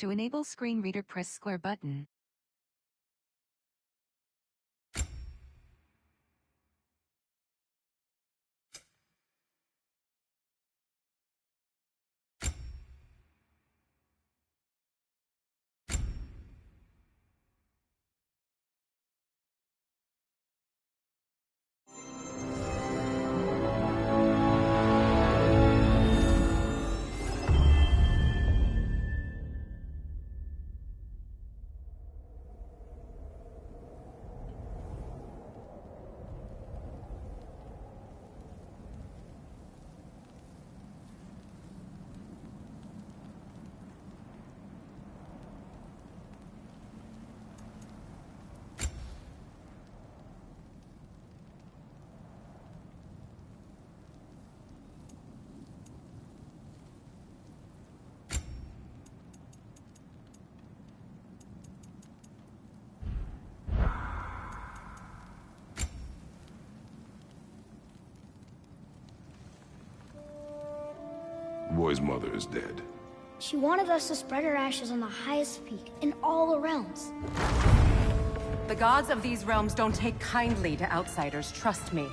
To enable screen reader, press square button. The boy's mother is dead. She wanted us to spread her ashes on the highest peak in all the realms. The gods of these realms don't take kindly to outsiders, trust me.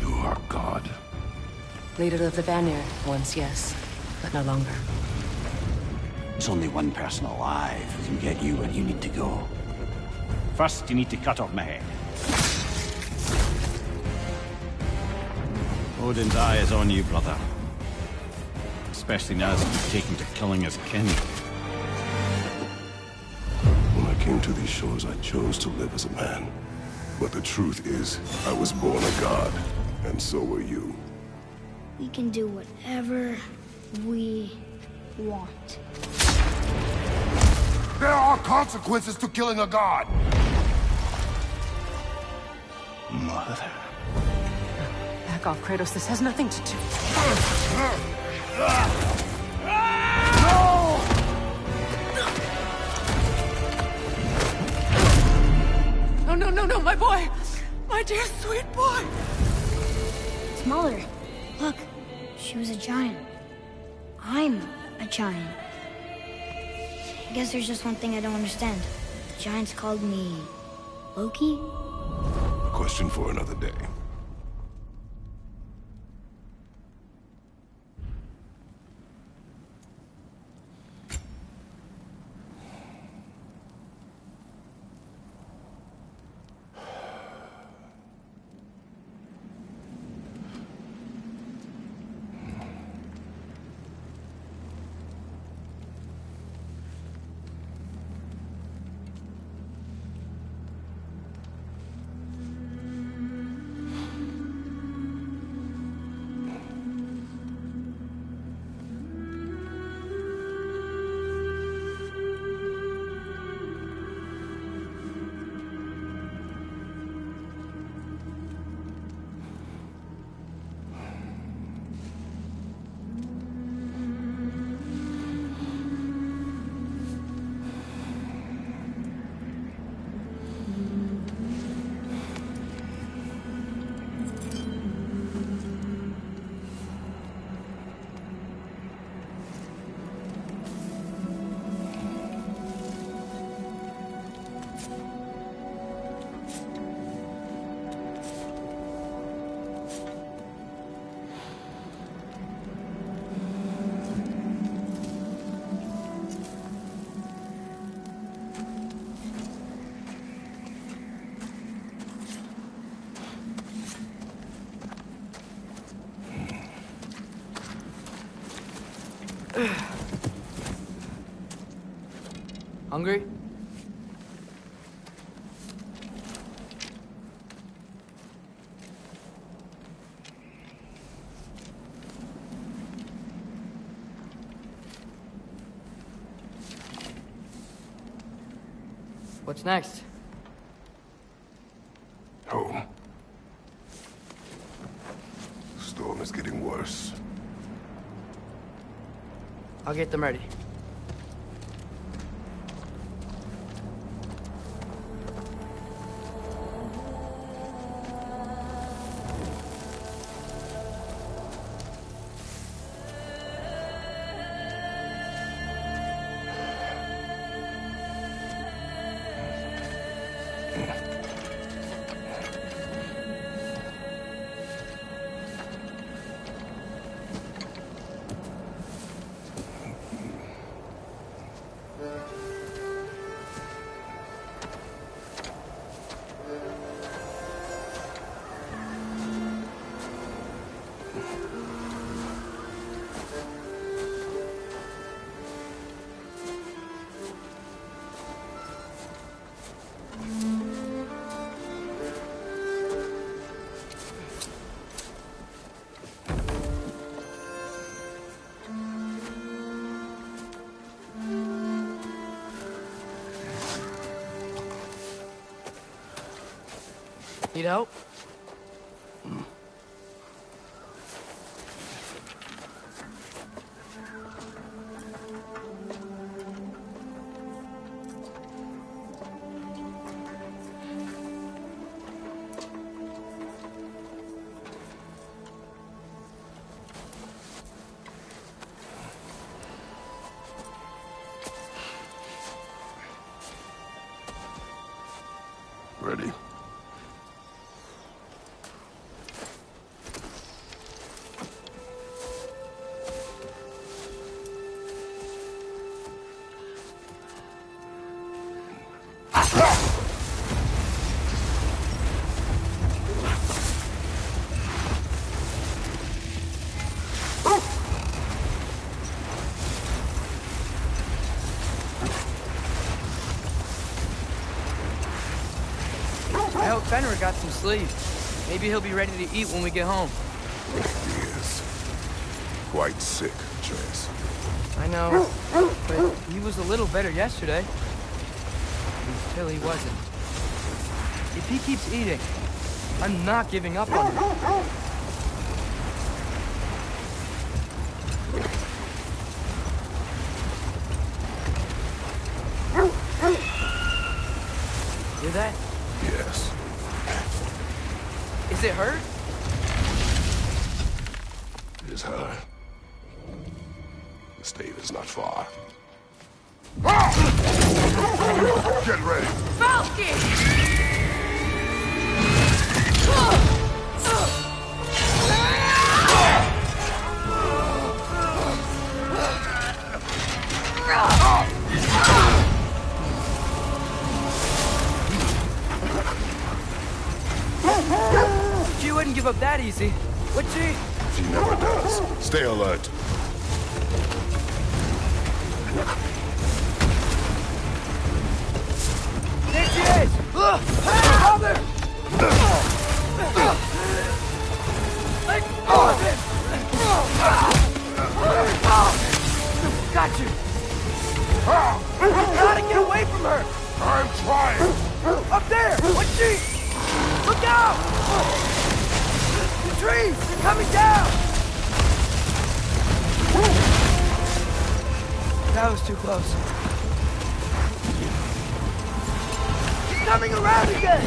You are God. Leader of the Vanir, once yes, but no longer. There's only one person alive who can get you where you need to go. First, you need to cut off my head. Odin's eye is on you, brother. Especially now that you've taken to killing his kin. When I came to these shores, I chose to live as a man. But the truth is, I was born a god, and so were you. We can do whatever we want. There are consequences to killing a god! Mother. Back off, Kratos. This has nothing to do... No, my boy! My dear, sweet boy! It's Mother. Look, she was a giant. I'm a giant. I guess there's just one thing I don't understand. The giants called me... Loki? A question for another day. Hungry? What's next? Home. The storm is getting worse. I'll get them ready. Need help? Ready? I hope Fenrir got some sleep. Maybe he'll be ready to eat when we get home. He is quite sick, Trace. I know, but he was a little better yesterday. Until he wasn't. If he keeps eating, I'm not giving up on him. Hear that? Yes. Is it hurt? It is her. The state is not far. Get ready. She wouldn't give up that easy, would she? She never does. Stay alert. There she is! Father! Let go of him! Got you! Gotta get away from her! I'm trying. Up there! What's she? Look out! The trees! They're coming down! That was too close. He's coming around again!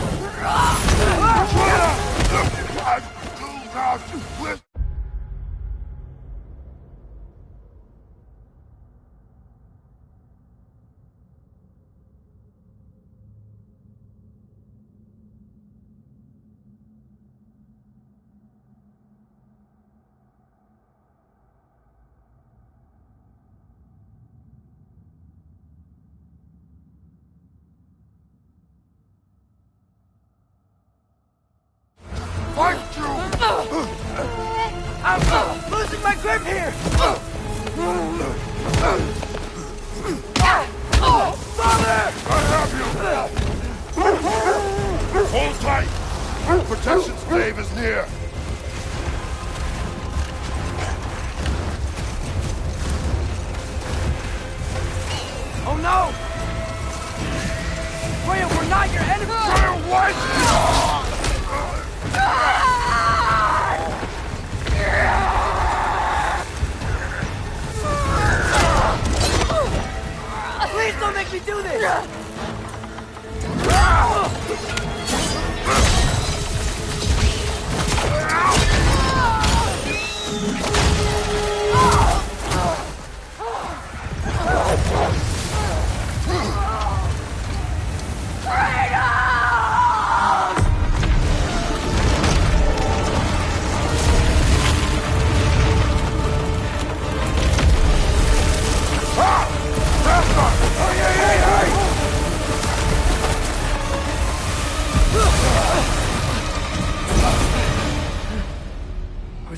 I'm losing my grip here! Father! I have you! Hold tight! Protection stave is near! Oh no! Freya, we're not your enemy! Freya, what? Please don't make me do this! Freya!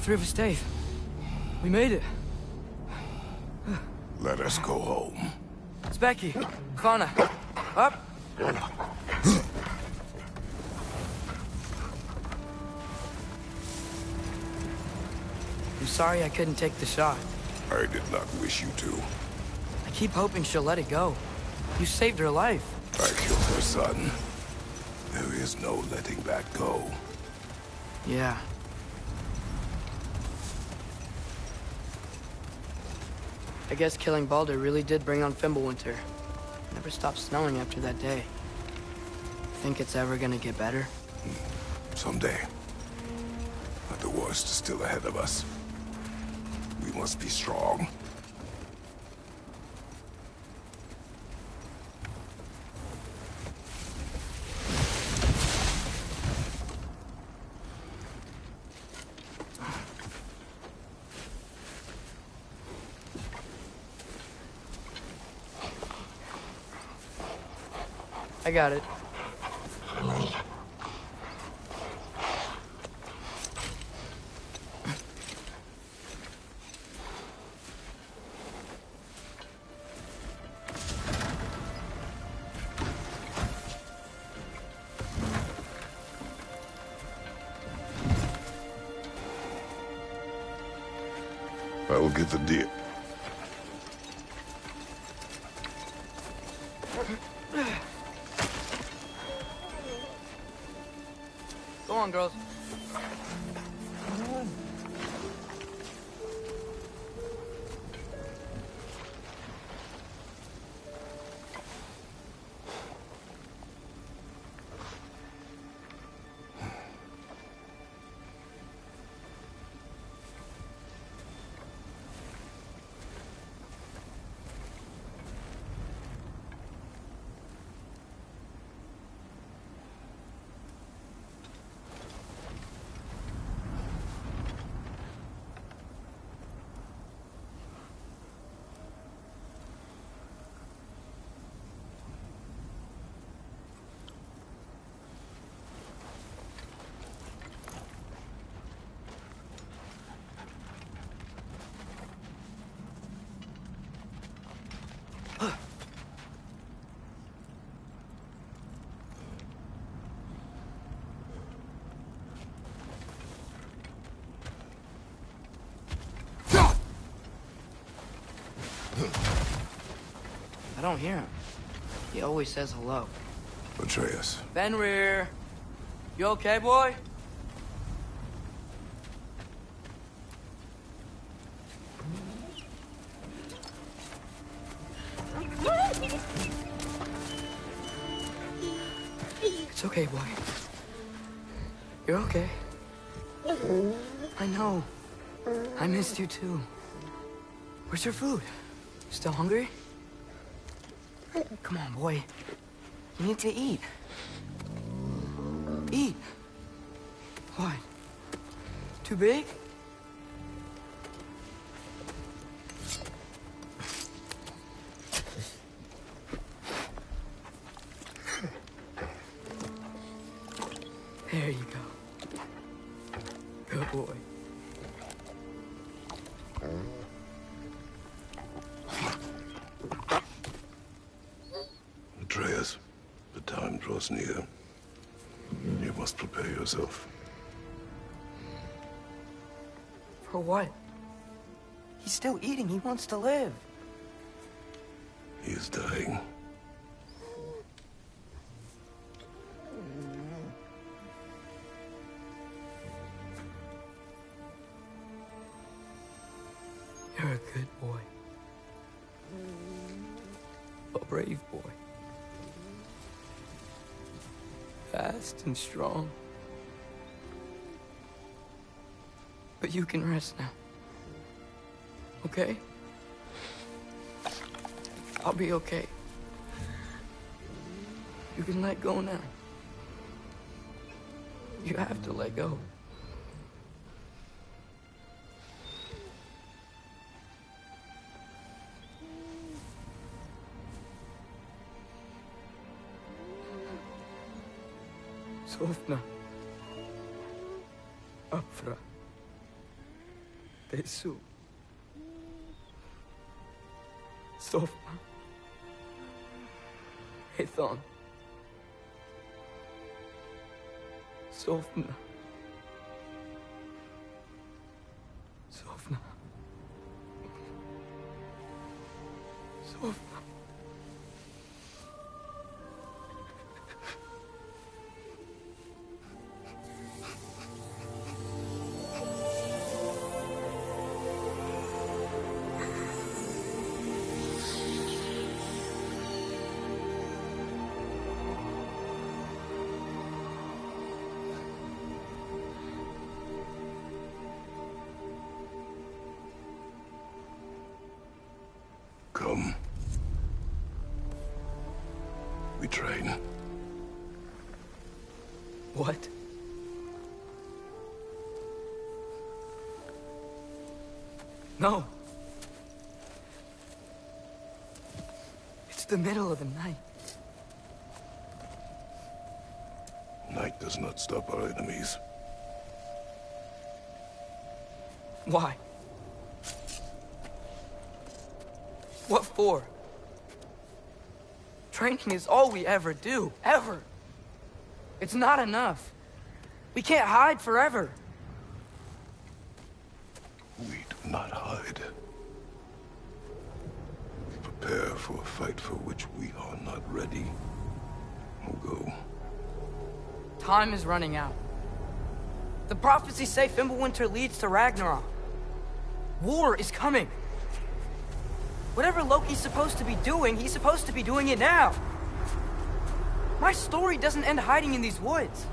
three of us stayed. We made it. Let us go home. It's Becky. Fauna. Up. I'm sorry I couldn't take the shot. I did not wish you to. I keep hoping she'll let it go. You saved her life. I killed her son. There is no letting that go. Yeah. I guess killing Baldur really did bring on Fimbulwinter. Never stopped snowing after that day. Think it's ever gonna get better? Someday. But the worst is still ahead of us. We must be strong. I got it. I will get the deer. Go on, girls. I don't hear him. He always says hello. Atreus. Fenrir! You okay, boy? It's okay, boy. You're okay. I know. I missed you too. Where's your food? Still hungry? Come on, boy. You need to eat. Eat. What? Too big? There you go. Good boy. Atreus, the time draws near. You must prepare yourself. For what? He's still eating. He wants to live. He is dying. You're a good boy. A brave boy. Fast and strong. But you can rest now. Okay? I'll be okay. You can let go now. You have to let go. Sofna. Afra. Jesus. Sofna. Ethan. Sofna. Sofna. Sofna. Come. We train. What? No. It's the middle of the night. Night does not stop our enemies. Why? What for? Training is all we ever do, ever. It's not enough. We can't hide forever. We do not hide. We prepare for a fight for which we are not ready. We'll go. Time is running out. The prophecies say Fimbulwinter leads to Ragnarok. War is coming. Whatever Loki's supposed to be doing, he's supposed to be doing it now. My story doesn't end hiding in these woods.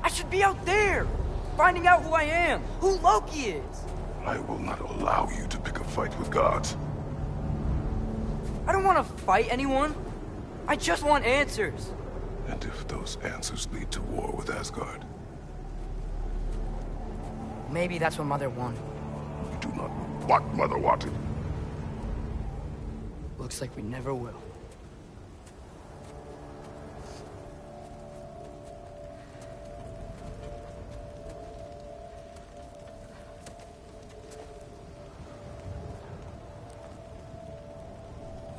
I should be out there, finding out who I am, who Loki is. I will not allow you to pick a fight with gods. I don't want to fight anyone. I just want answers. And if those answers lead to war with Asgard? Maybe that's what Mother wanted. We do not know what Mother wanted. Looks like we never will.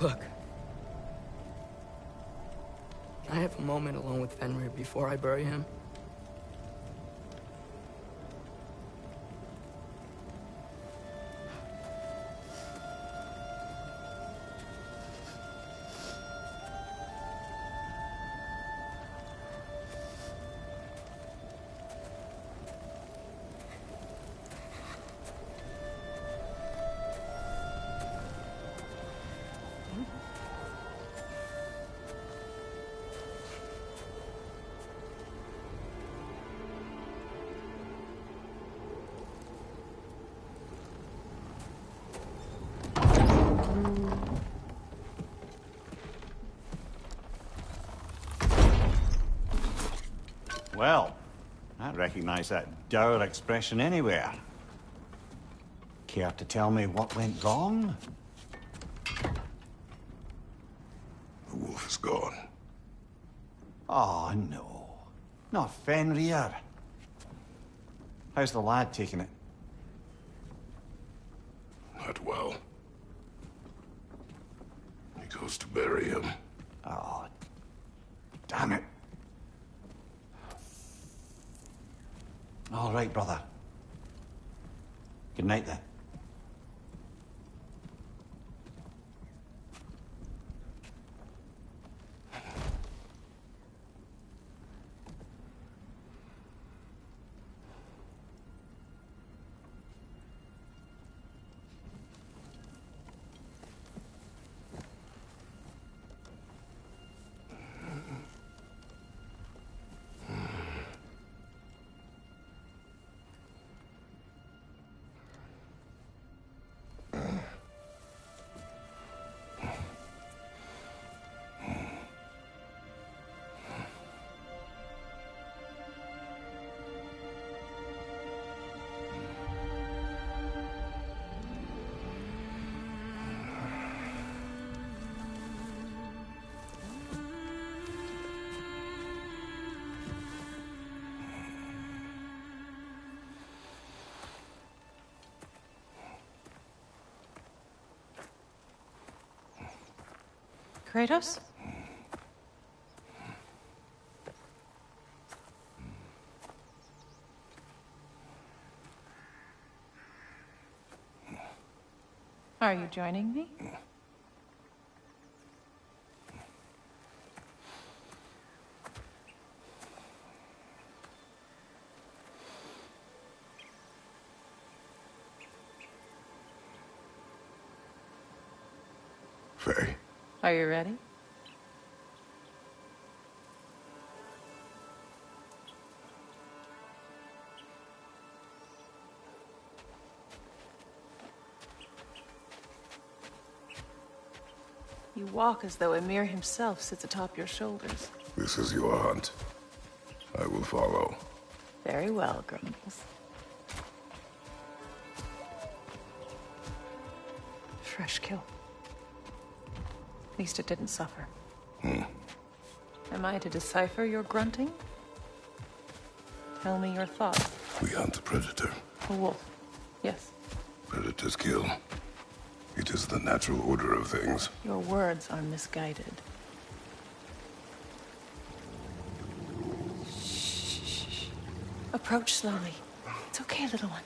Look. Can I have a moment alone with Fenrir before I bury him? Well, I recognize that dour expression anywhere. Care to tell me what went wrong? The wolf is gone. Oh, no. Not Fenrir. How's the lad taking it? Not well. He goes to bury him. Oh, damn it. All right, brother. Good night, then. Kratos? Are you joining me? Faye. Are you ready? You walk as though Emir himself sits atop your shoulders. This is your hunt. I will follow. Very well, Grumbles. Fresh kill. At least it didn't suffer. Am I to decipher your grunting? Tell me your thoughts. We hunt the predator. A wolf. Yes. Predators kill. It is the natural order of things. Your words are misguided. Shh. Approach slowly. It's okay, little one.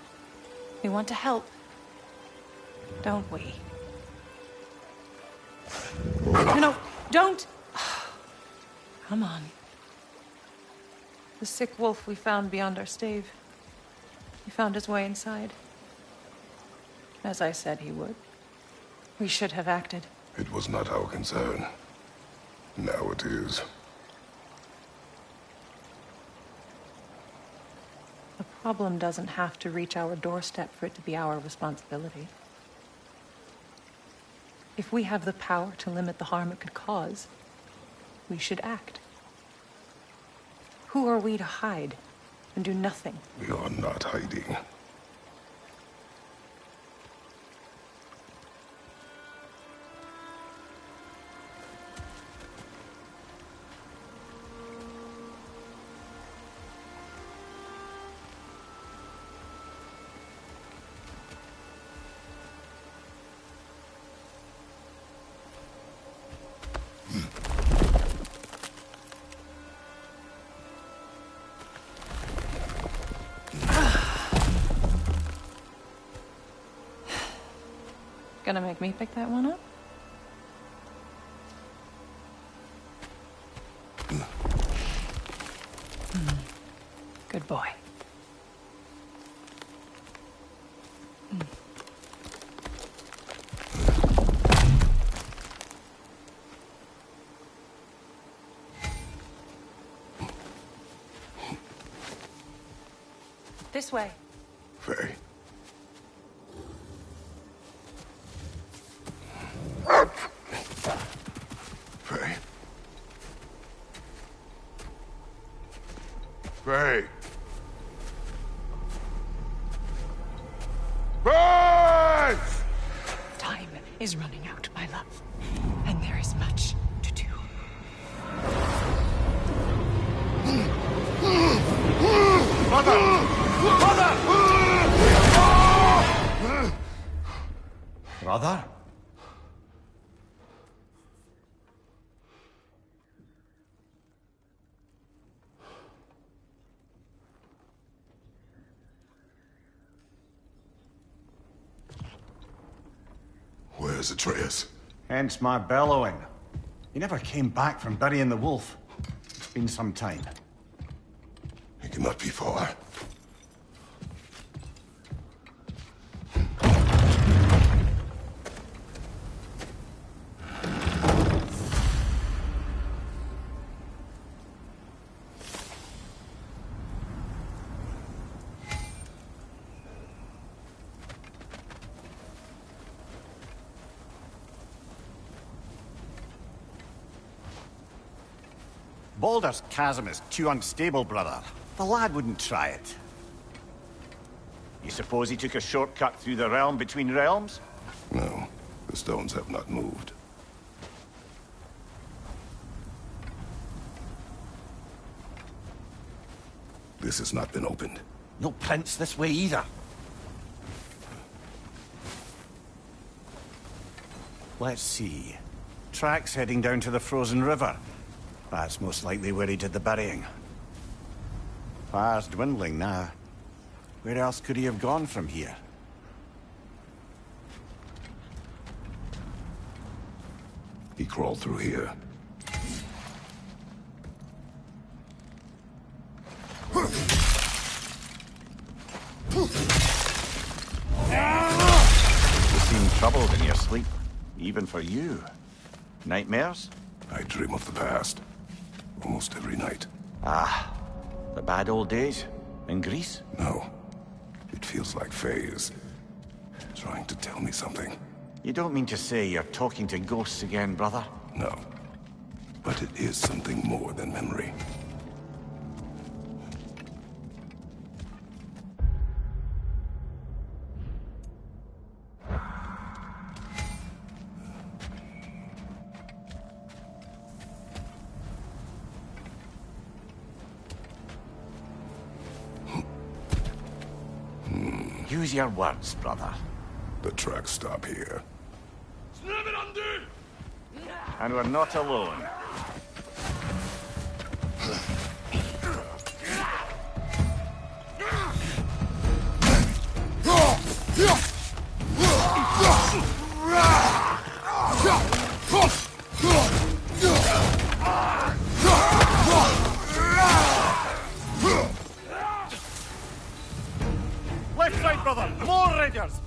We want to help. Don't we? No, don't! Come on. The sick wolf we found beyond our stave. He found his way inside. As I said he would. We should have acted. It was not our concern. Now it is. The problem doesn't have to reach our doorstep for it to be our responsibility. If we have the power to limit the harm it could cause, we should act. Who are we to hide and do nothing? We are not hiding. Gonna make me pick that one up? Good boy. This way. Faye. Faye. Faye. Faye! Time is running out, my love. And there is much to do. Brother? Where's Atreus? Hence my bellowing. He never came back from burying the wolf. It's been some time. He cannot be far. Baldur's Chasm is too unstable, brother. The lad wouldn't try it. You suppose he took a shortcut through the realm between realms? No, the stones have not moved. This has not been opened. No prints this way either. Let's see. Tracks heading down to the frozen river. That's most likely where he did the burying. Fire's dwindling now. Where else could he have gone from here? He crawled through here. You seem troubled in your sleep. Even for you. Nightmares? I dream of the past. Almost every night. Ah, the bad old days? In Greece? No. It feels like Faye is trying to tell me something. You don't mean to say you're talking to ghosts again, brother? No. But it is something more than memory. Use your words, brother. The tracks stop here. And we're not alone. Left side, brother! More raiders!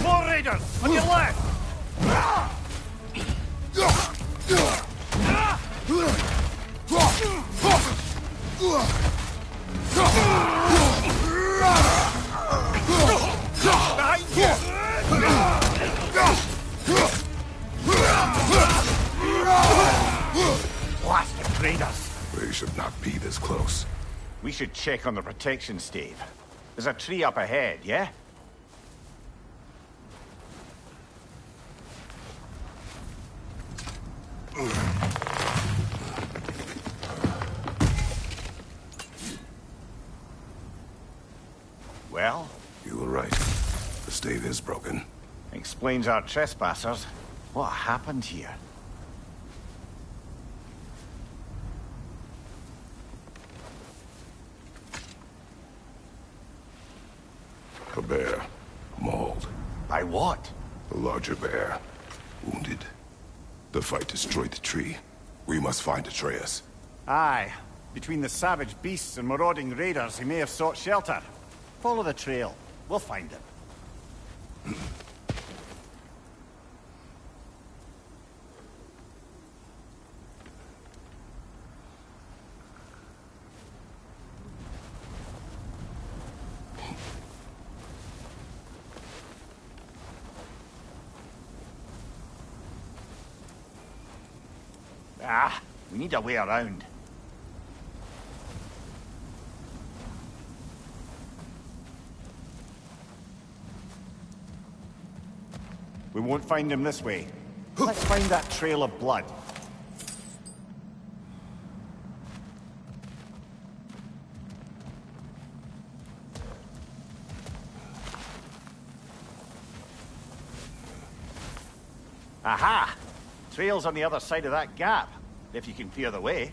More raiders! On your left! Behind you! Blasted raiders! They should not be this close. We should check on the protection stave. There's a tree up ahead, yeah? Well? You were right. The stave is broken. Explains our trespassers. What happened here? A bear. Mauled. By what? A larger bear. Wounded. The fight destroyed the tree. We must find Atreus. Aye. Between the savage beasts and marauding raiders, he may have sought shelter. Follow the trail. We'll find him. Ah, we need a way around. We won't find him this way. Let's find that trail of blood. Aha! Trail's on the other side of that gap, if you can clear the way.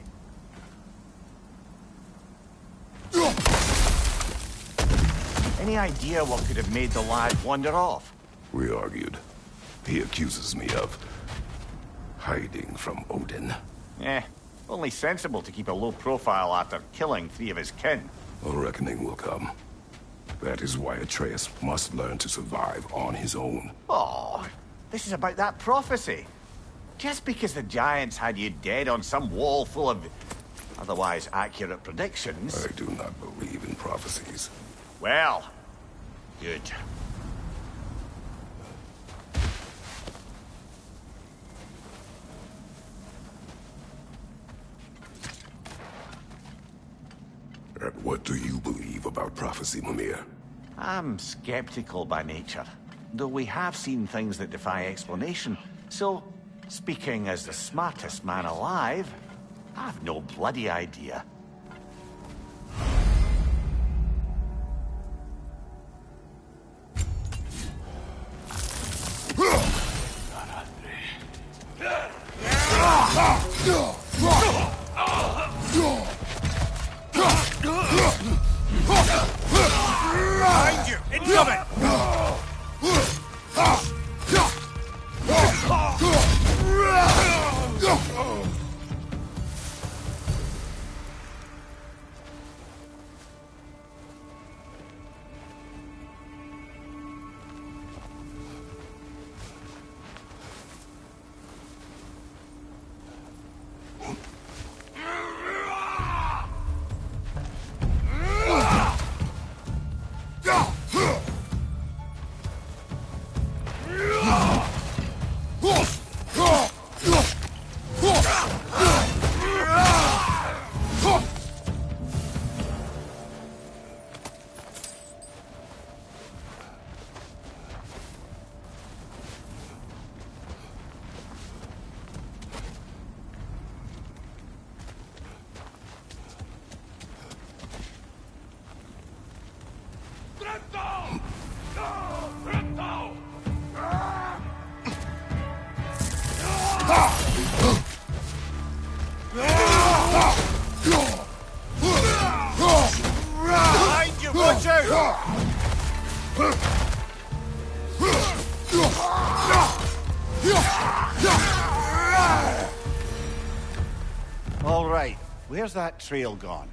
Any idea what could have made the lad wander off? We argued. He accuses me of hiding from Odin. Only sensible to keep a low profile after killing 3 of his kin. A reckoning will come. That is why Atreus must learn to survive on his own. Oh, this is about that prophecy. Just because the Giants had you dead on some wall full of otherwise accurate predictions... I do not believe in prophecies. Well, good. And what do you believe about prophecy, Mimir? I'm skeptical by nature, though we have seen things that defy explanation, so Speaking as the smartest man alive, I've no bloody idea. Behind you! Incoming! Behind you, watch out! All right, where's that trail gone?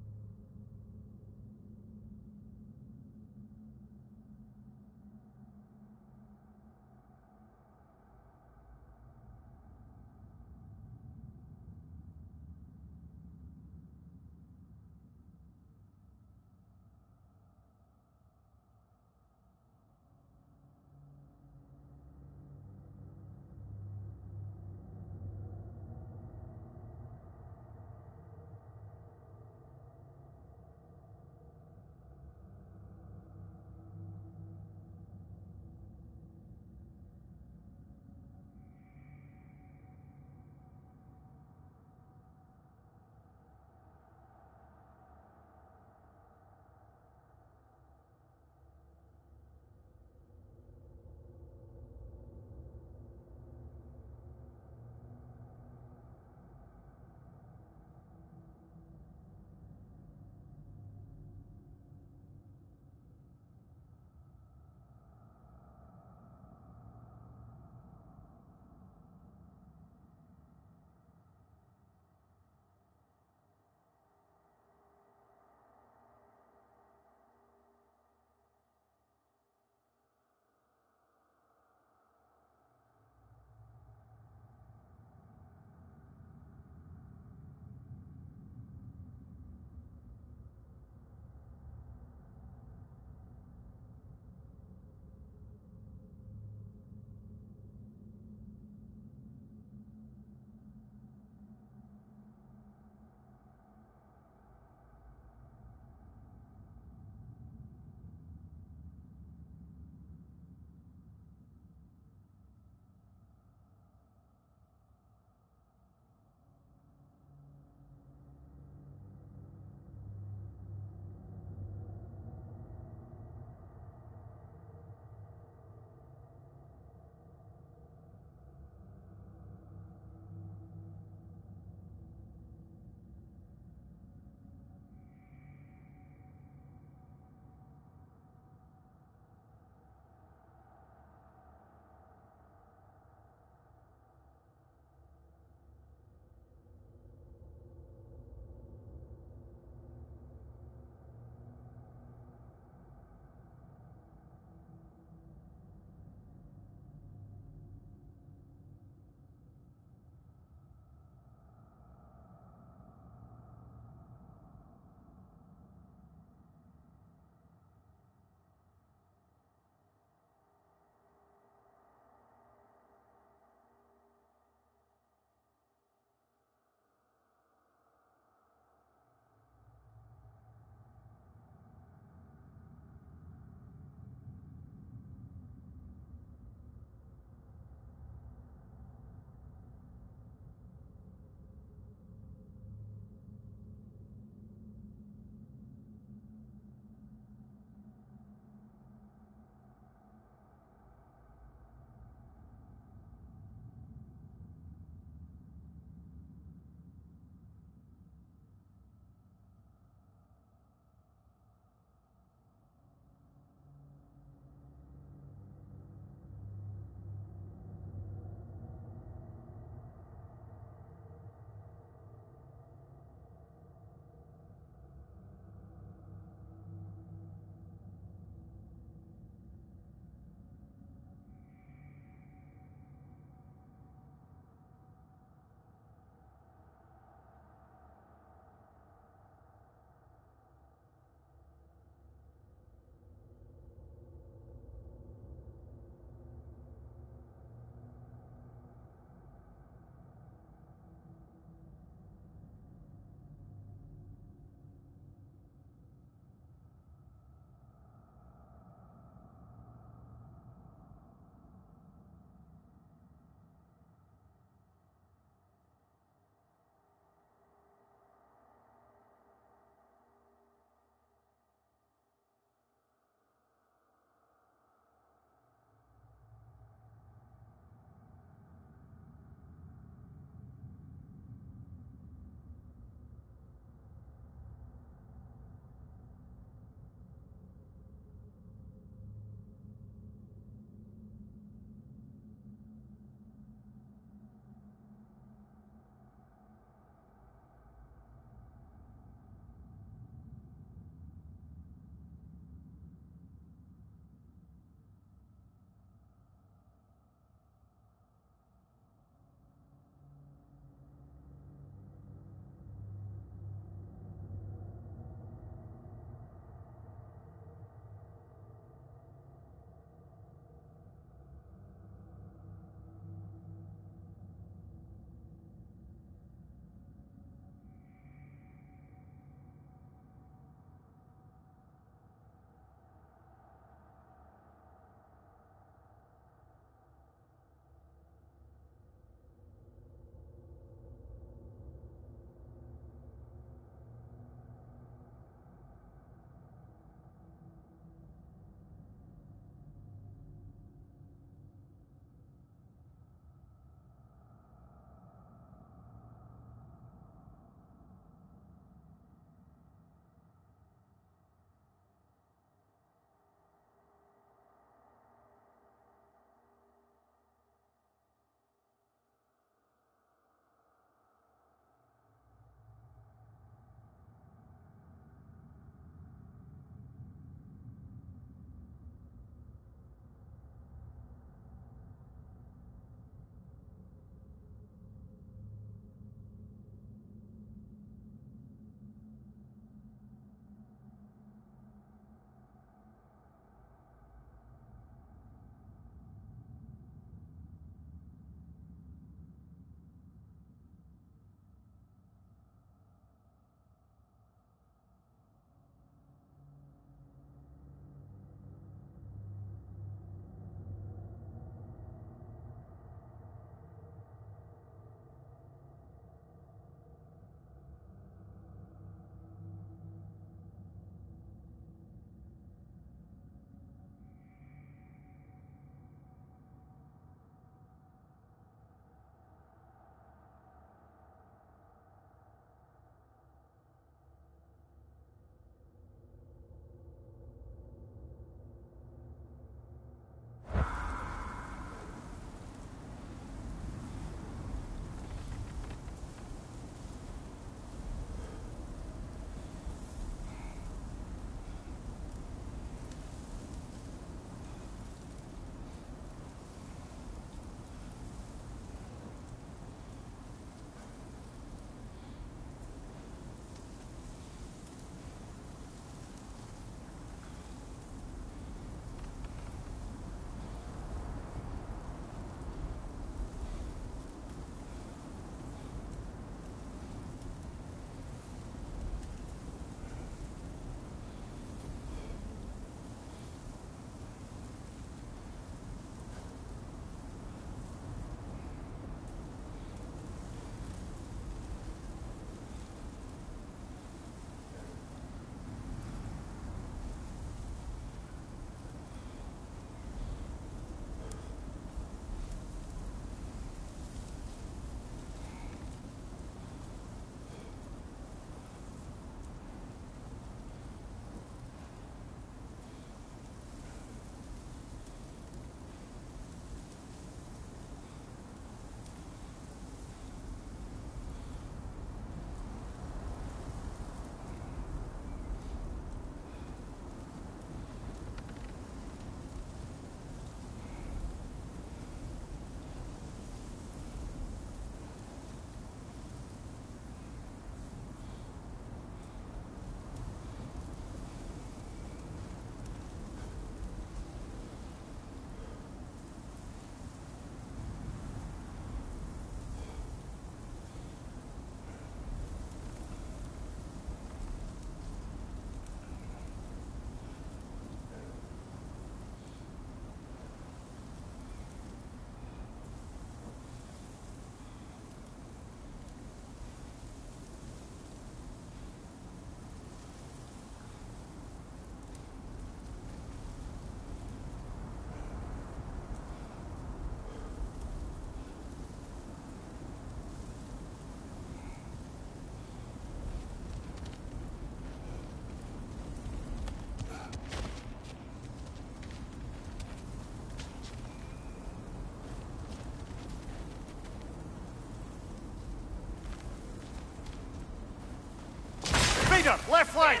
leader! Left flank!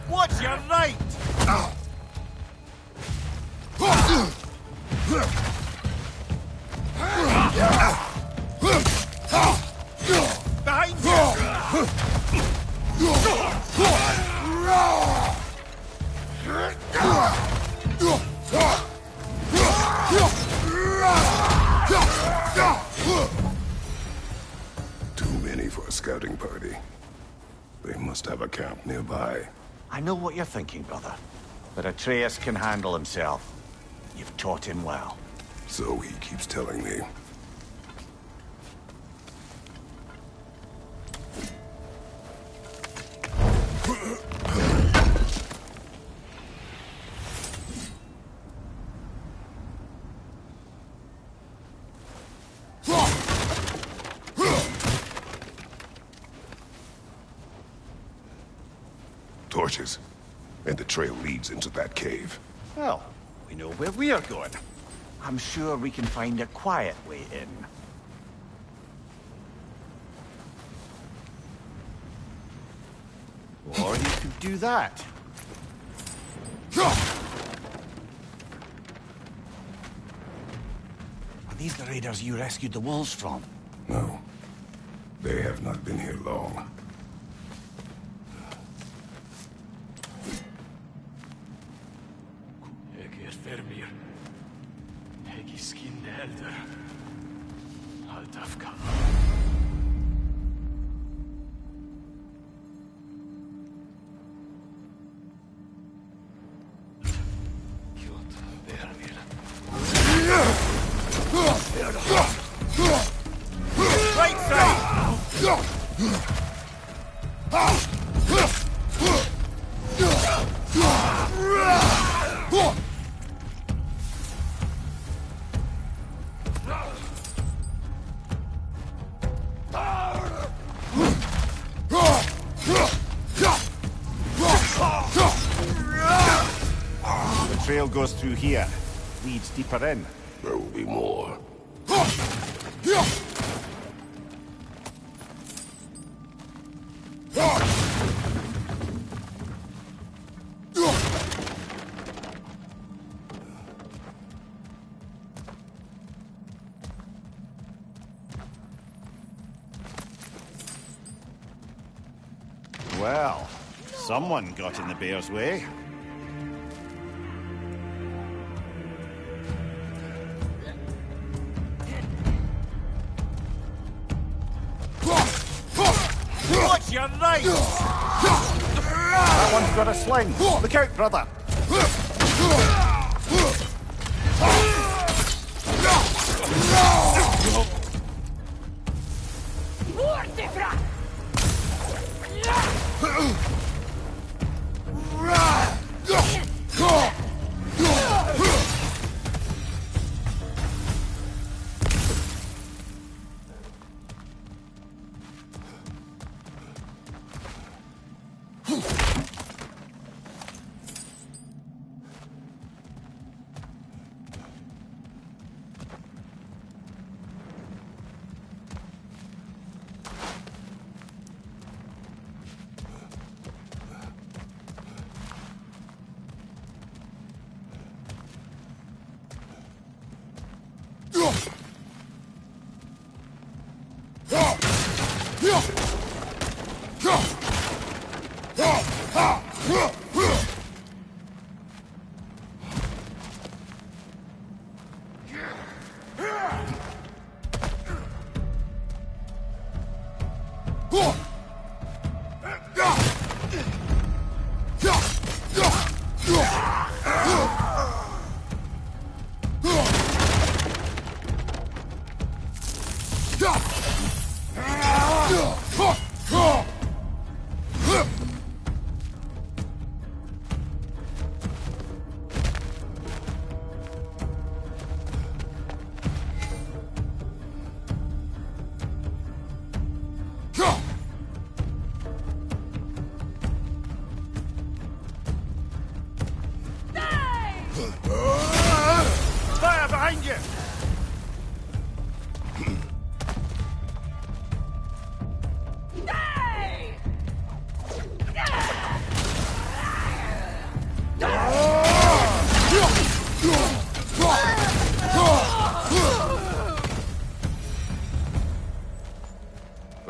Watch your right! Behind Too many for a scouting party. They must have a camp nearby. I know what you're thinking, brother. But Atreus can handle himself. You've taught him well. So he keeps telling me. Torches. And the trail leads into that cave. Well, we know where we are going. I'm sure we can find a quiet way in. Or you could do that. Are these the raiders you rescued the wolves from? No. They have not been here long. Right side! The trail goes through here. Leads deeper in. There will be more. Well, someone got in the bear's way. Watch your right! That one's got a sling. Look out, brother!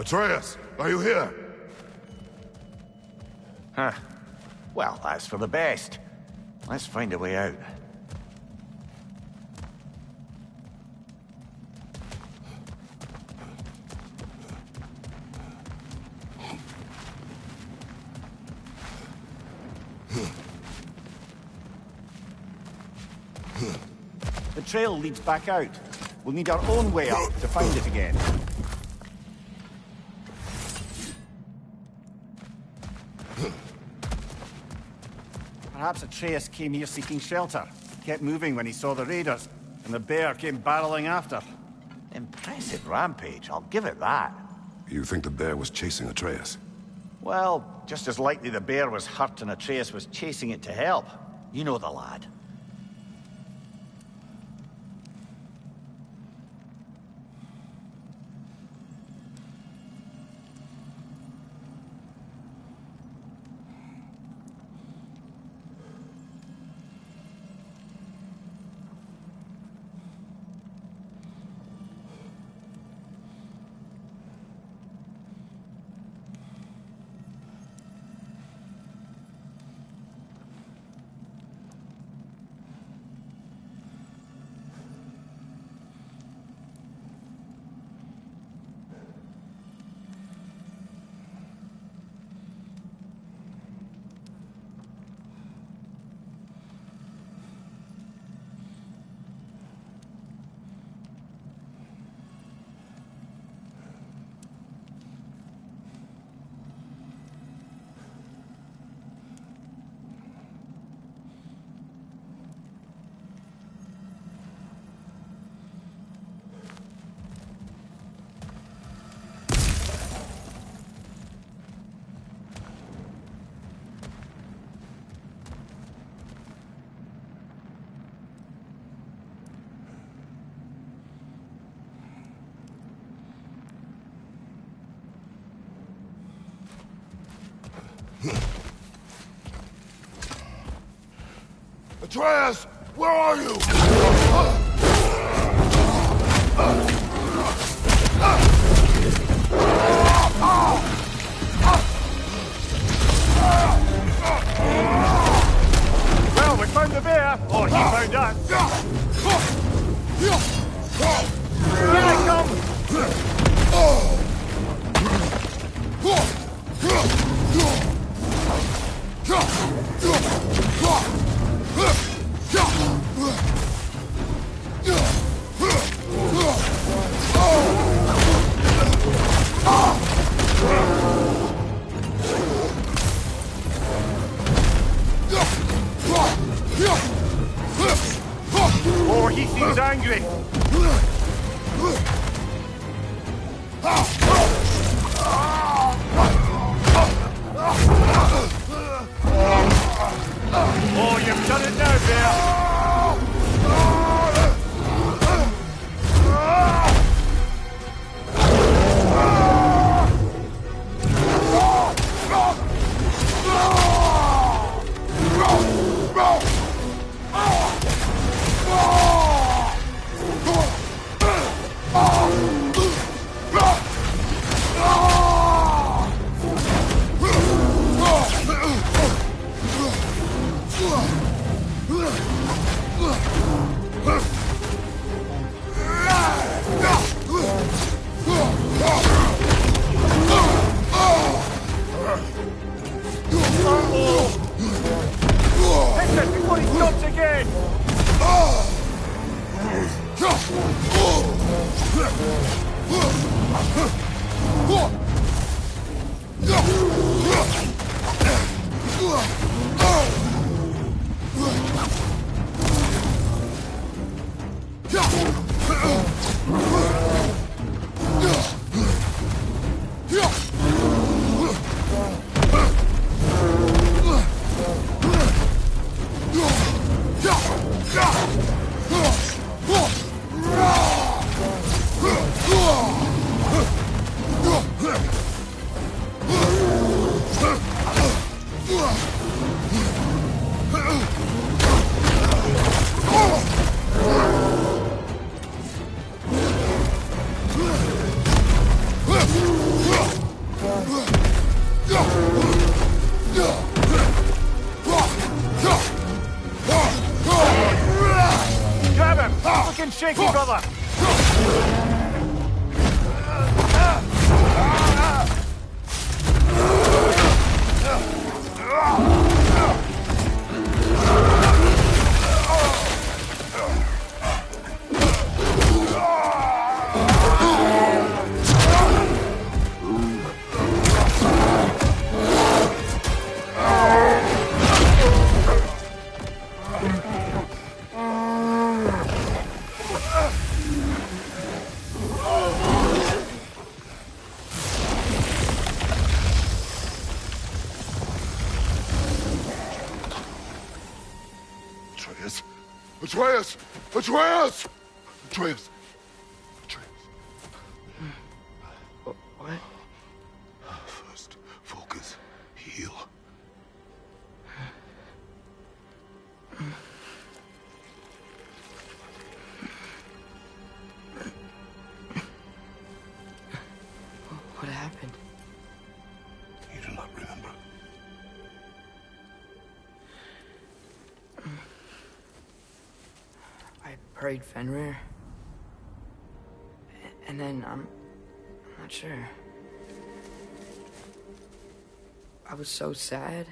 Atreus, are you here? Huh. Well, that's for the best. Let's find a way out. The trail leads back out. We'll need our own way up to find it again. Perhaps Atreus came here seeking shelter. Kept moving when he saw the raiders, and the bear came barreling after. Impressive rampage, I'll give it that. You think the bear was chasing Atreus? Well, just as likely the bear was hurt and Atreus was chasing it to help. You know the lad. Atreus, where are you? Well, we found the bear, or he found us. Here I come! Oh, he seems angry. Oh, you've done it now, bear. Before he stops again! looking shaky, brother! Atreus! Atreus! Atreus! Atreus! What? First, focus. Heal. What happened? You do not remember. I prayed Fenrir. And then, I'm not sure. I was so sad.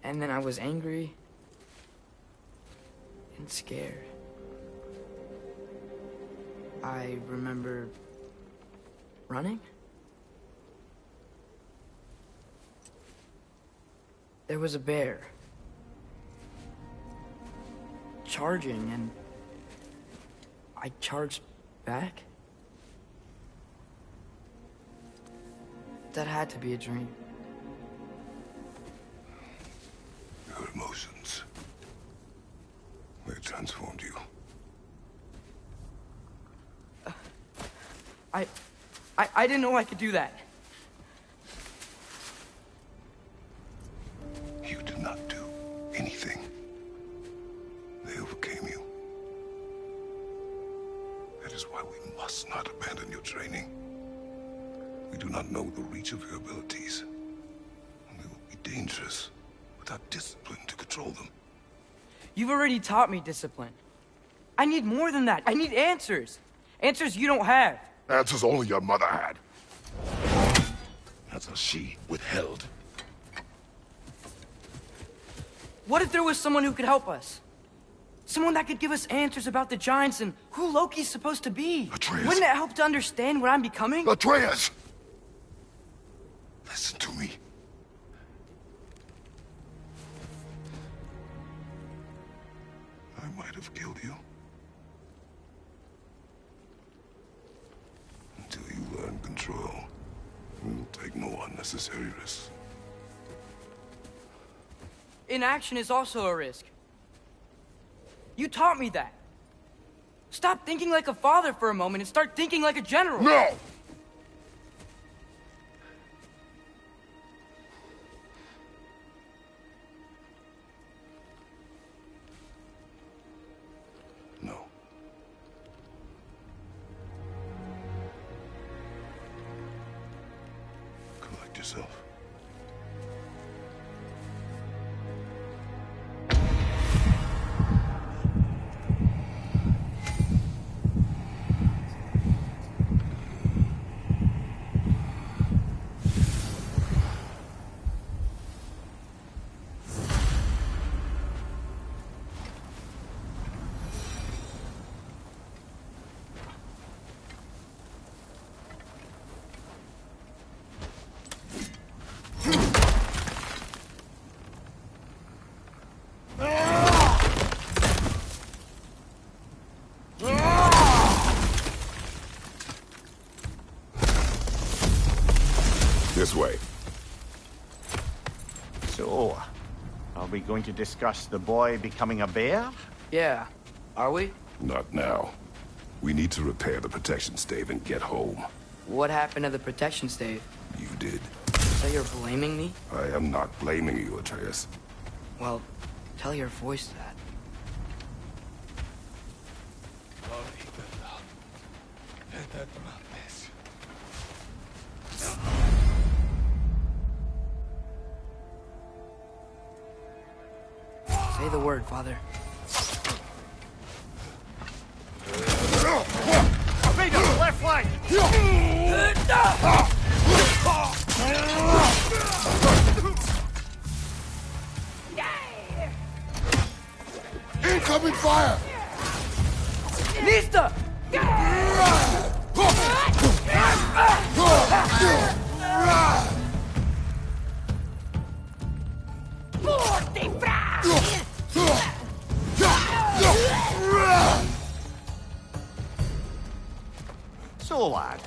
And then I was angry. And scared. I remember running. There was a bear. Charging, and I charged back. That had to be a dream. Your emotions. They transformed you. I didn't know I could do that. You did not do anything. They overcame you. That is why we must not abandon your training. We do not know the reach of your abilities. And they will be dangerous without discipline to control them. You've already taught me discipline. I need more than that. I need answers. Answers you don't have. Answers only your mother had. Answers she withheld. What if there was someone who could help us? Someone that could give us answers about the giants and who Loki's supposed to be. Atreus. Wouldn't it help to understand what I'm becoming? Atreus! Listen to me. I might have killed you. Until you learn control, we will take no unnecessary risks. Inaction is also a risk. You taught me that. Stop thinking like a father for a moment and start thinking like a general. No! No. Collect yourself. This way. So, are we going to discuss the boy becoming a bear? Yeah, are we? Not now. We need to repair the protection stave and get home. What happened to the protection stave? You did. So you're blaming me? I am not blaming you, Atreus. Well, tell your voice that. Say the word, Father. Raiders, left flank! Incoming fire! Nista! So, lad,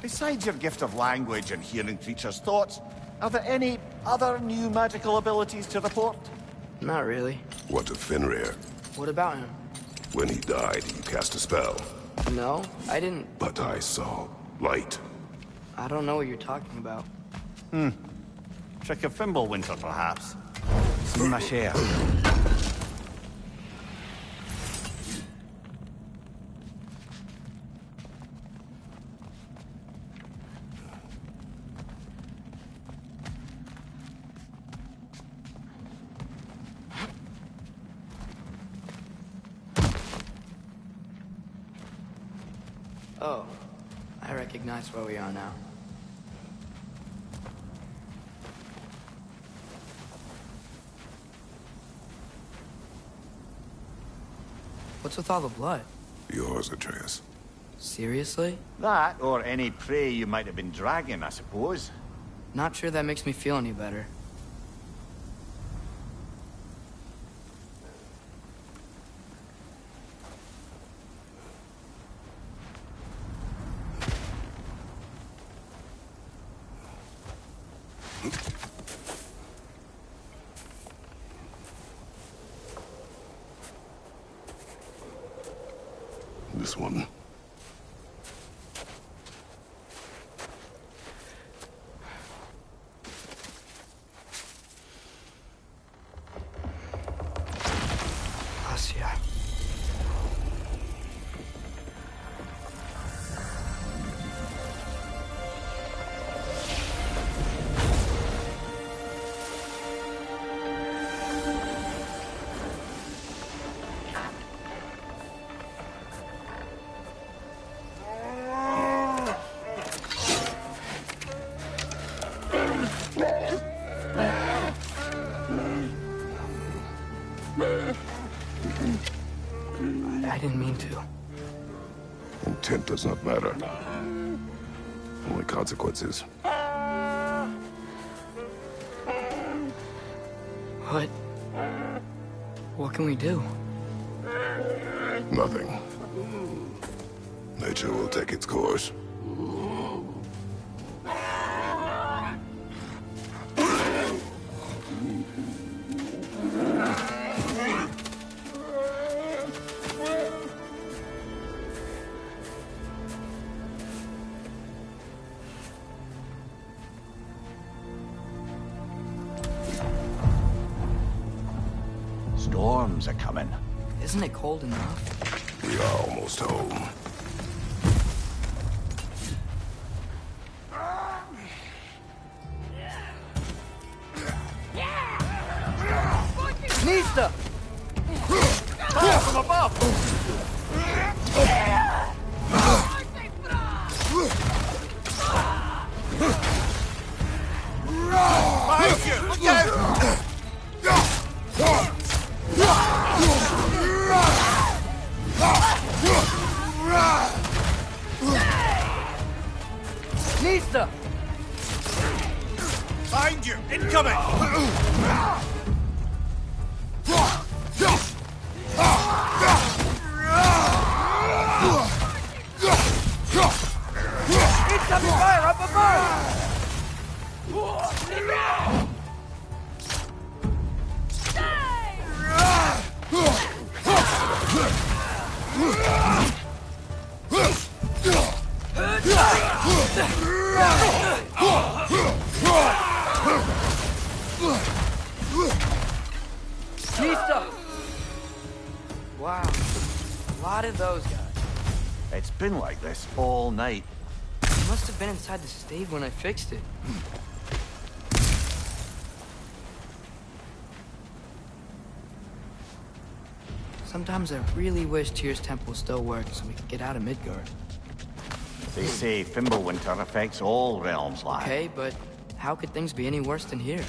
besides your gift of language and hearing creatures' thoughts, are there any other new magical abilities to report? Not really. What of Fenrir? What about him? When he died, you cast a spell. No, I didn't. But I saw light. I don't know what you're talking about. Trick of Fimbulwinter, perhaps? Seen my share. Oh, I recognize where we are now. What's with all the blood? Yours, Atreus. Seriously? That, or any prey you might have been dragging, I suppose. Not sure that makes me feel any better. This one. Asya. I didn't mean to. Intent does not matter. Only consequences. What can we do? Nothing. Nature will take its course. Storms are coming. Isn't it cold enough? We are almost home. Nista! Fire from above! Behind you! Look out! Nista! Behind you! Incoming! Incoming fire up above! Nista! Wow, a lot of those guys. It's been like this all night. He must have been inside the stave when I fixed it. Sometimes I really wish Tyr's temple still worked so we could get out of Midgard. They say Fimbulwinter affects all realms, lad. Okay, but how could things be any worse than here?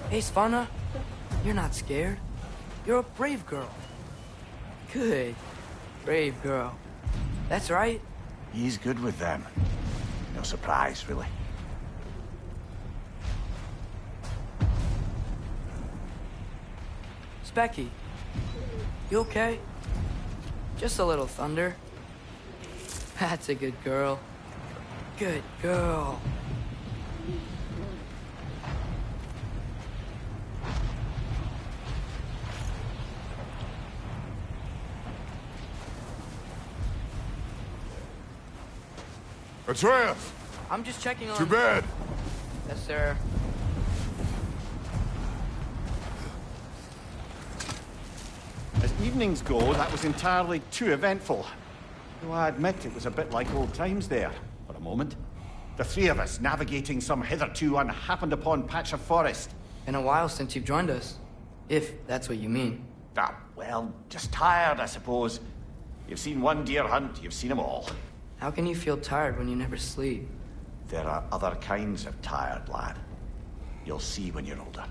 Hey, Svanna, you're not scared. You're a brave girl. Good. Brave girl. That's right. He's good with them. No surprise, really. Specky, you okay? Just a little thunder. That's a good girl. Good girl. Atreus! I'm just checking on... To bed! Yes, sir. As evenings go, that was entirely too eventful. Though I admit it was a bit like old times there, for a moment. The three of us navigating some hitherto unhappened-upon patch of forest. Been a while since you've joined us. If that's what you mean. Ah, well, just tired, I suppose. You've seen one deer hunt, you've seen them all. How can you feel tired when you never sleep? There are other kinds of tired, lad. You'll see when you're older.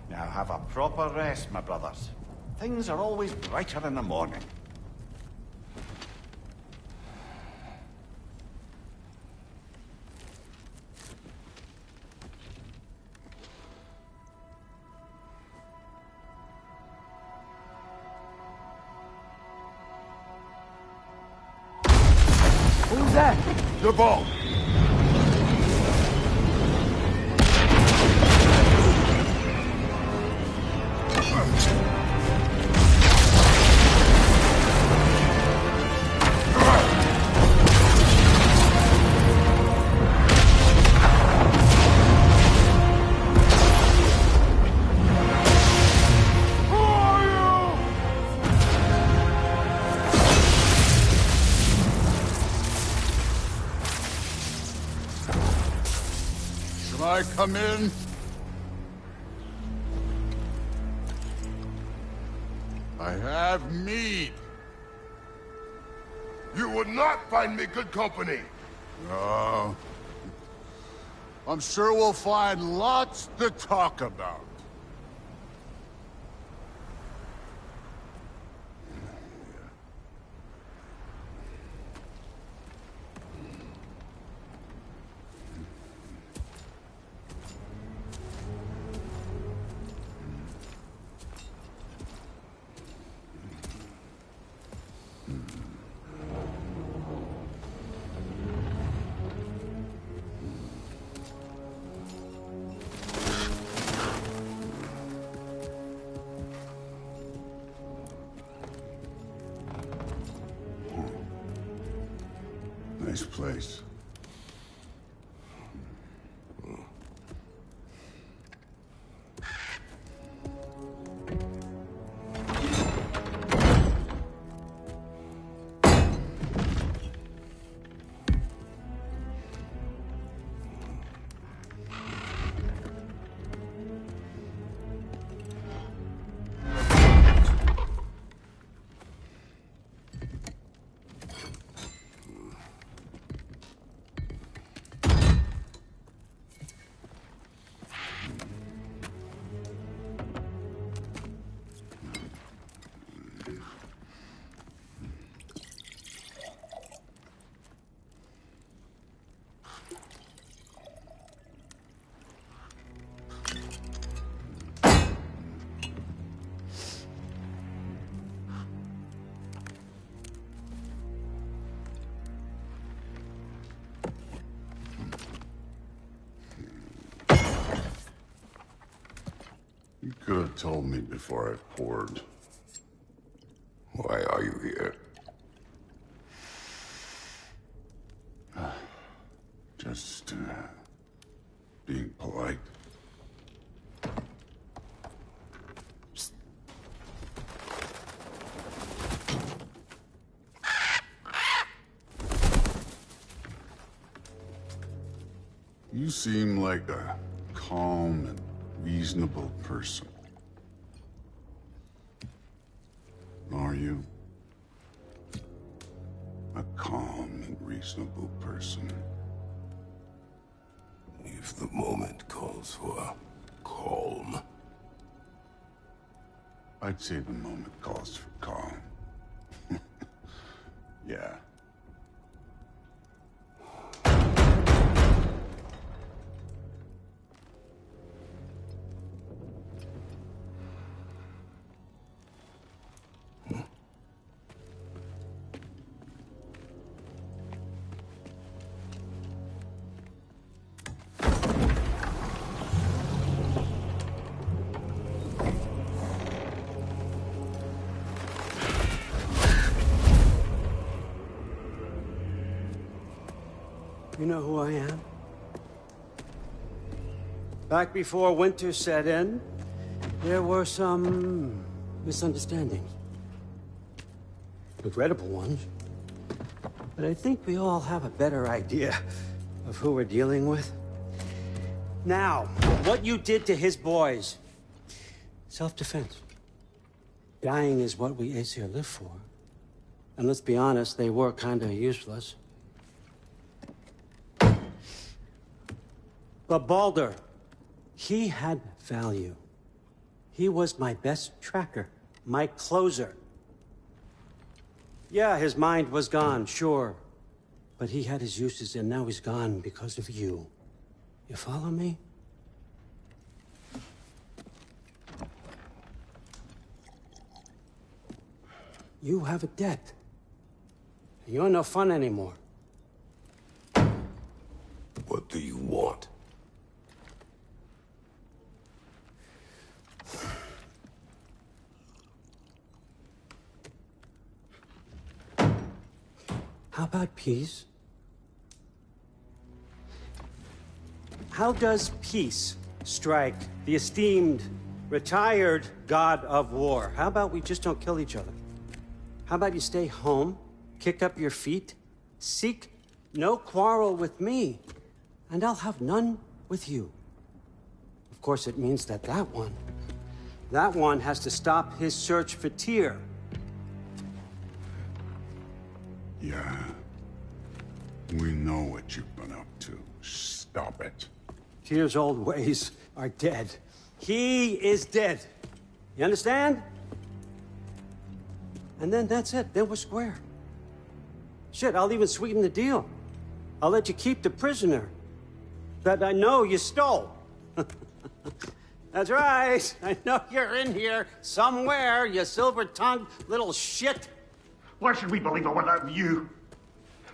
Now have a proper rest, my brothers. Things are always brighter in the morning. Who's that? The ball! I come in? I have mead. You would not find me good company. No. I'm sure we'll find lots to talk about. Nice place. You could have told me before I poured. Why are you here? Just, being polite. You seem like a calm and reasonable person. Are you? A calm and reasonable person. If the moment calls for calm. I'd say the moment calls for calm. Yeah. You know who I am? Back before winter set in, there were some misunderstandings. Regrettable ones. But I think we all have a better idea of who we're dealing with. Now, what you did to his boys. Self-defense. Dying is what we Aesir live for. And let's be honest, they were kinda useless. But Baldur, he had value. He was my best tracker, my closer. Yeah, his mind was gone, sure. But he had his uses, and now he's gone because of you. You follow me? You have a debt. You're no fun anymore. What do you want? How about peace? How does peace strike the esteemed, retired god of war? How about we just don't kill each other? How about you stay home, kick up your feet, seek no quarrel with me, and I'll have none with you. Of course, it means that that one has to stop his search for Tyr. Yeah. We know what you've been up to. Stop it. Tyr's old ways are dead. He is dead. You understand? And then that's it. Then we're square. Shit, I'll even sweeten the deal. I'll let you keep the prisoner that I know you stole. That's right. I know you're in here somewhere, you silver-tongued little shit. Why should we believe a word out of you?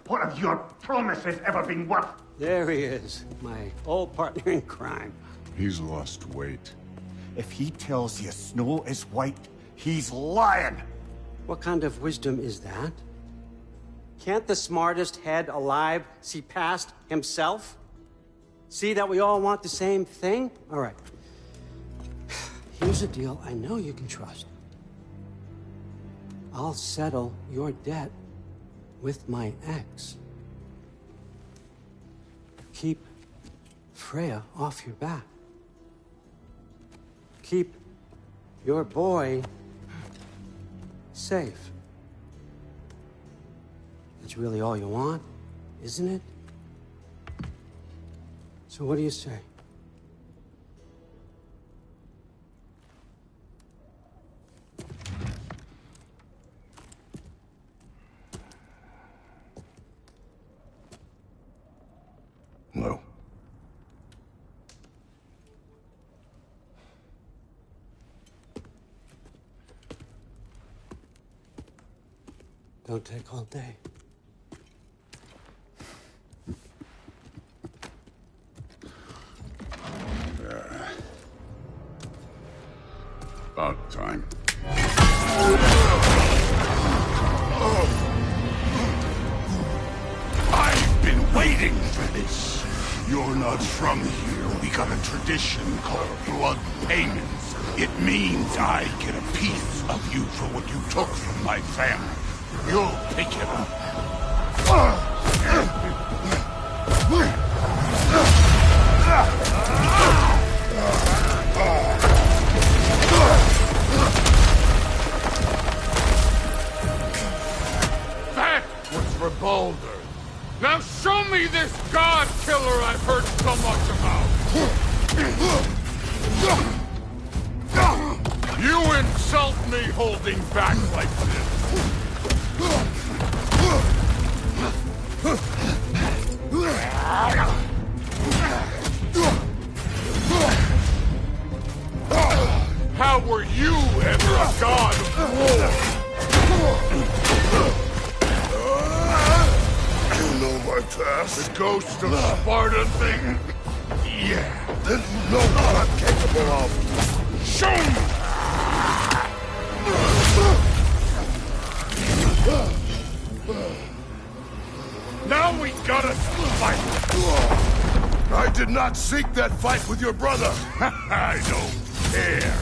What have your promises ever been worth? There he is, my old partner in crime. He's lost weight. If he tells you snow is white, he's lying. What kind of wisdom is that? Can't the smartest head alive see past himself? See that we all want the same thing? All right. Here's a deal I know you can trust. I'll settle your debt with my ex. Keep Freya off your back. Keep your boy safe. That's really all you want, isn't it? So what do you say? No. Don't take all day. About time. I've been waiting for this. You're not from here. We got a tradition called blood payments. It means I get a piece of you for what you took from my family. You'll pick it up. That was for Baldur. Now show me this god killer I've heard so much about. You insult me holding back like this. How were you ever a god of war? You know my past? The ghost of Sparta thing? Yeah. Then you know what I'm capable of. Show me! Now we gotta fight! I did not seek that fight with your brother! I don't care!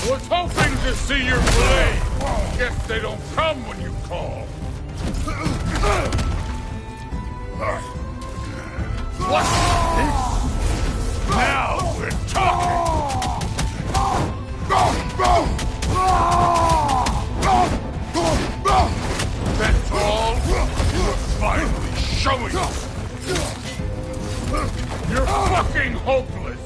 Was hoping to see your blade! Guess they don't come when you call. What's this? Now we're talking! That's all? You're finally showing us! You're fucking hopeless!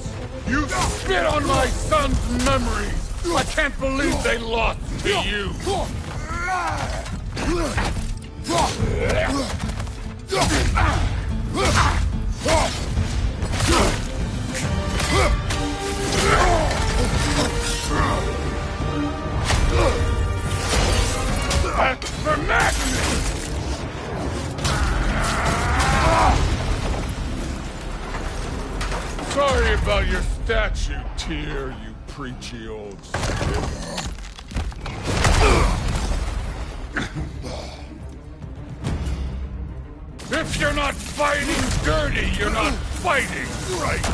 You spit on my son's memories! I can't believe they lost to you! That's for madness! Sorry about your statue, Tyr, you preachy old stick. If you're not fighting dirty, you're not fighting right.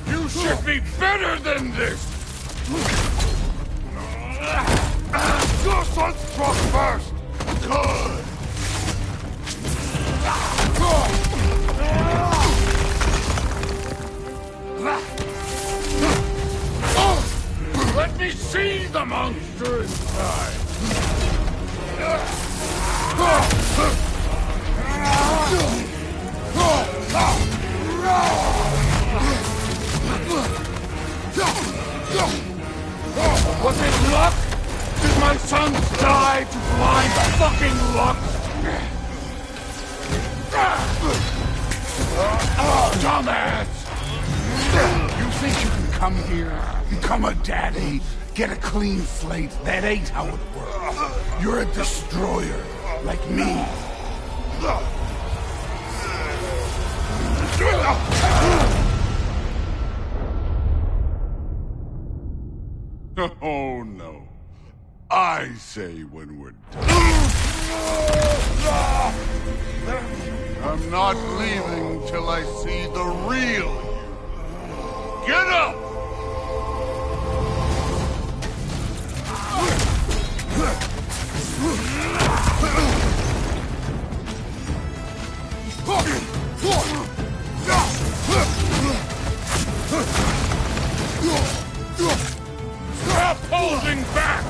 You should be better than this! Your son struck first! Good! Let me see the monster inside! Was it luck? Did my sons die to blind fucking luck? Dumbass! You think you can come here, become a daddy, get a clean slate? That ain't how it works. You're a destroyer, like me. Oh, no. I say when we're done. I'm not leaving till I see the real you. Get up! Stop holding back!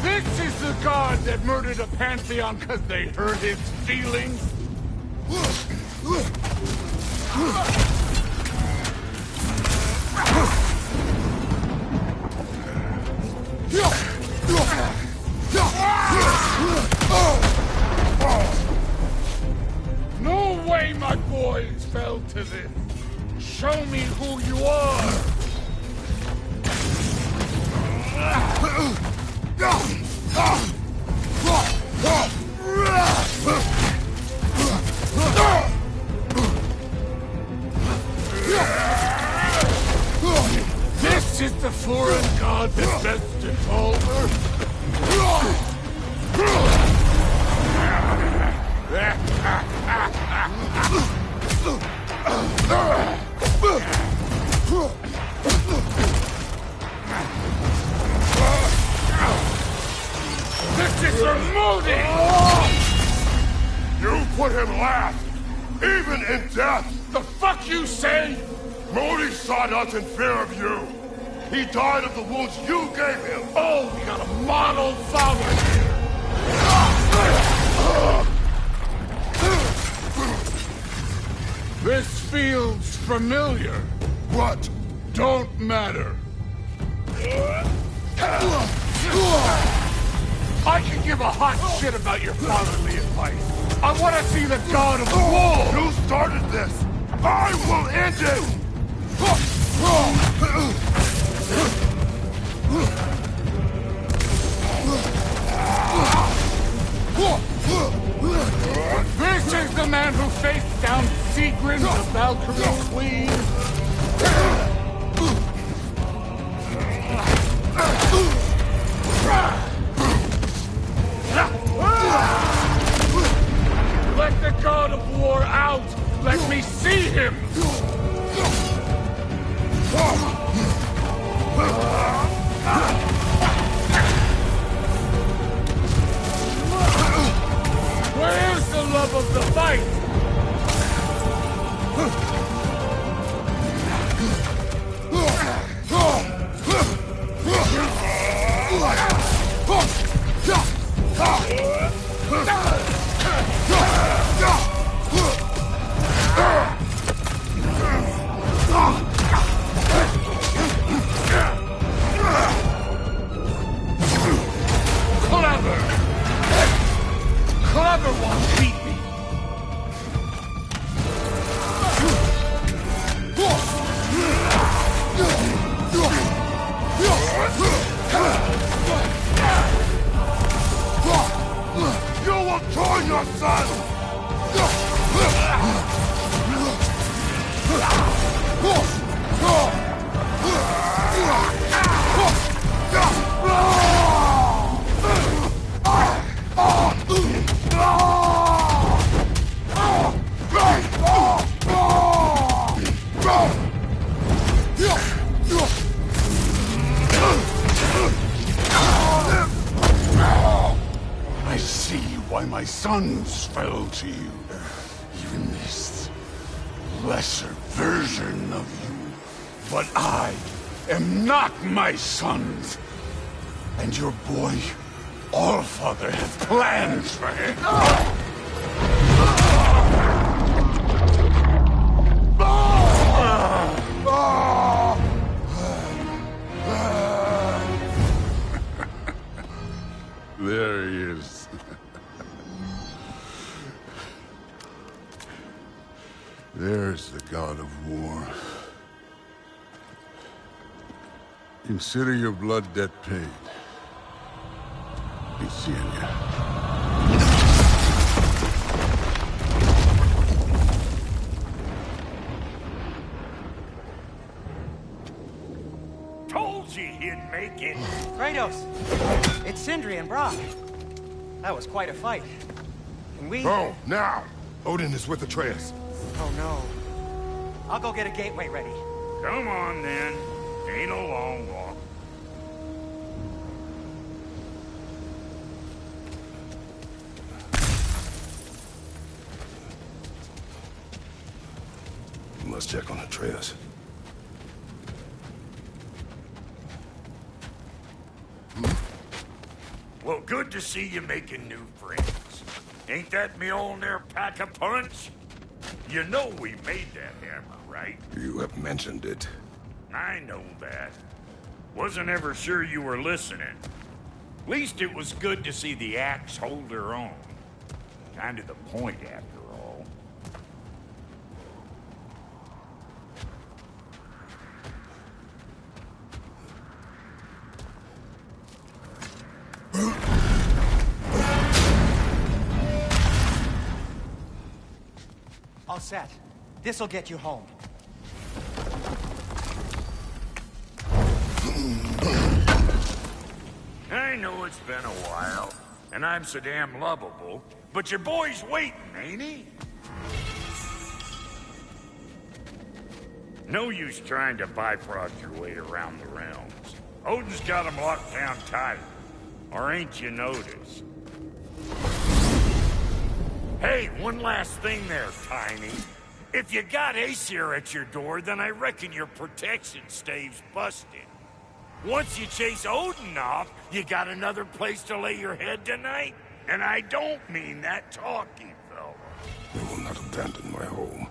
This is the god that murdered a pantheon because they hurt his feelings? hell to this. Show me who you are! This is the foreign god that best Devolver? This is your Modi! You put him last, even in death! The fuck you say? Modi sought us in fear of you. He died of the wounds you gave him. Oh, we got a model father here. This feels familiar. What? Don't matter. I can give a hot shit about your fatherly advice. I want to see the god of war! You started this! I will end it! This is the man who faced down Sigrun, the Valkyrie Queen! Let the god of war out! Let me see him! Where's the love of the fight? Clever won't beat me! You will join your son! I see why my sons fell to you. Even this lesser version of you. But I am not my sons. And your boy, Allfather, has plans for him. There he is. There's the god of war. Consider your blood debt paid. Be seeing ya. Told you he'd make it. Kratos! It's Sindri and Brock. That was quite a fight. Can we... Oh, now! Odin is with Atreus. Oh, no. I'll go get a gateway ready. Come on, then. Ain't a long walk. You must check on Atreus. Well, good to see you making new friends. Ain't that Mjolnir pack a punch? You know we made that hammer, right? You have mentioned it. I know that. Wasn't ever sure you were listening. Least it was good to see the axe hold her own. Kind of the point, after all. set. This'll get you home. I know it's been a while, and I'm so damn lovable, but your boy's waiting, ain't he? No use trying to bifrost your way around the realms. Odin's got him locked down tight. Or ain't you noticed? Hey, one last thing there, Tiny. If you got Aesir at your door, then I reckon your protection stave's busted. Once you chase Odin off, you got another place to lay your head tonight? And I don't mean that talky fella. I will not abandon my home.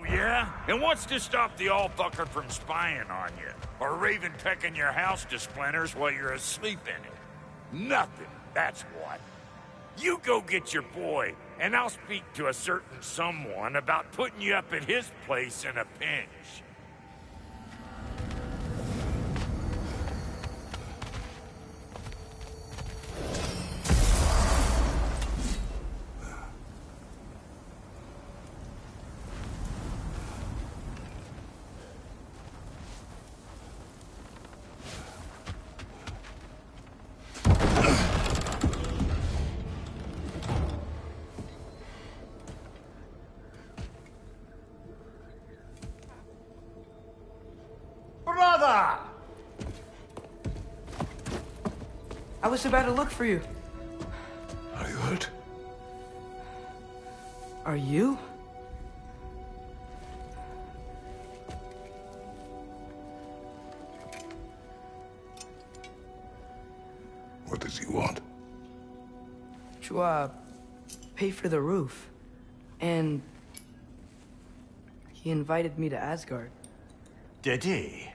Yeah? And what's to stop the all-fucker from spying on you? Or Raven pecking your house to splinters while you're asleep in it? Nothing, that's what. You go get your boy, and I'll speak to a certain someone about putting you up at his place in a pinch. Brother! I was about to look for you. Are you hurt? Are you? What does he want? To, pay for the roof. And he invited me to Asgard. Did he?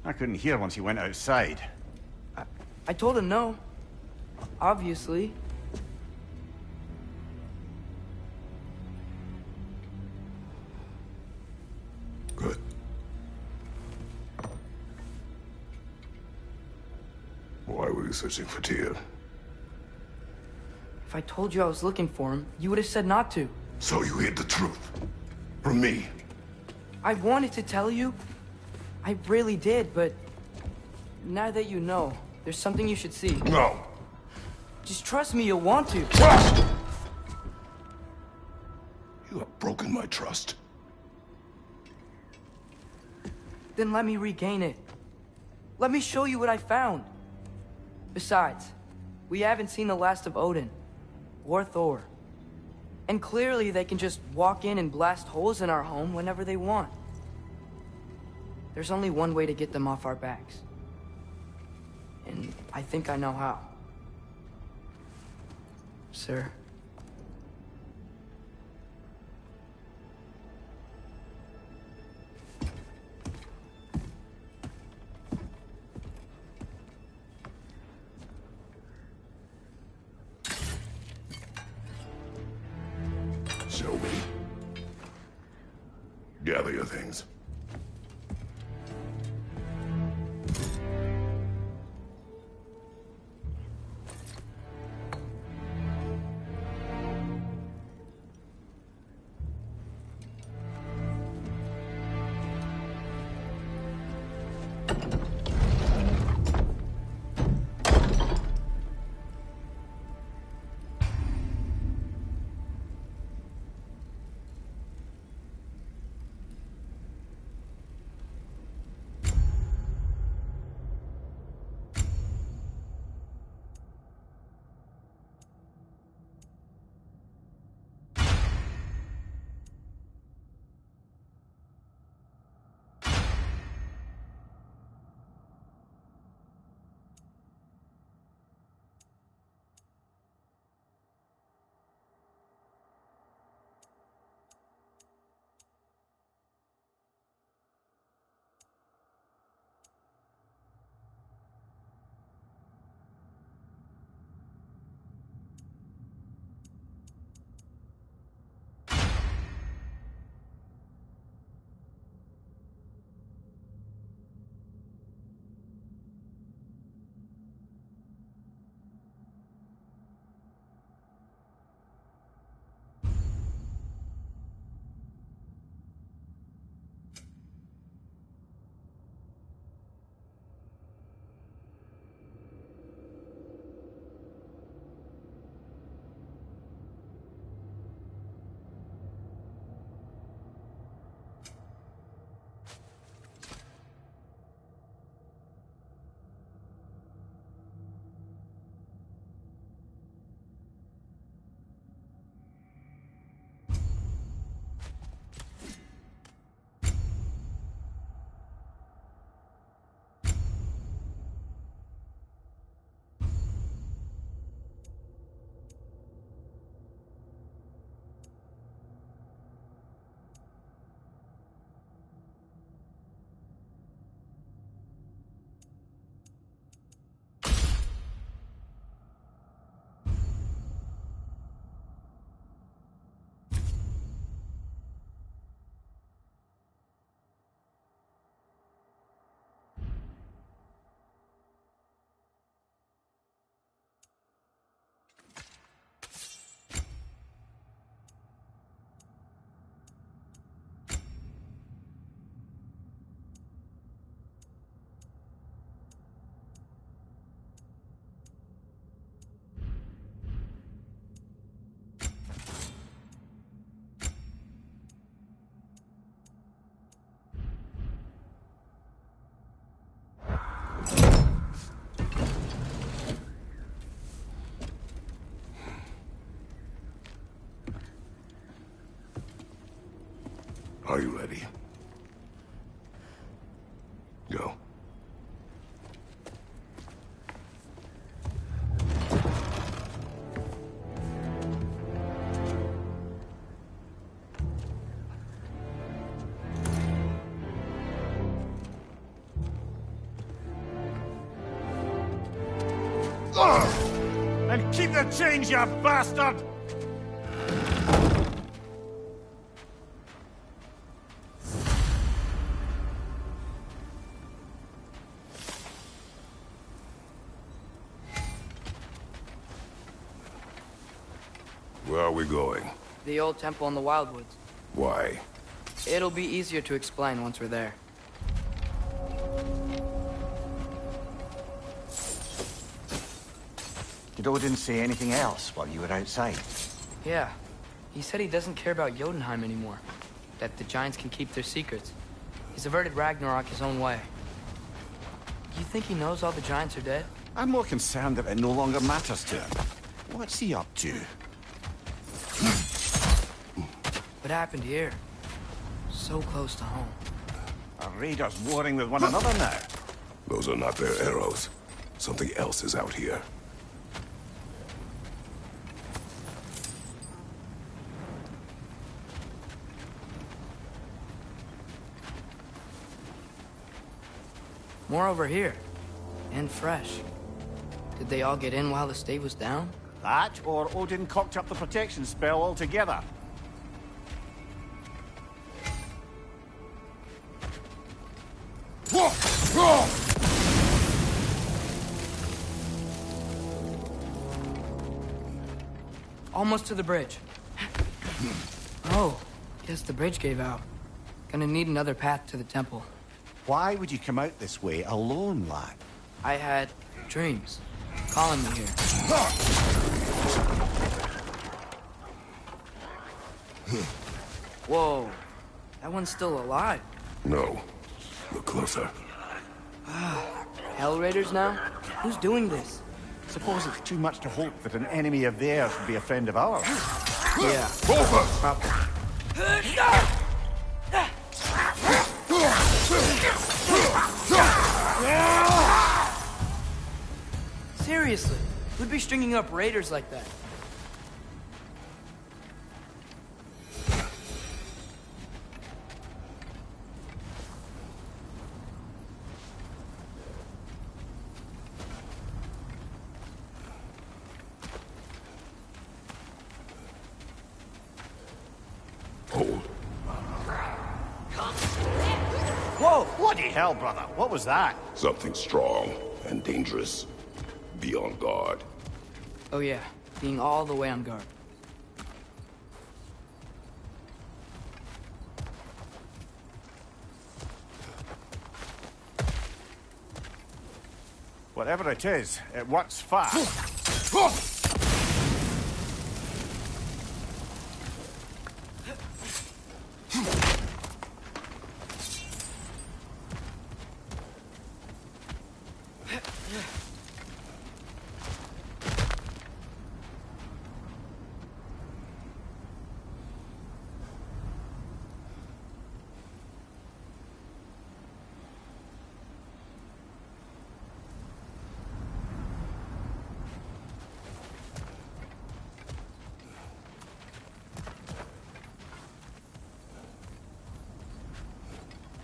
I couldn't hear once he went outside. I told him no. Obviously. Good. Why were you searching for Tyr? If I told you I was looking for him, you would have said not to. So you hid the truth. From me. I wanted to tell you. I really did, but now that you know, there's something you should see. No. Just trust me, you'll want to. Trust! You have broken my trust. Then let me regain it. Let me show you what I found. Besides, we haven't seen the last of Odin. Or Thor. And clearly they can just walk in and blast holes in our home whenever they want. There's only one way to get them off our backs. And I think I know how. Sir. Show me. Gather your things. Are you ready? Go. And keep the change, you bastard! Where are we going? The old temple in the Wildwoods. Why? It'll be easier to explain once we're there. Did Odin say anything else while you were outside? Yeah. He said he doesn't care about Jotunheim anymore. That the Giants can keep their secrets. He's averted Ragnarok his own way. You think he knows all the Giants are dead? I'm more concerned that it no longer matters to him. What's he up to? What happened here? So close to home. Are raiders warring with one another now? Those are not their arrows. Something else is out here. More over here. And fresh. Did they all get in while the stave was down? That, or Odin cocked up the protection spell altogether. Almost to the bridge. Oh, guess the bridge gave out. Gonna need another path to the temple. Why would you come out this way alone, lad? I had dreams calling me here. Whoa, that one's still alive. No. Look closer. Hell Raiders now? Who's doing this? Suppose it's too much to hope that an enemy of theirs would be a friend of ours. Yeah. Seriously, who'd be stringing up raiders like that? Hold. Whoa! Bloody hell, brother. What was that? Something strong and dangerous. Be on guard. Oh yeah, being all the way on guard. Whatever it is, it works fast.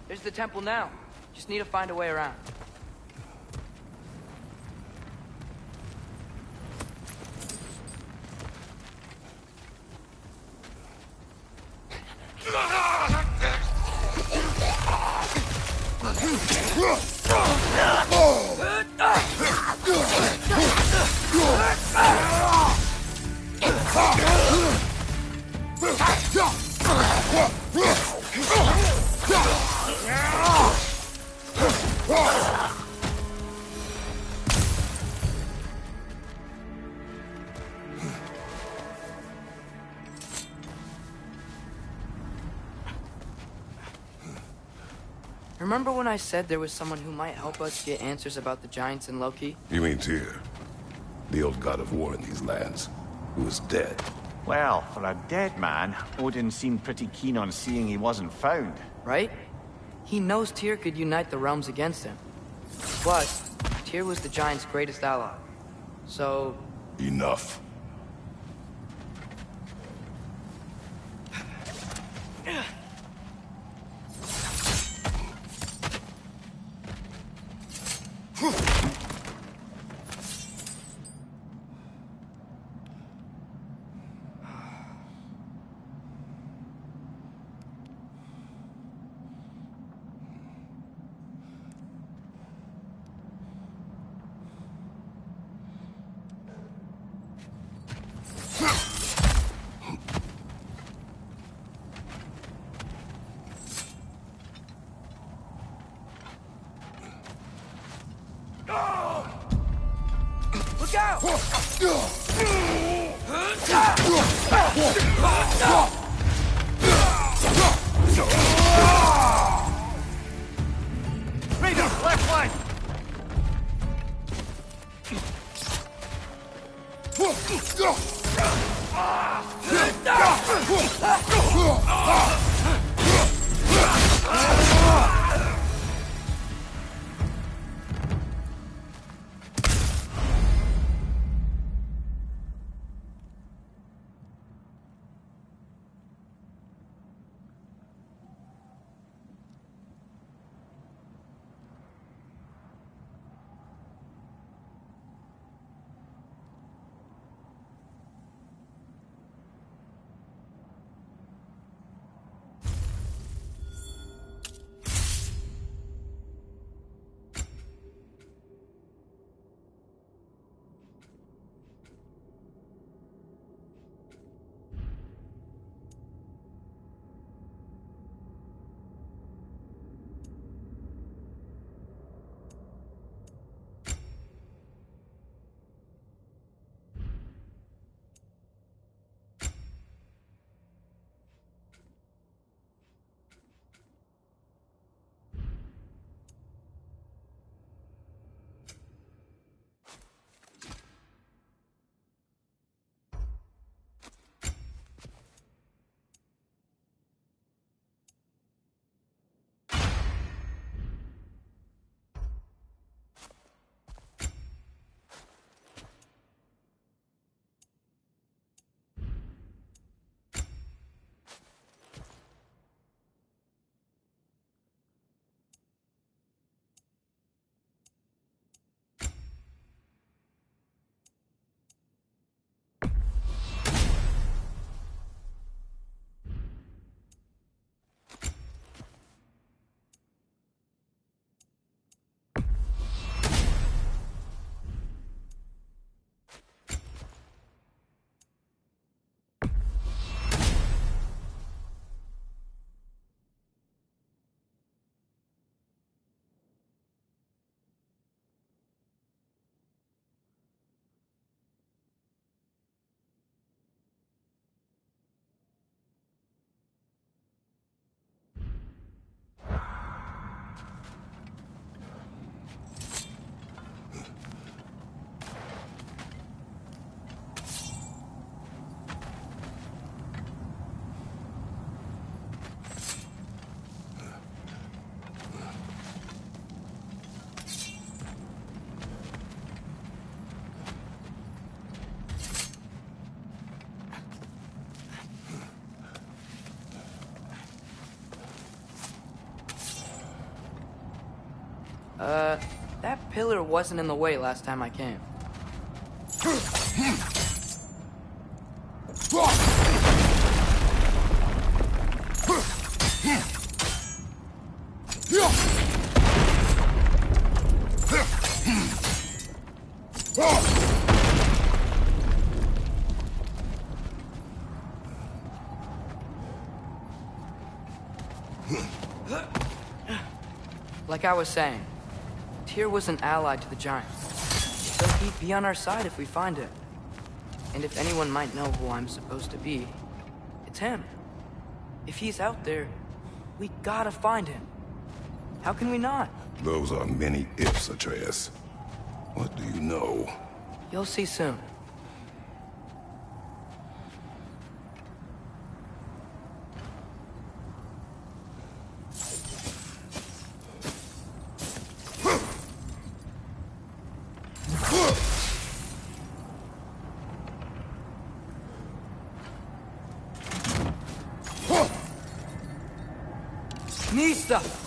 There's the temple now. Just need to find a way around. Remember when I said there was someone who might help us get answers about the Giants and Loki? You mean Tyr, the old god of war in these lands, who is dead. Well, for a dead man, Odin seemed pretty keen on seeing he wasn't found. Right? He knows Tyr could unite the realms against him. Plus, Tyr was the Giants' greatest ally. So... Enough. Look out! Raiders, left flank! That pillar wasn't in the way last time I came. Like I was saying, Tyr was an ally to the Giants, so he'd be on our side if we find him. And if anyone might know who I'm supposed to be, it's him. If he's out there, we gotta find him. How can we not? Those are many ifs, Atreus. What do you know? You'll see soon. Knee stuff.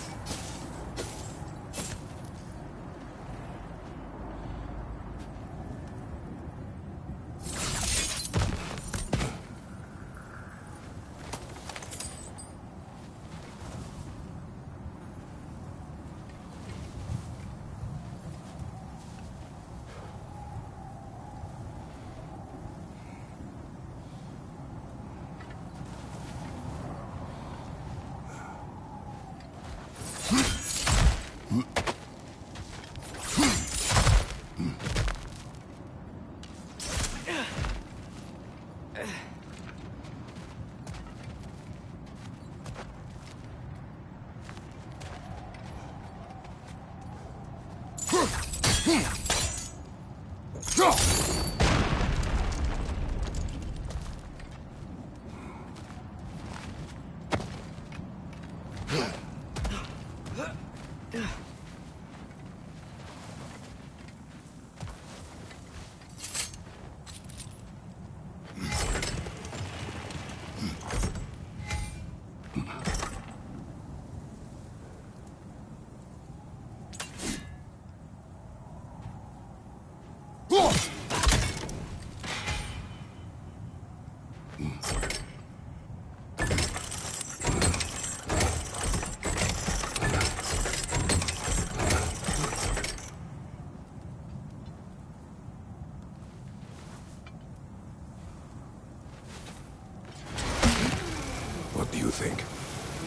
What do you think?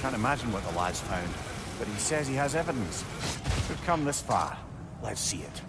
Can't imagine what the lad's found, but he says he has evidence. We've come this far. Let's see it.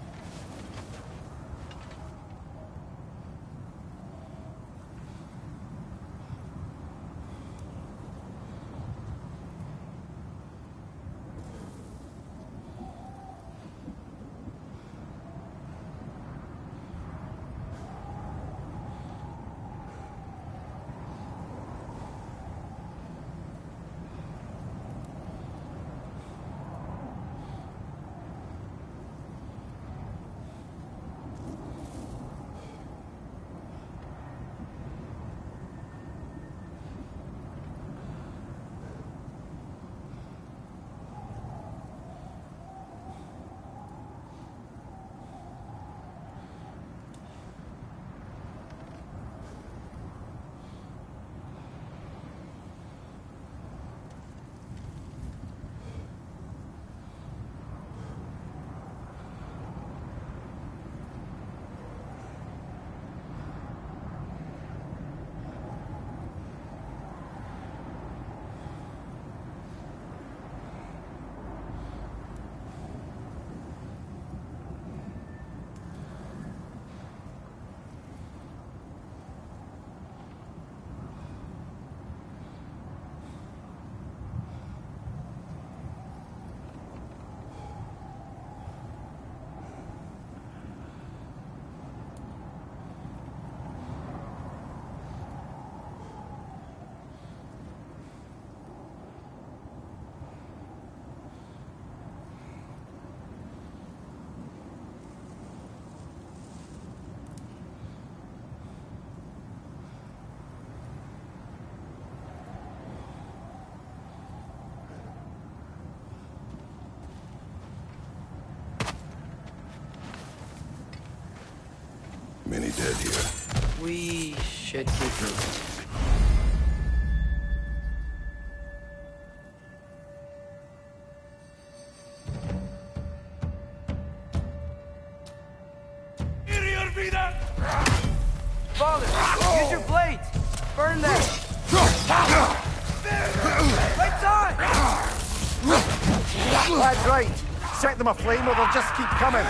Many dead here. We should keep moving. Father, use your blades! Burn them! Right side! That's right. Set them aflame or they'll just keep coming.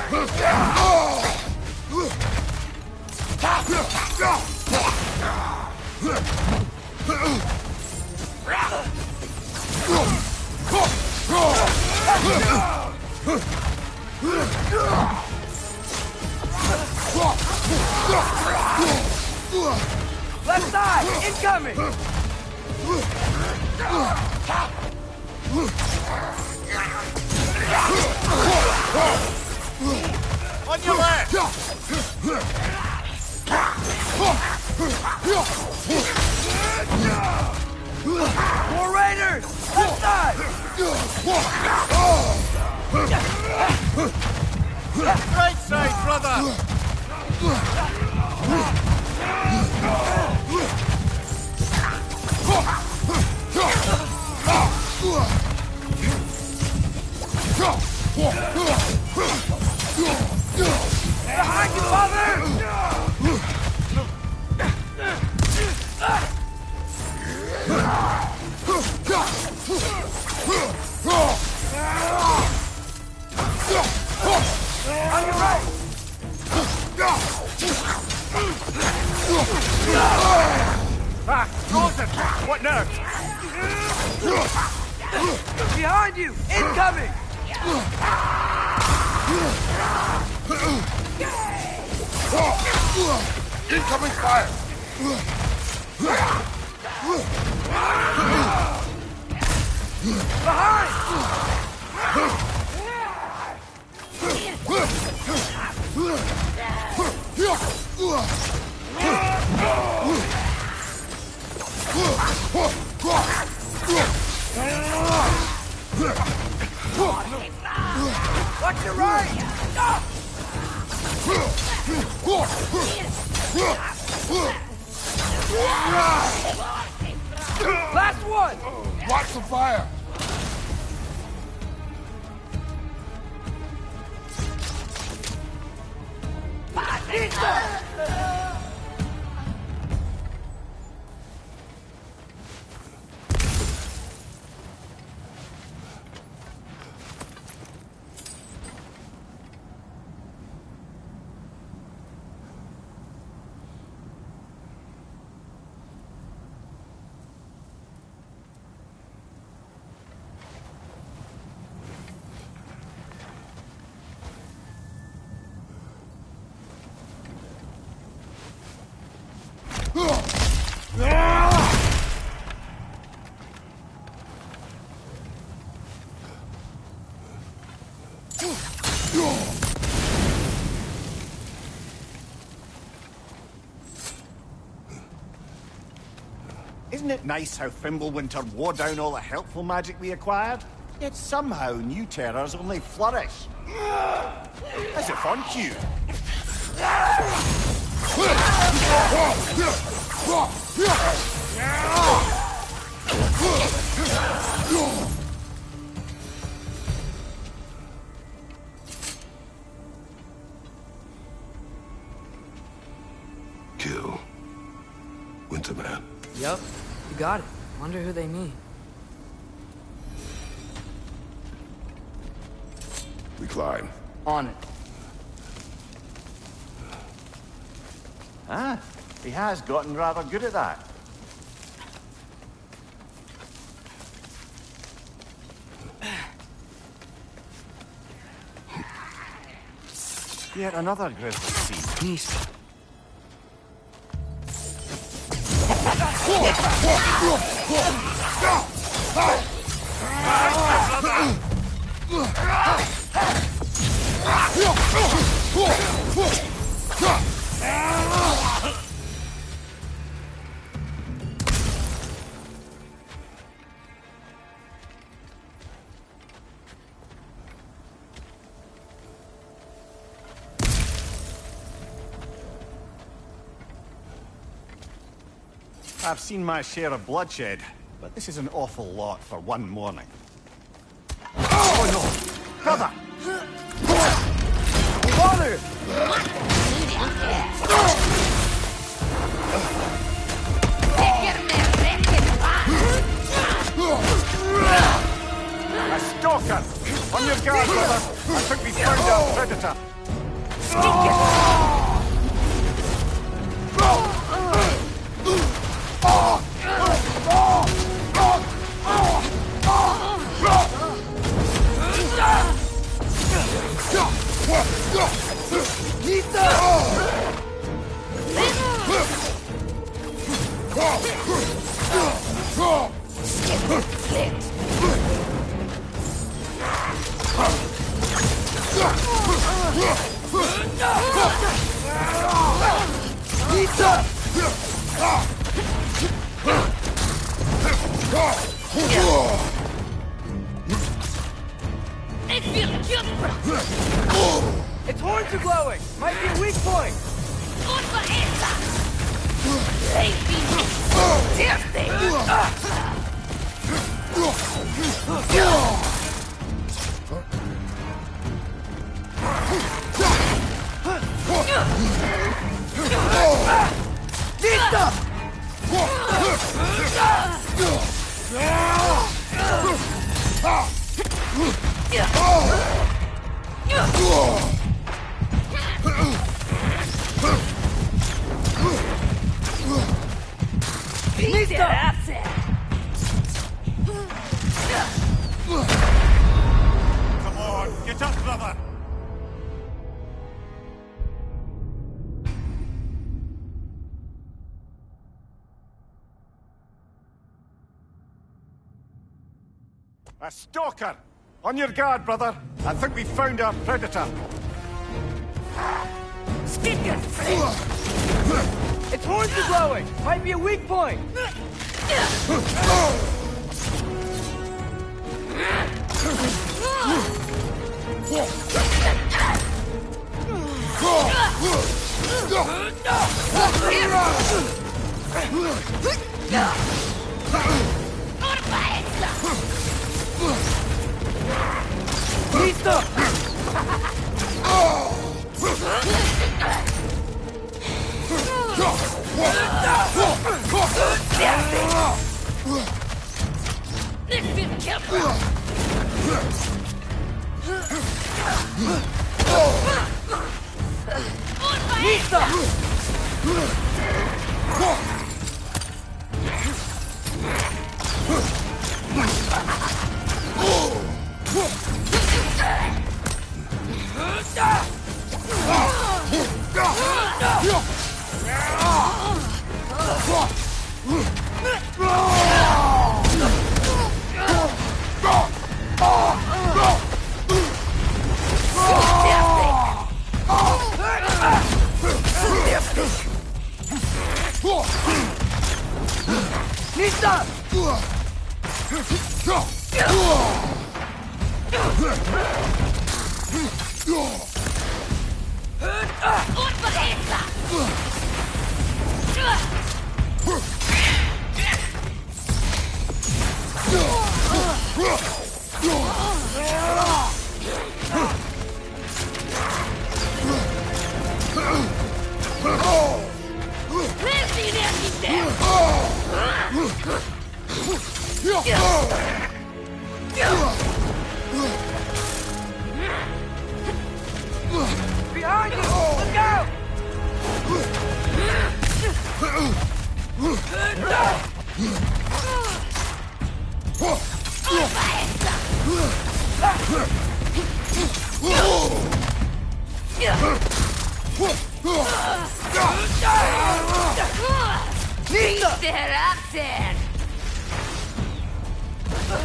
Left side! Incoming! On your left! More raiders! Left side! Right side, brother! Behind you, father! On your right! Ah, Joseph! What now? Behind you! Incoming! Incoming fire! Behind! Watch your right! Last one! Watch the fire! Isn't it nice how Fimbulwinter wore down all the helpful magic we acquired? Yet somehow new terrors only flourish. As if on cue. Kill Winterman. Yep, you got it. Wonder who they mean. We climb. On it. Ah, he has gotten rather good at that. Yet another grisly scene. Peace. I've seen my share of bloodshed, but this is an awful lot for one morning. Oh no! Brother! Father! A stalker! On your guard, brother! I think we found our predator. Come on, get up, brother! A stalker! On your guard, brother. I think we found our predator. Its horns are glowing! Might be a weak point! ¡Listo! ¡Listo! ¡Listo! Behind you! Look out!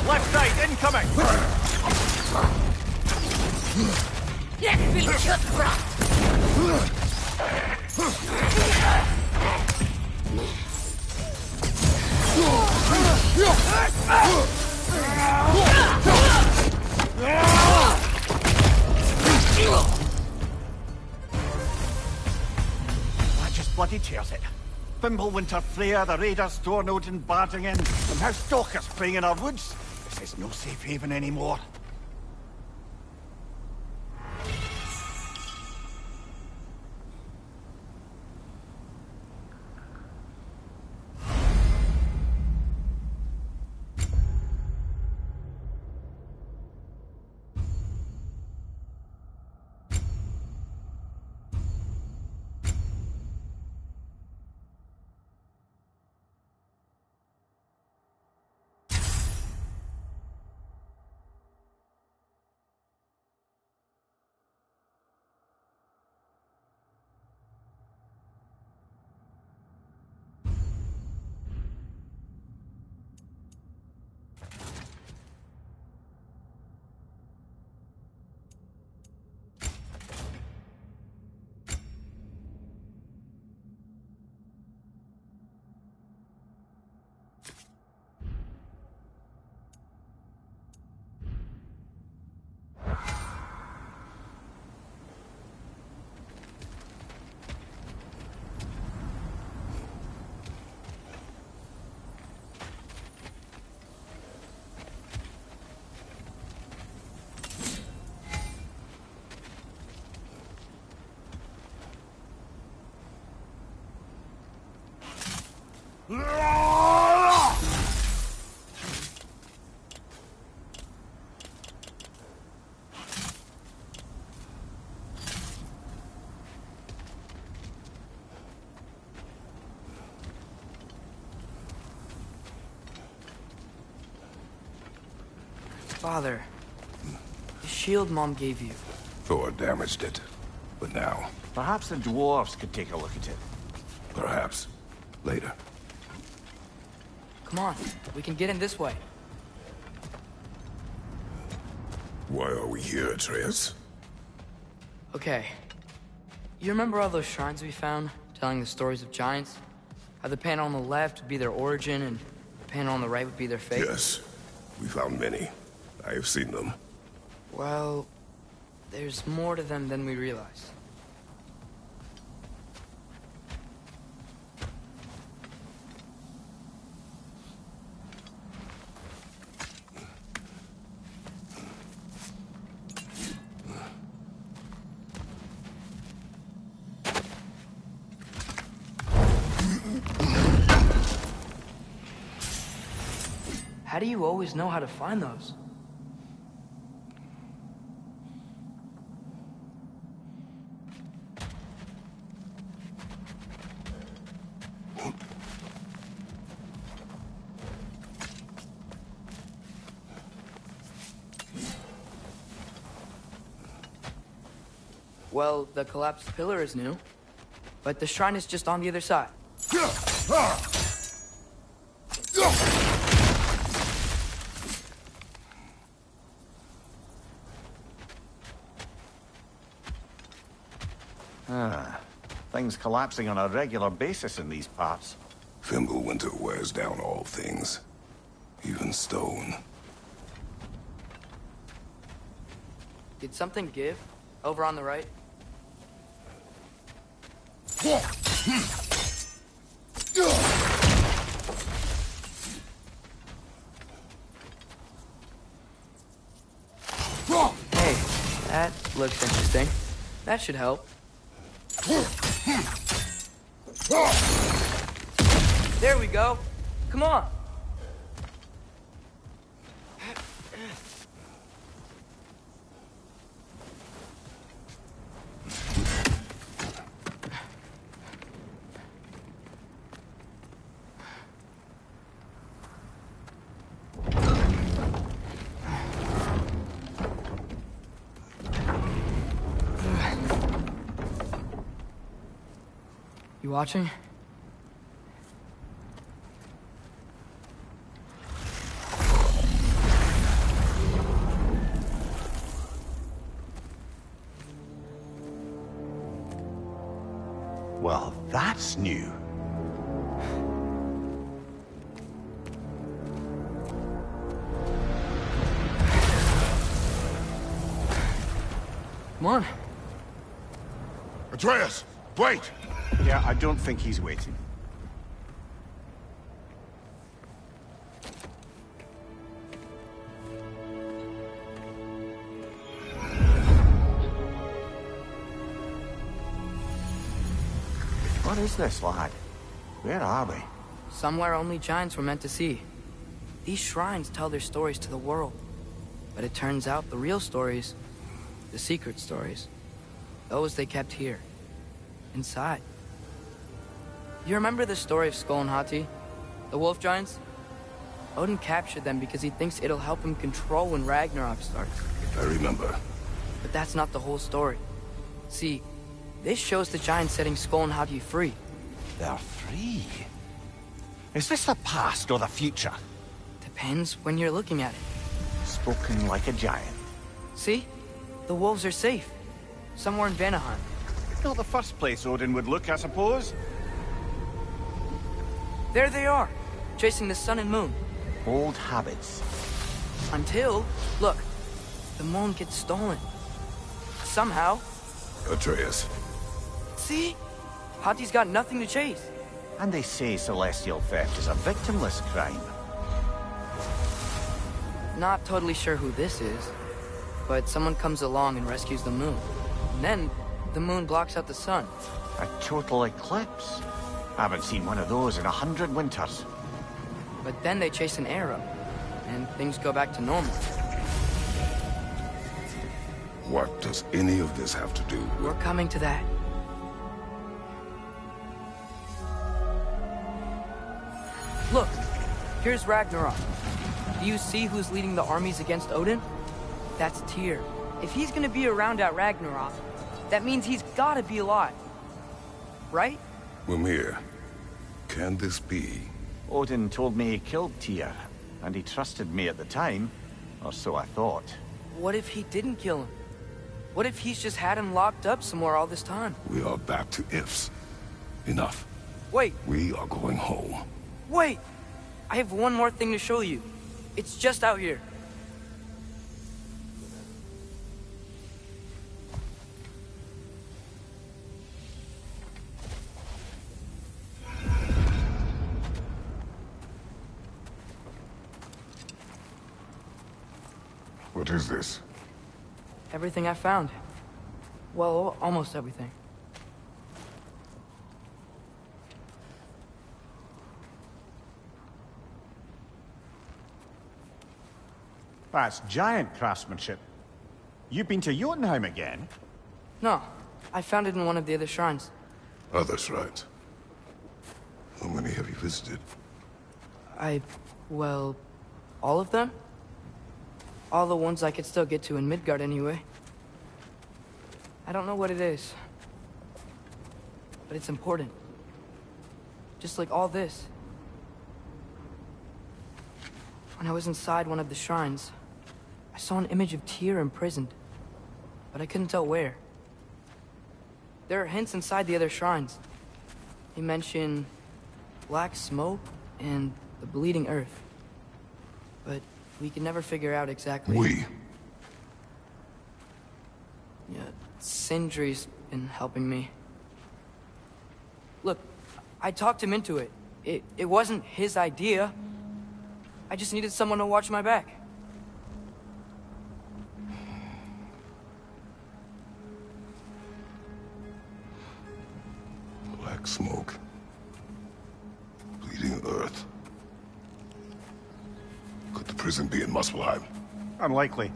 Left side, incoming! That just bloody tears it. Fimbulwinter Freya, the raiders, Thornode and barging in, and now stalkers preying in our woods. This is no safe haven anymore. Father, the shield Mom gave you. Thor damaged it. But now, Perhaps the dwarves could take a look at it. perhaps, later. Come on, we can get in this way. Why are we here, Atreus? Okay. You remember all those shrines we found, telling the stories of giants? How the panel on the left would be their origin, and the panel on the right would be their fate? Yes. We found many. I have seen them. Well, there's more to them than we realize. How do you always know how to find those? Well, the collapsed pillar is new, but the shrine is just on the other side. Things collapsing on a regular basis in these parts. Fimbulwinter wears down all things, even stone. Did something give? Over on the right? Hey, that looks interesting. That should help. There we go. Come on. You watching? Well, that's new. Come on. Atreus, wait! Yeah, I don't think he's waiting. What is this, lad? Where are we? Somewhere only giants were meant to see. These shrines tell their stories to the world. But it turns out the real stories, the secret stories, those they kept here, inside. You remember the story of Skull and Hati? The wolf giants? Odin captured them because he thinks it'll help him control when Ragnarok starts. I remember. But that's not the whole story. See, this shows the giants setting Skull and Hati free. They're free. Is this the past or the future? Depends when you're looking at it. Spoken like a giant. See? The wolves are safe. Somewhere in Vanaheim. Not the first place Odin would look, I suppose. There they are, chasing the sun and moon. Old habits. Until, look, the moon gets stolen. Somehow. Atreus. See? Hati's got nothing to chase. And they say celestial theft is a victimless crime. Not totally sure who this is, but someone comes along and rescues the moon. And then, the moon blocks out the sun. A total eclipse. Haven't seen one of those in 100 winters. But then they chase an arrow, and things go back to normal. What does any of this have to do with... We're coming to that. Look, here's Ragnarok. Do you see who's leading the armies against Odin? That's Tyr. If he's gonna be around at Ragnarok, that means he's gotta be alive. Right? Mimir, can this be? Odin told me he killed Tyr, and he trusted me at the time, or so I thought. What if he didn't kill him? What if he's just had him locked up somewhere all this time? We are back to ifs. Enough. Wait. We are going home. Wait! I have one more thing to show you. It's just out here. What is this? Everything I found. Well, almost everything. That's giant craftsmanship. You've been to Jotunheim again? No, I found it in one of the other shrines. Other shrines? How many have you visited? Well, all of them? All the ones I could still get to in Midgard anyway. I don't know what it is, but it's important. Just like all this. When I was inside one of the shrines, I saw an image of Tyr imprisoned, but I couldn't tell where. There are hints inside the other shrines. They mention black smoke and the bleeding earth, but we can never figure out exactly. We? Yeah, Sindri's been helping me. Look, I talked him into it. It wasn't his idea. I just needed someone to watch my back. Black smoke. Bleeding earth. Could the prison be in Muspelheim? Unlikely.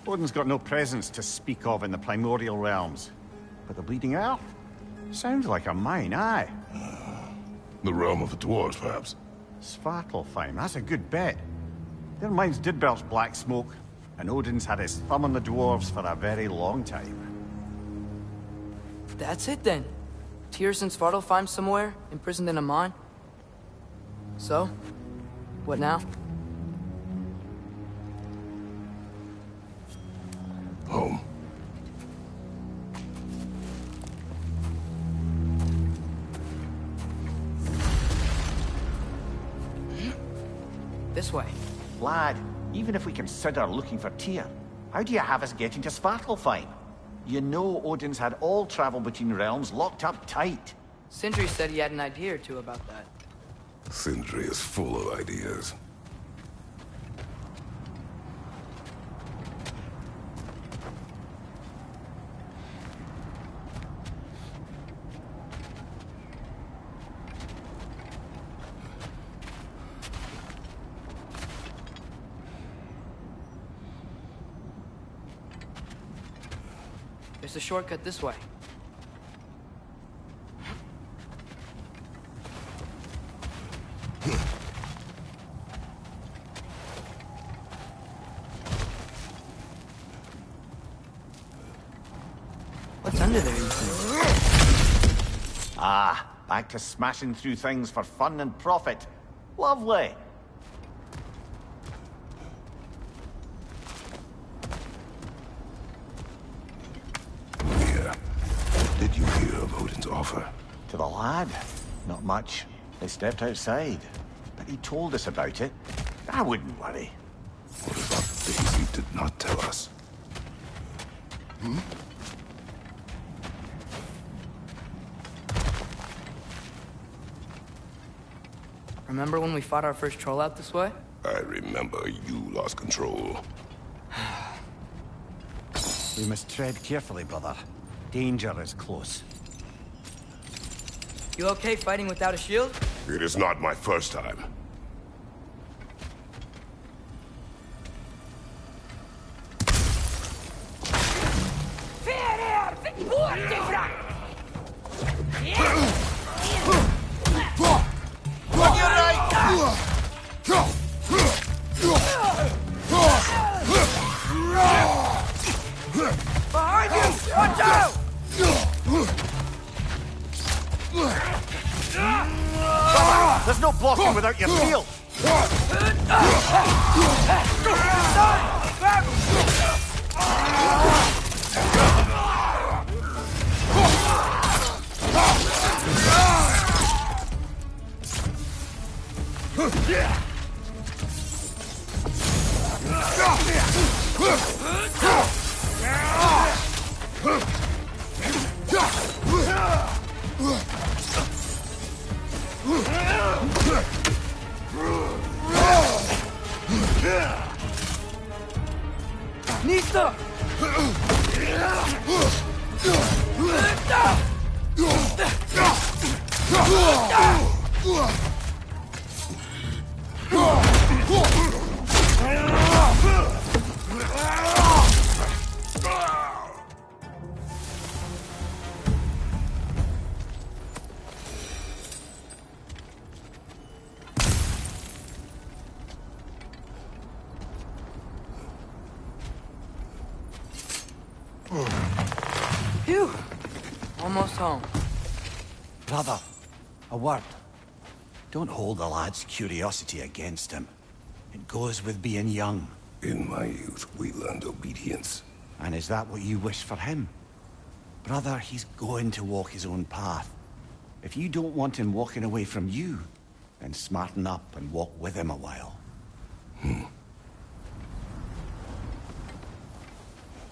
Odin's got no presence to speak of in the primordial realms. But the bleeding earth? Sounds like a mine, aye. The realm of the dwarves, perhaps? Svartalfheim, that's a good bet. Their mines did belch black smoke, and Odin's had his thumb on the dwarves for a very long time. That's it then. Tyr's in Svartalfheim somewhere, imprisoned in a mine. So, what now? Home. This way. Lad, even if we consider looking for Tyr, how do you have us getting to Svartalfheim? You know Odin's had all travel between realms locked up tight. Sindri said he had an idea or two about that. Sindri is full of ideas. There's a shortcut this way. What's under there, you think? Ah, back to smashing through things for fun and profit. Lovely. Did you hear of Odin's offer? To the lad? Not much. They stepped outside. But he told us about it. I wouldn't worry. What about things he did not tell us? Hmm? Remember when we fought our first troll out this way? I remember you lost control. We must tread carefully, brother. Danger is close. You okay fighting without a shield? It is not my first time. On your right! Behind you! Watch out! There's no blocking without your shield! Nista! Phew! Almost home. Brother, a word. Don't hold the lad's curiosity against him. It goes with being young. In my youth, we learned obedience. And is that what you wish for him? Brother, he's going to walk his own path. If you don't want him walking away from you, then smarten up and walk with him a while.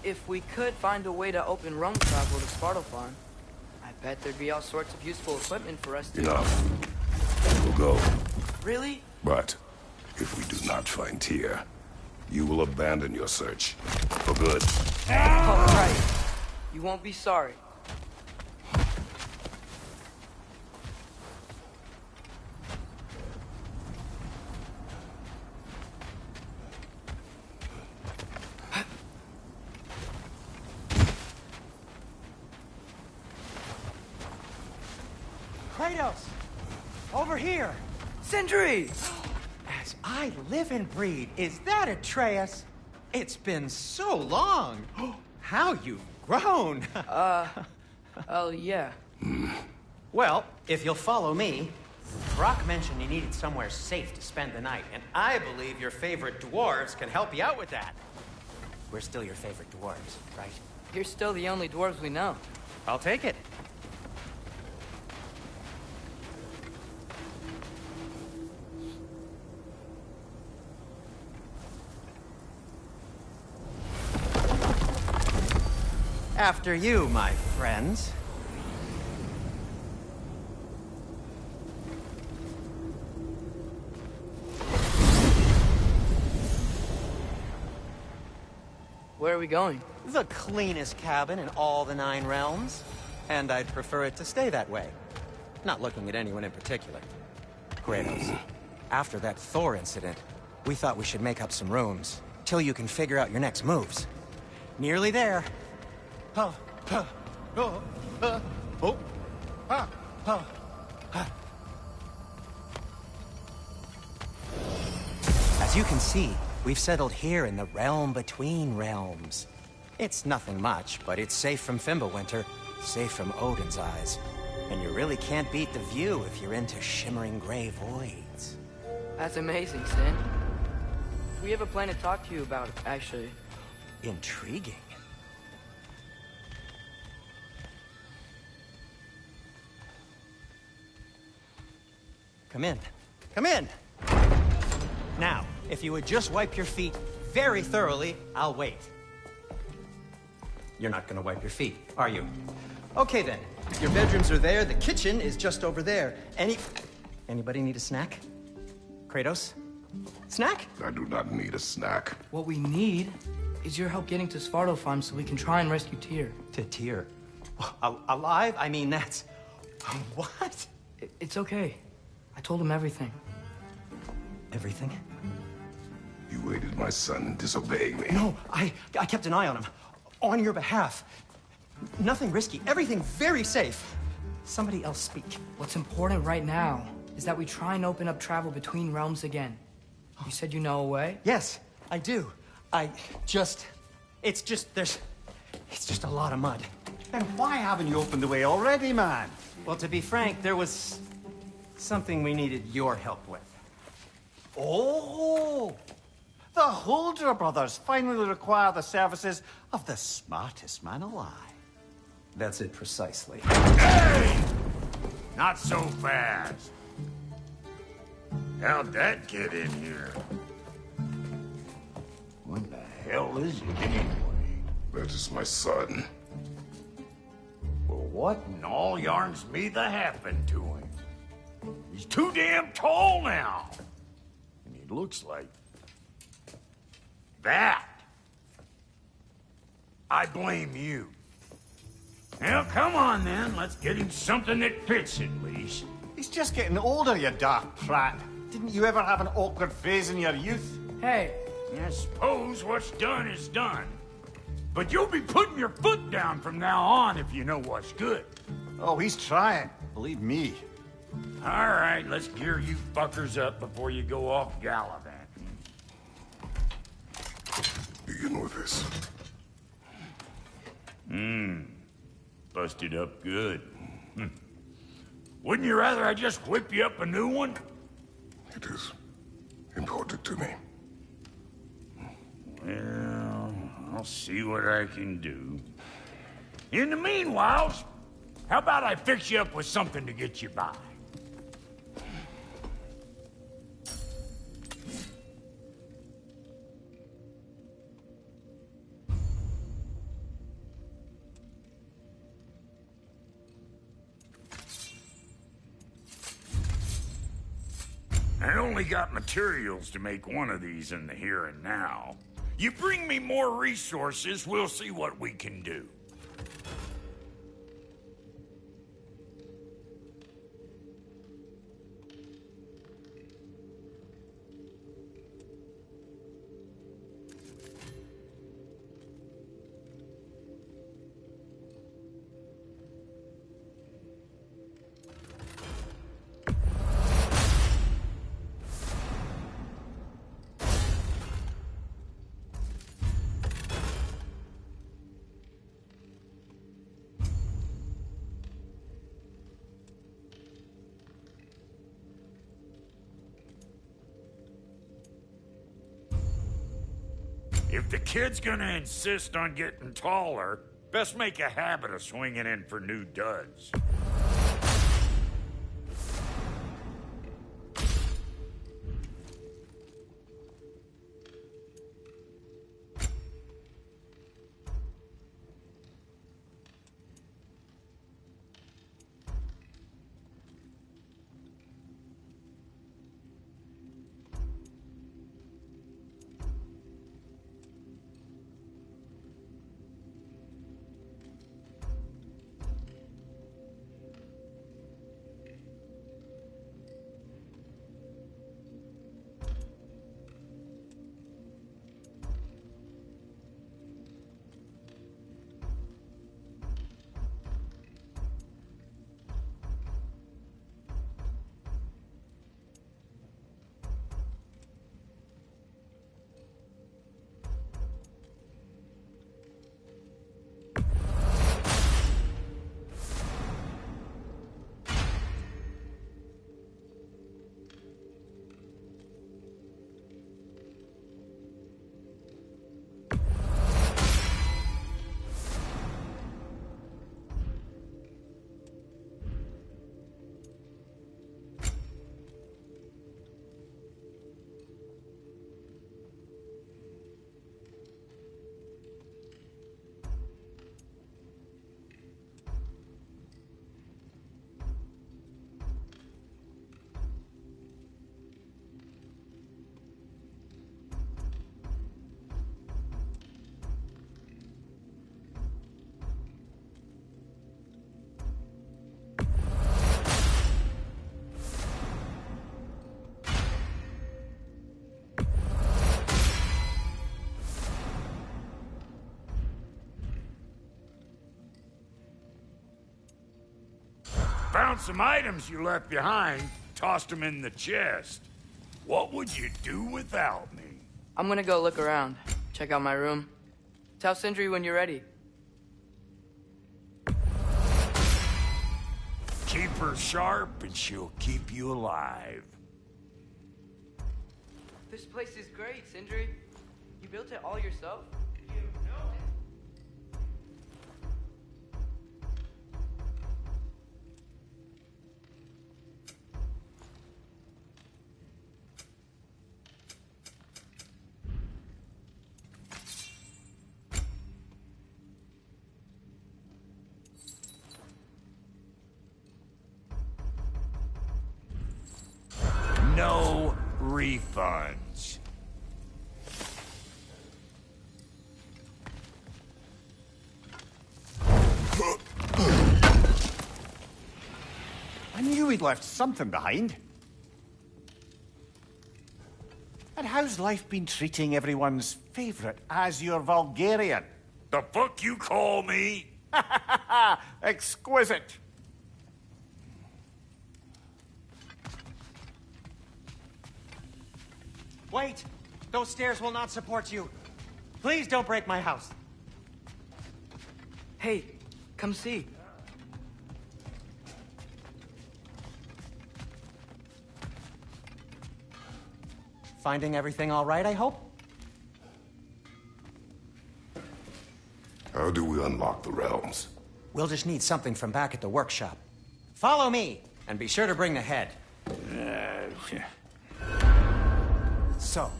If we could find a way to open realm travel to Svartalfheim, I bet there'd be all sorts of useful equipment for us to... Enough. We'll go. Really? But if we do not find Tyr, you will abandon your search. For good. Oh, right. You won't be sorry. Kratos! Over here! Sindri! As I live and breathe, is that Atreus? It's been so long! How you've grown! Oh, yeah. Well, if you'll follow me, Brock mentioned you needed somewhere safe to spend the night, and I believe your favorite dwarves can help you out with that. We're still your favorite dwarves, right? You're still the only dwarves we know. I'll take it. After you, my friends. Where are we going? The cleanest cabin in all the 9 realms. And I'd prefer it to stay that way. Not looking at anyone in particular. Kratos, after that Thor incident, we thought we should make up some rooms, till you can figure out your next moves. Nearly there. As you can see, we've settled here in the realm between realms. It's nothing much, but it's safe from Fimbulwinter, safe from Odin's eyes. And you really can't beat the view if you're into shimmering gray voids. That's amazing, Stan. We have a plan to talk to you about, actually. Intriguing. Come in. Come in! Now, if you would just wipe your feet very thoroughly, I'll wait. You're not gonna wipe your feet, are you? Okay then. Your bedrooms are there, the kitchen is just over there. Anybody need a snack? Kratos? Snack? I do not need a snack. What we need is your help getting to Svartalfheim so we can try and rescue Tyr. To Tyr? Alive? I mean, that's... What? It's okay. I told him everything. Everything? You aided my son in disobeying me. No, I kept an eye on him. On your behalf. Nothing risky. Everything very safe. Somebody else speak. What's important right now is that we try and open up travel between realms again. You said you know a way? Yes, I do. It's just a lot of mud. Then why haven't you opened the way already, man? Well, to be frank, there was something we needed your help with. Oh! The Holder brothers finally require the services of the smartest man alive. That's it precisely. Hey! Not so fast. How'd that get in here? What the hell is it anyway? That is my son. Well, what in all yarns me the happened to him? He's too damn tall now. And he looks like... that. I blame you. Well, come on then. Let's get him something that fits at least. He's just getting older, you dark prat. Didn't you ever have an awkward phase in your youth? Hey. I suppose what's done is done. But you'll be putting your foot down from now on if you know what's good. Oh, he's trying. Believe me. All right, let's gear you fuckers up before you go off gallivanting. Begin with this. Busted up good. Wouldn't you rather I just whip you up a new one? It is important to me. Well, I'll see what I can do. In the meanwhile, how about I fix you up with something to get you by? I only got materials to make one of these in the here and now. You bring me more resources, we'll see what we can do. If the kid's gonna insist on getting taller, best make a habit of swinging in for new duds. Found some items you left behind, tossed them in the chest. What would you do without me? I'm gonna go look around. Check check out my room. Tell Sindri when you're ready. Keep her sharp and she'll keep you alive. This place is great, Sindri. You built it all yourself? No refunds. I knew we'd left something behind. And how's life been treating everyone's favorite Azure Vulgarian? The fuck you call me? Exquisite. Wait! Those stairs will not support you. Please don't break my house. Hey, come see. Finding everything all right, I hope? How do we unlock the realms? We'll just need something from back at the workshop. Follow me, and be sure to bring the head. So,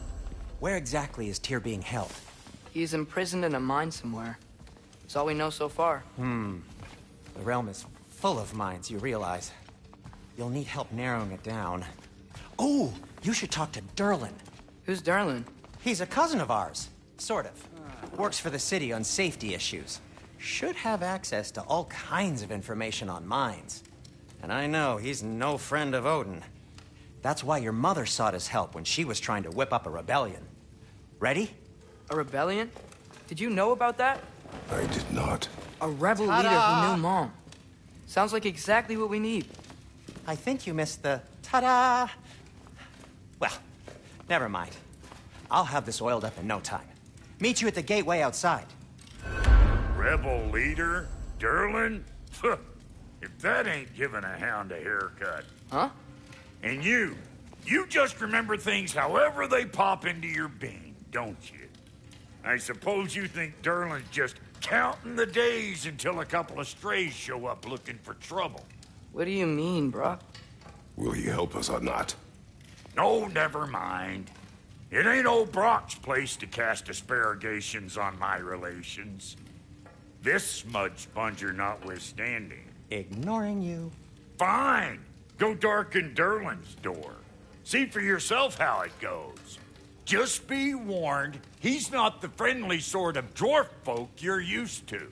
where exactly is Tyr being held? He's imprisoned in a mine somewhere. That's all we know so far. The realm is full of mines, you realize. You'll need help narrowing it down. Oh, you should talk to Derlin. Who's Derlin? He's a cousin of ours. Sort of. Works for the city on safety issues. Should have access to all kinds of information on mines. And I know he's no friend of Odin. That's why your mother sought his help when she was trying to whip up a rebellion. Ready? A rebellion? Did you know about that? I did not. A rebel leader who knew Mom. Sounds like exactly what we need. I think you missed the ta-da. Well, never mind. I'll have this oiled up in no time. Meet you at the gateway outside. Rebel leader? Derlin? If that ain't giving a hound a haircut. Huh? And you just remember things however they pop into your bean, don't you? I suppose you think Derlin's just counting the days until a couple of strays show up looking for trouble. What do you mean, Brock? Will he help us or not? No, never mind. It ain't old Brock's place to cast aspersions on my relations. This smudge sponger notwithstanding. Ignoring you. Fine. Go darken Derlin's door. See for yourself how it goes. Just be warned, he's not the friendly sort of dwarf folk you're used to.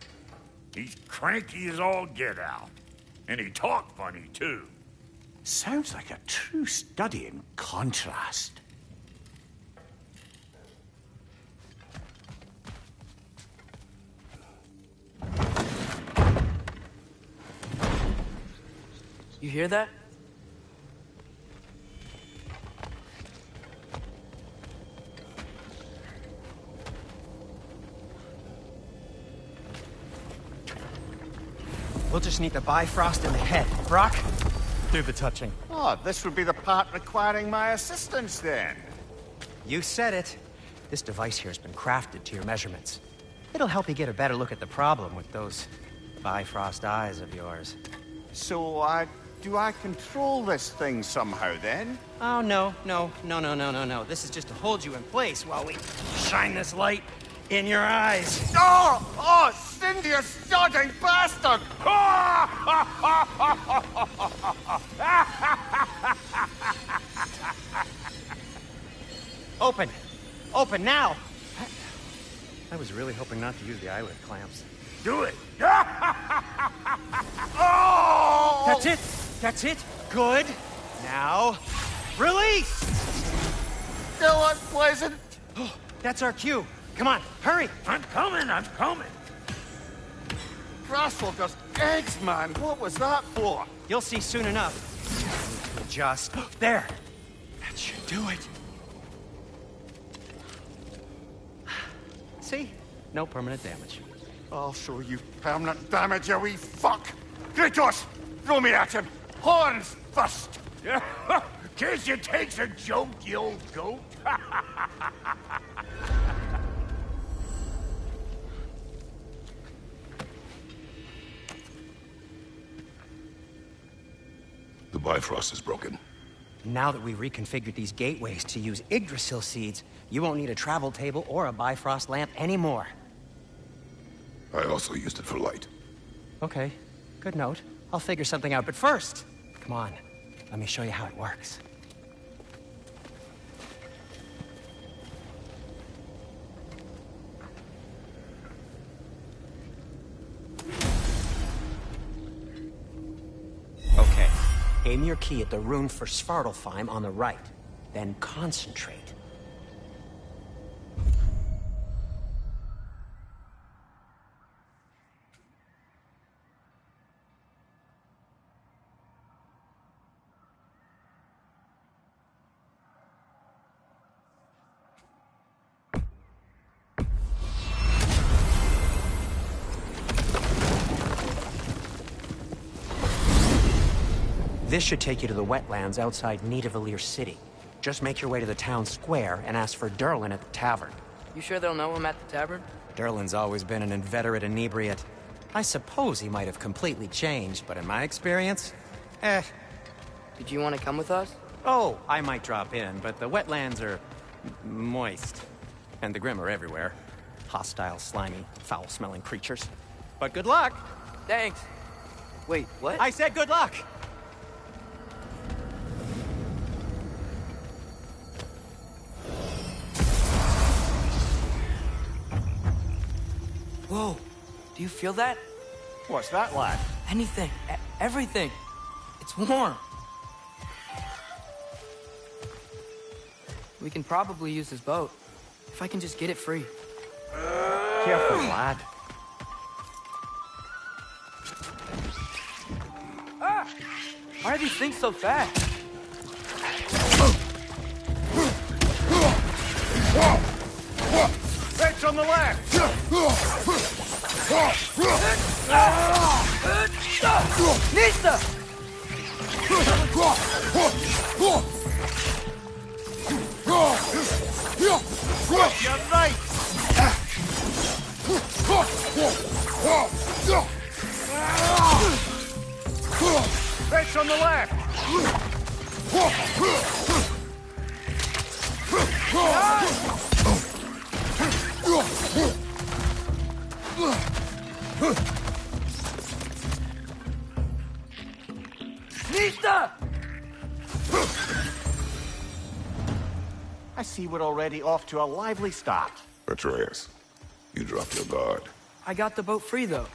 He's cranky as all get out. And he talk funny, too. Sounds like a true study in contrast. You hear that? We'll just need the Bifrost in the head. Brock, do the touching. Oh, this would be the part requiring my assistance then. You said it. This device here has been crafted to your measurements. It'll help you get a better look at the problem with those Bifrost eyes of yours. So, do I control this thing somehow then? Oh, no. This is just to hold you in place while we shine this light in your eyes. Oh, Cindy, you sodding bastard! Open! Open now! I was really hoping not to use the eyelid clamps. Do it! Oh! That's it! That's it! Good! Now, release! Still unpleasant. Oh, that's our cue. Come on, hurry! I'm coming! Russell just eggs, man. What was that for? You'll see soon enough. Just there. That should do it. See? No permanent damage. I'll show you permanent damage, you wee fuck! Kratos! Throw me at him! Horns first! Guess you takes a joke, you old goat. The Bifrost is broken. Now that we've reconfigured these gateways to use Yggdrasil seeds, you won't need a travel table or a Bifrost lamp anymore. I also used it for light. Okay, good note. I'll figure something out, but first, come on, let me show you how it works. Okay, aim your key at the rune for Svartalfheim on the right, then concentrate. This should take you to the wetlands outside Nidavellir City. Just make your way to the town square and ask for Durlin at the tavern. You sure they'll know him at the tavern? Durlin's always been an inveterate inebriate. I suppose he might have completely changed, but in my experience, Did you want to come with us? Oh, I might drop in, but the wetlands are moist. And the Grim are everywhere. Hostile, slimy, foul-smelling creatures. But good luck! Thanks. Wait, what? I said good luck! Whoa, do you feel that? What's that, lad? Anything, everything. It's warm. We can probably use this boat, if I can just get it free. Careful, lad. Ah! Why are these things so fast? Fetch on the left! Nista! You're right! Fetch on the left! Nista! I see we're already off to a lively start. Atreus, you dropped your guard. I got the boat free, though.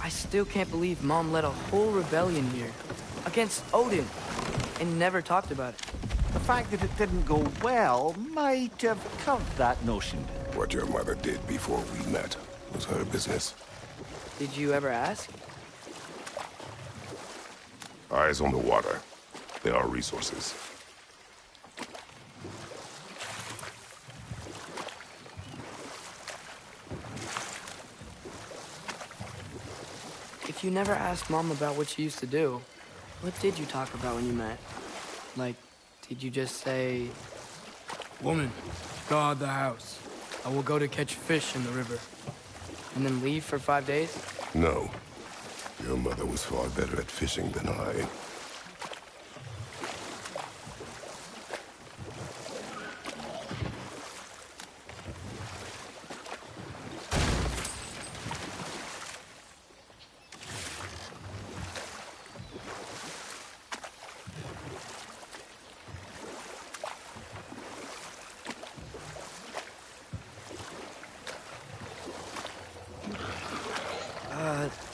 I still can't believe Mom led a whole rebellion here. Against Odin. And never talked about it. The fact that it didn't go well might have curbed that notion. What your mother did before we met was her business. Did you ever ask? Eyes on the water. There are resources. If you never asked Mom about what she used to do, what did you talk about when you met? Like, did you just say, "Woman, guard the house. I will go to catch fish in the river," and then leave for 5 days? No. Your mother was far better at fishing than I.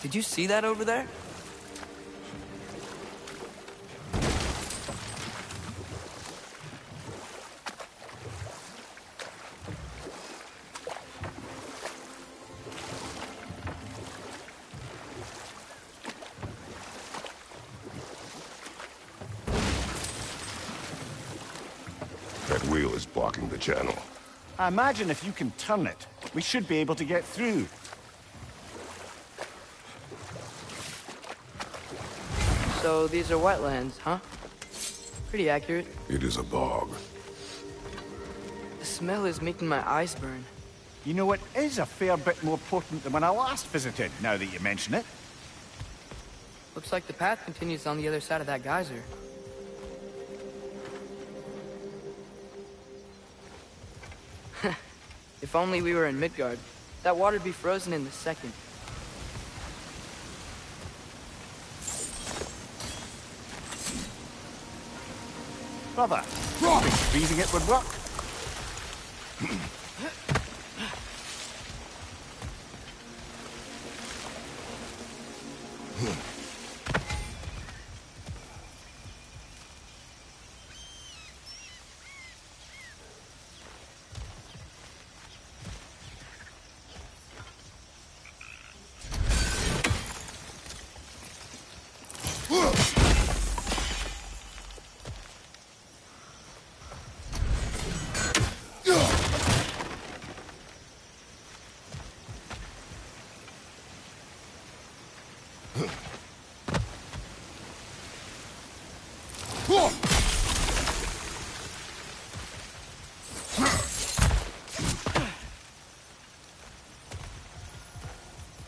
Did you see that over there? wheel is blocking the channel. I imagine if you can turn it, we should be able to get through. So these are wetlands, huh? Pretty accurate. It is a bog. The smell is making my eyes burn. You know, it is a fair bit more potent than when I last visited, now that you mention it. Looks like the path continues on the other side of that geyser. If only we were in Midgard. That water'd be frozen in a second. Brother, freezing it would work.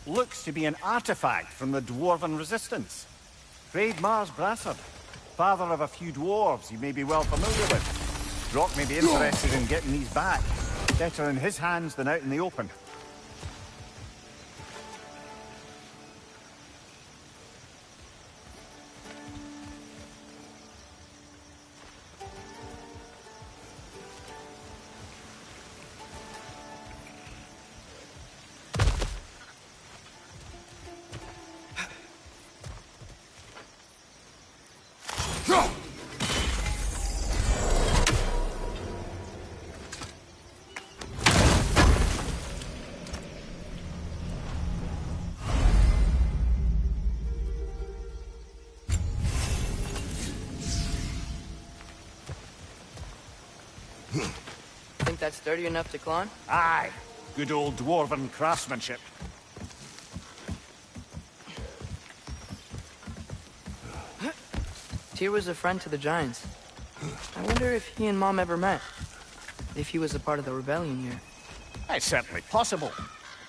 Looks to be an artifact from the Dwarven Resistance. Freyd Mars Brassard, father of a few dwarves you may be well familiar with. Brock may be interested in getting these back. Better in his hands than out in the open. Think that's sturdy enough to climb? Aye. Good old Dwarven craftsmanship. Tyr was a friend to the Giants. I wonder if he and Mom ever met. If he was a part of the rebellion here. It's certainly possible.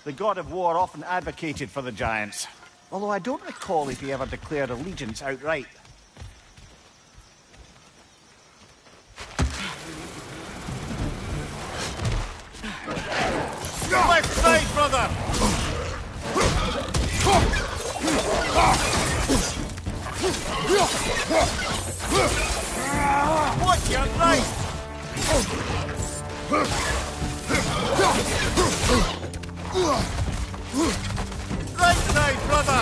The god of war often advocated for the Giants. Although I don't recall if he ever declared allegiance outright. Left side, brother! Watch your right! Right side, brother!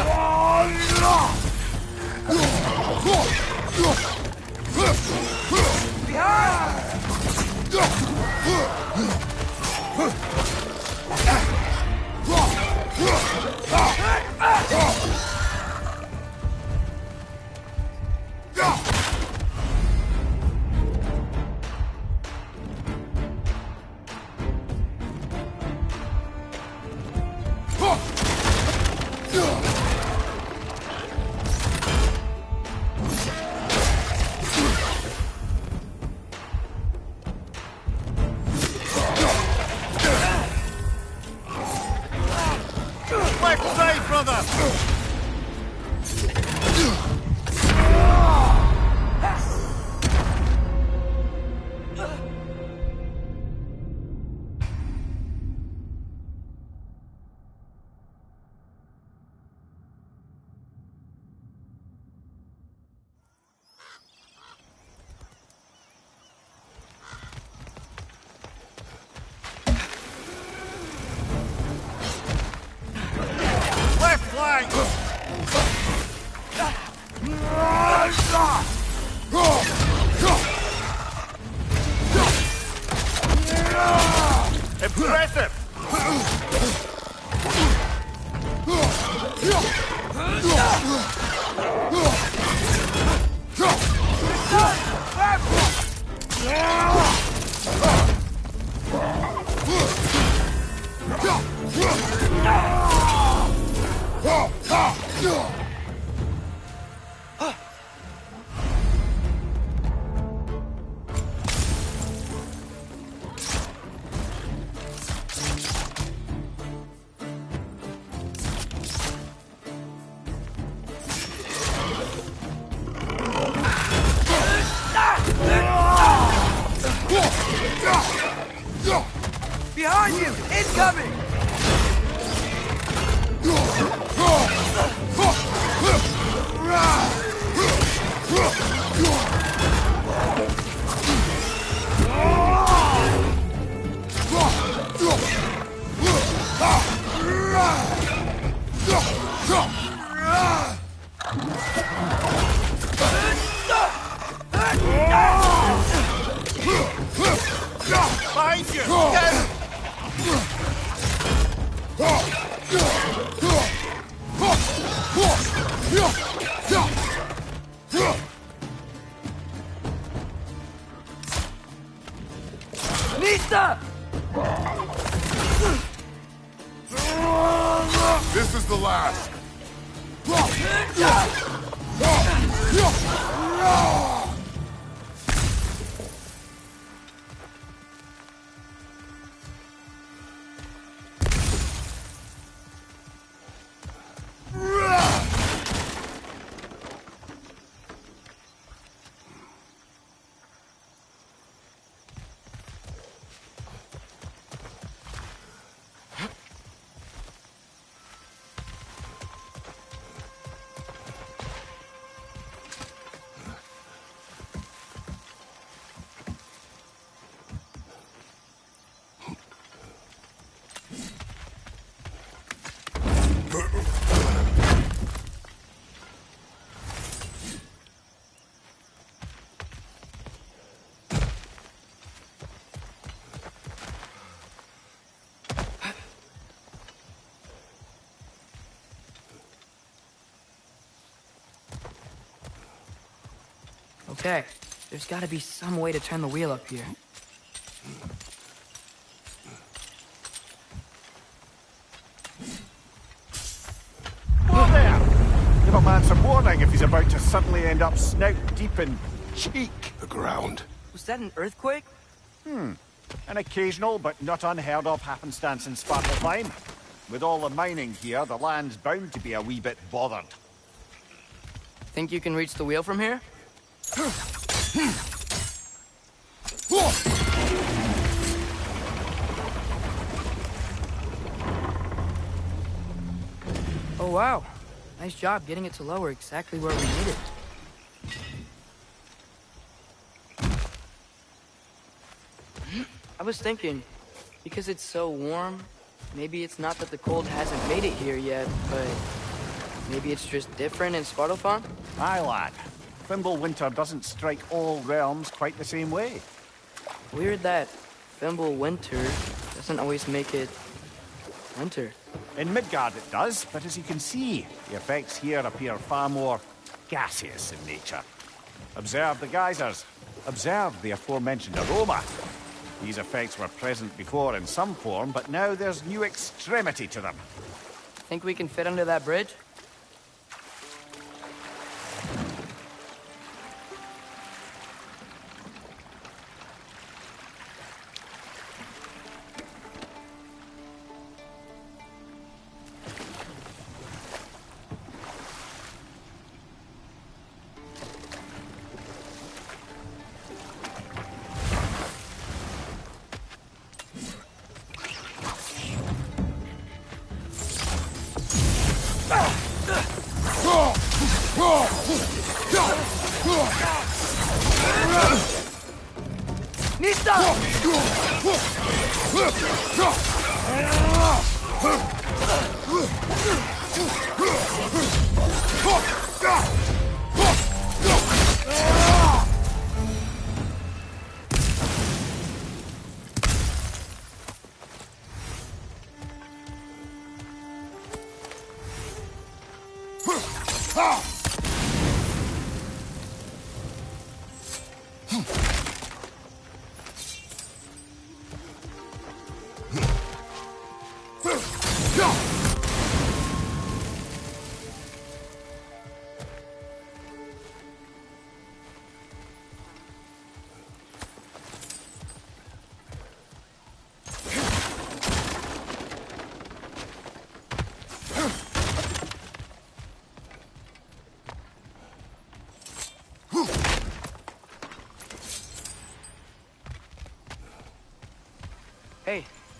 Behind you! Incoming! Behind you! Down! Nista! This is the last. Okay, there's gotta be some way to turn the wheel up here. Oh, there! Give a man some warning if he's about to suddenly end up snout deep in cheek. The ground. Was that an earthquake? An occasional but not unheard of happenstance in Svartalfheim. With all the mining here, the land's bound to be a wee bit bothered. Think you can reach the wheel from here? Oh wow, nice job getting it to lower exactly where we need it. I was thinking, because it's so warm, maybe it's not that the cold hasn't made it here yet, but maybe it's just different in Svartalfheim? Aye, lad. Fimbulwinter doesn't strike all realms quite the same way. Weird that Fimbulwinter doesn't always make it winter. In Midgard it does, but as you can see, the effects here appear far more gaseous in nature. Observe the geysers. Observe the aforementioned aroma. These effects were present before in some form, but now there's new extremity to them. Think we can fit under that bridge?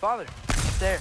Father, there.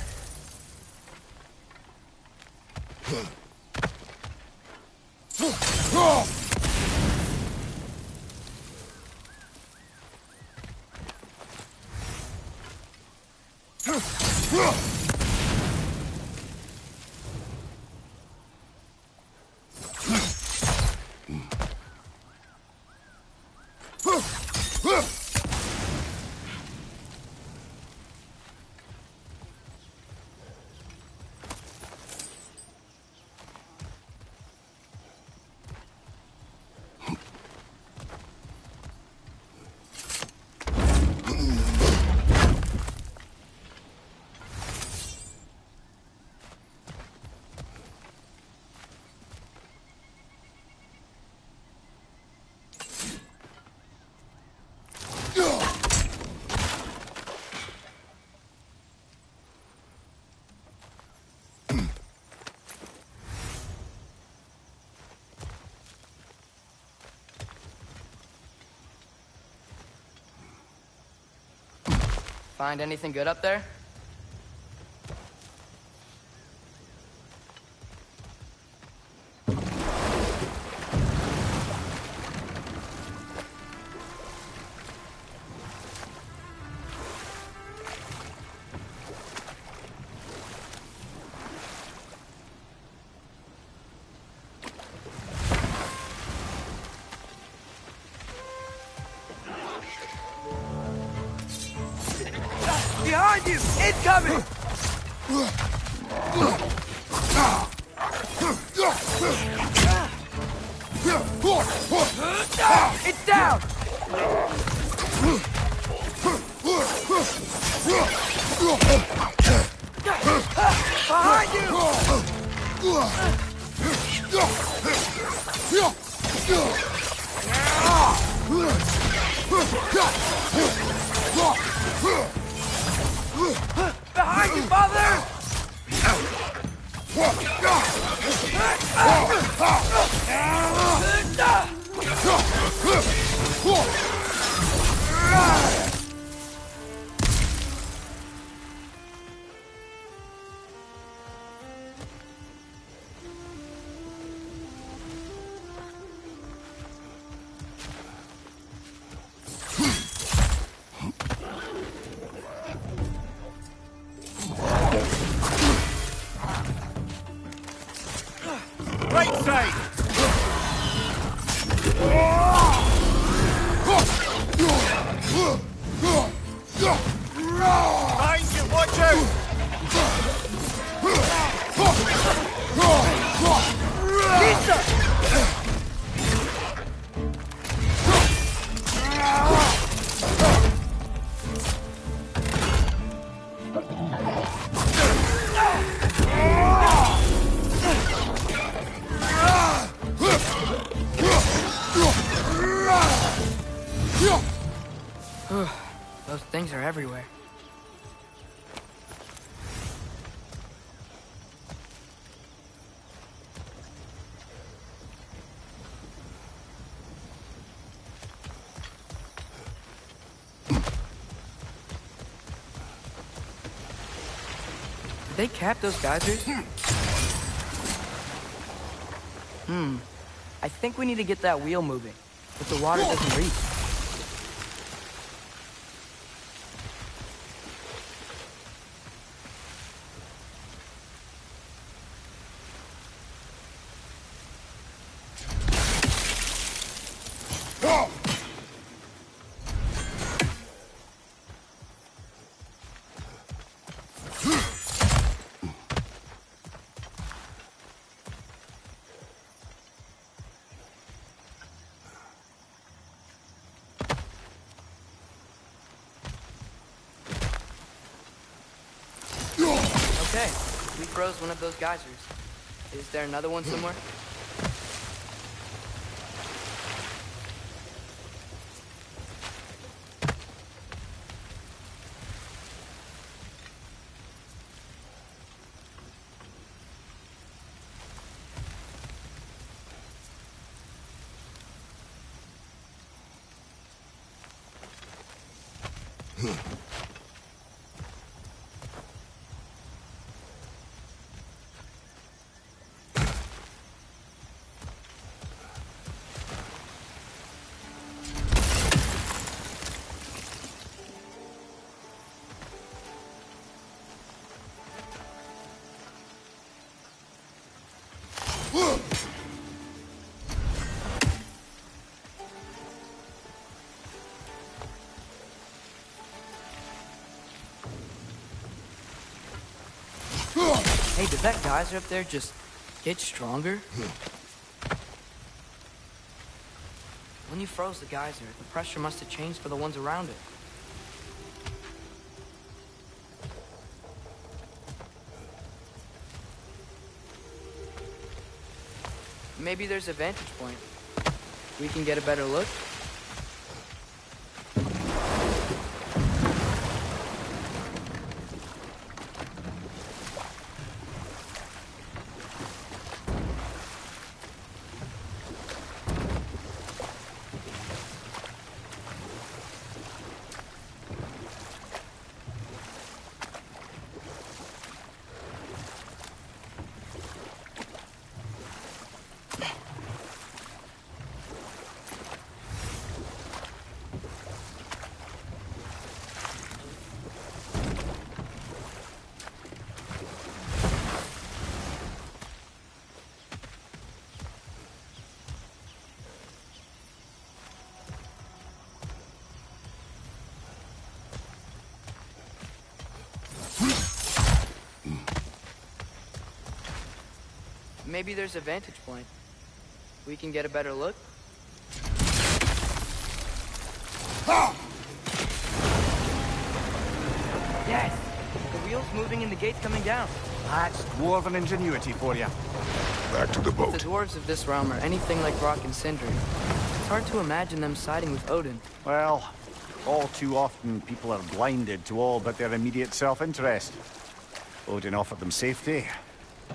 Find anything good up there? Behind you! Incoming! It's down! Behind you! Behind you, Father! Right side! Behind you, watch out! Those things are everywhere. Did they cap those geysers? I think we need to get that wheel moving, but the water doesn't reach. Okay, we froze one of those geysers. Is there another one somewhere? Hey, did that geyser up there just get stronger? When you froze the geyser, the pressure must have changed for the ones around it. Maybe there's a vantage point. We can get a better look. Maybe there's a vantage point. We can get a better look. Yes! The wheel's moving and the gate's coming down. That's dwarven ingenuity for you. Back to the boat. If the dwarves of this realm are anything like Rock and Sindri, it's hard to imagine them siding with Odin. Well, all too often people are blinded to all but their immediate self-interest. Odin offered them safety,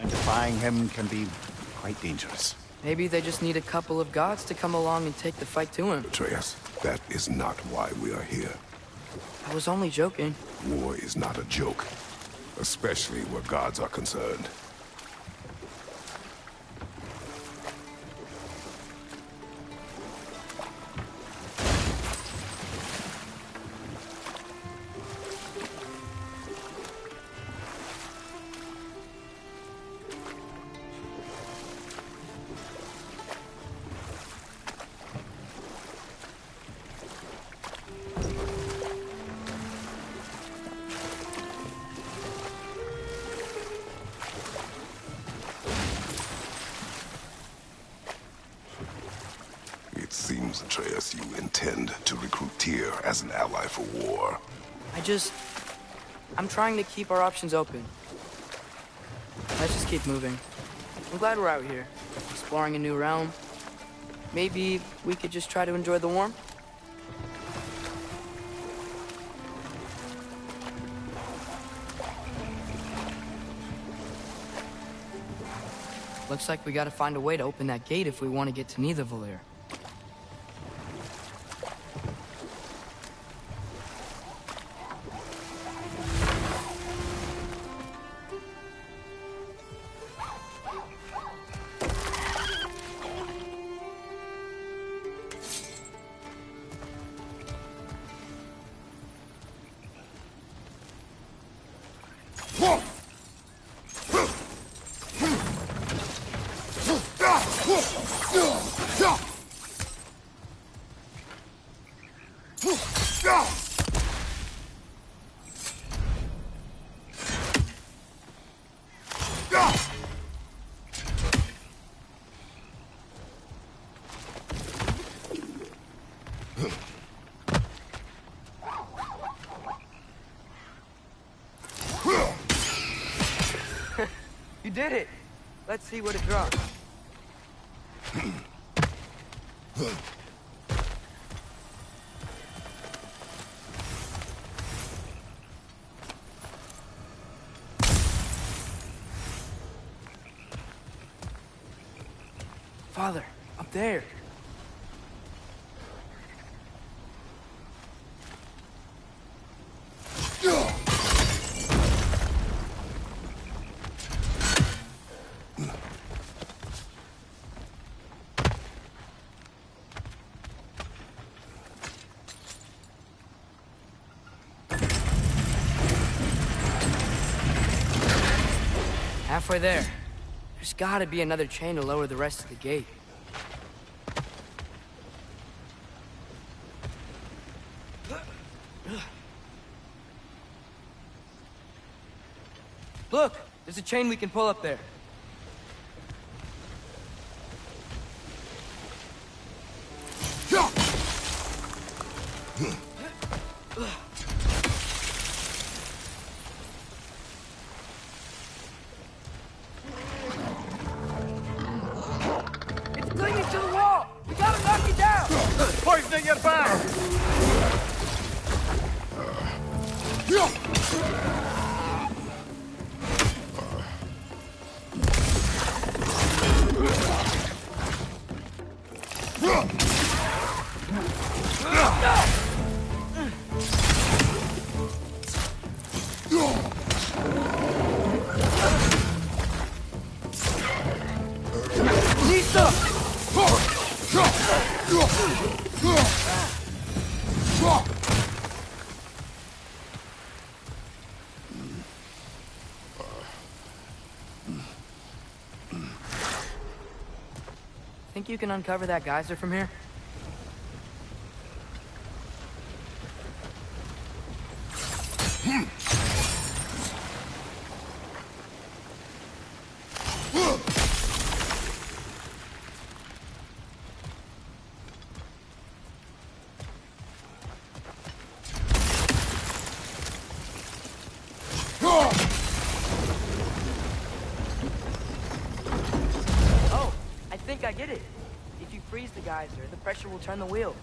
and defying him can be quite dangerous. Maybe they just need a couple of gods to come along and take the fight to him. Atreus, that is not why we are here. I was only joking. War is not a joke, especially where gods are concerned. It seems, Atreus, you intend to recruit Tyr as an ally for war. I'm trying to keep our options open. Let's just keep moving. I'm glad we're out here, exploring a new realm. Maybe we could just try to enjoy the warmth? Looks like we gotta find a way to open that gate if we want to get to Nidavellir. You did it! Let's see what it drops. Father, up there. Halfway there. There's gotta be another chain to lower the rest of the gate. Look! There's a chain we can pull up there. It's clinging to the wall! We gotta knock it down! Poison at your back! Think you can uncover that geyser from here? Oh, I think I get it. If you freeze the geyser, the pressure will turn the wheel.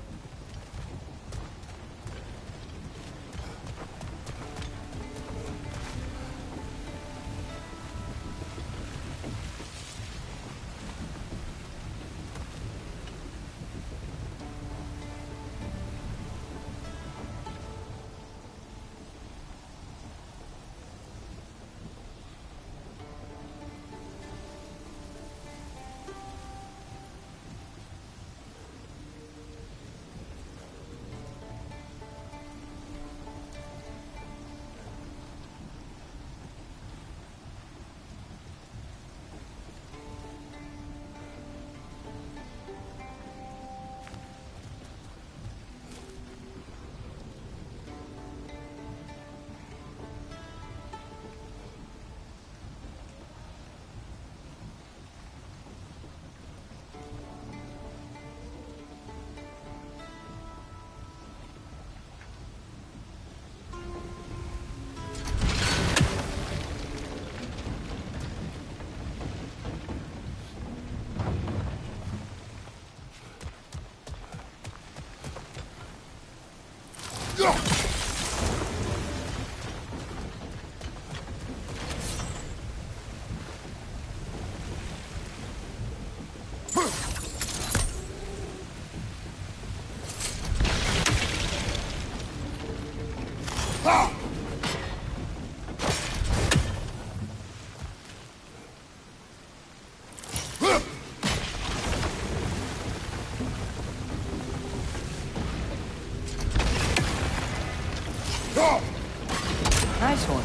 Nice one.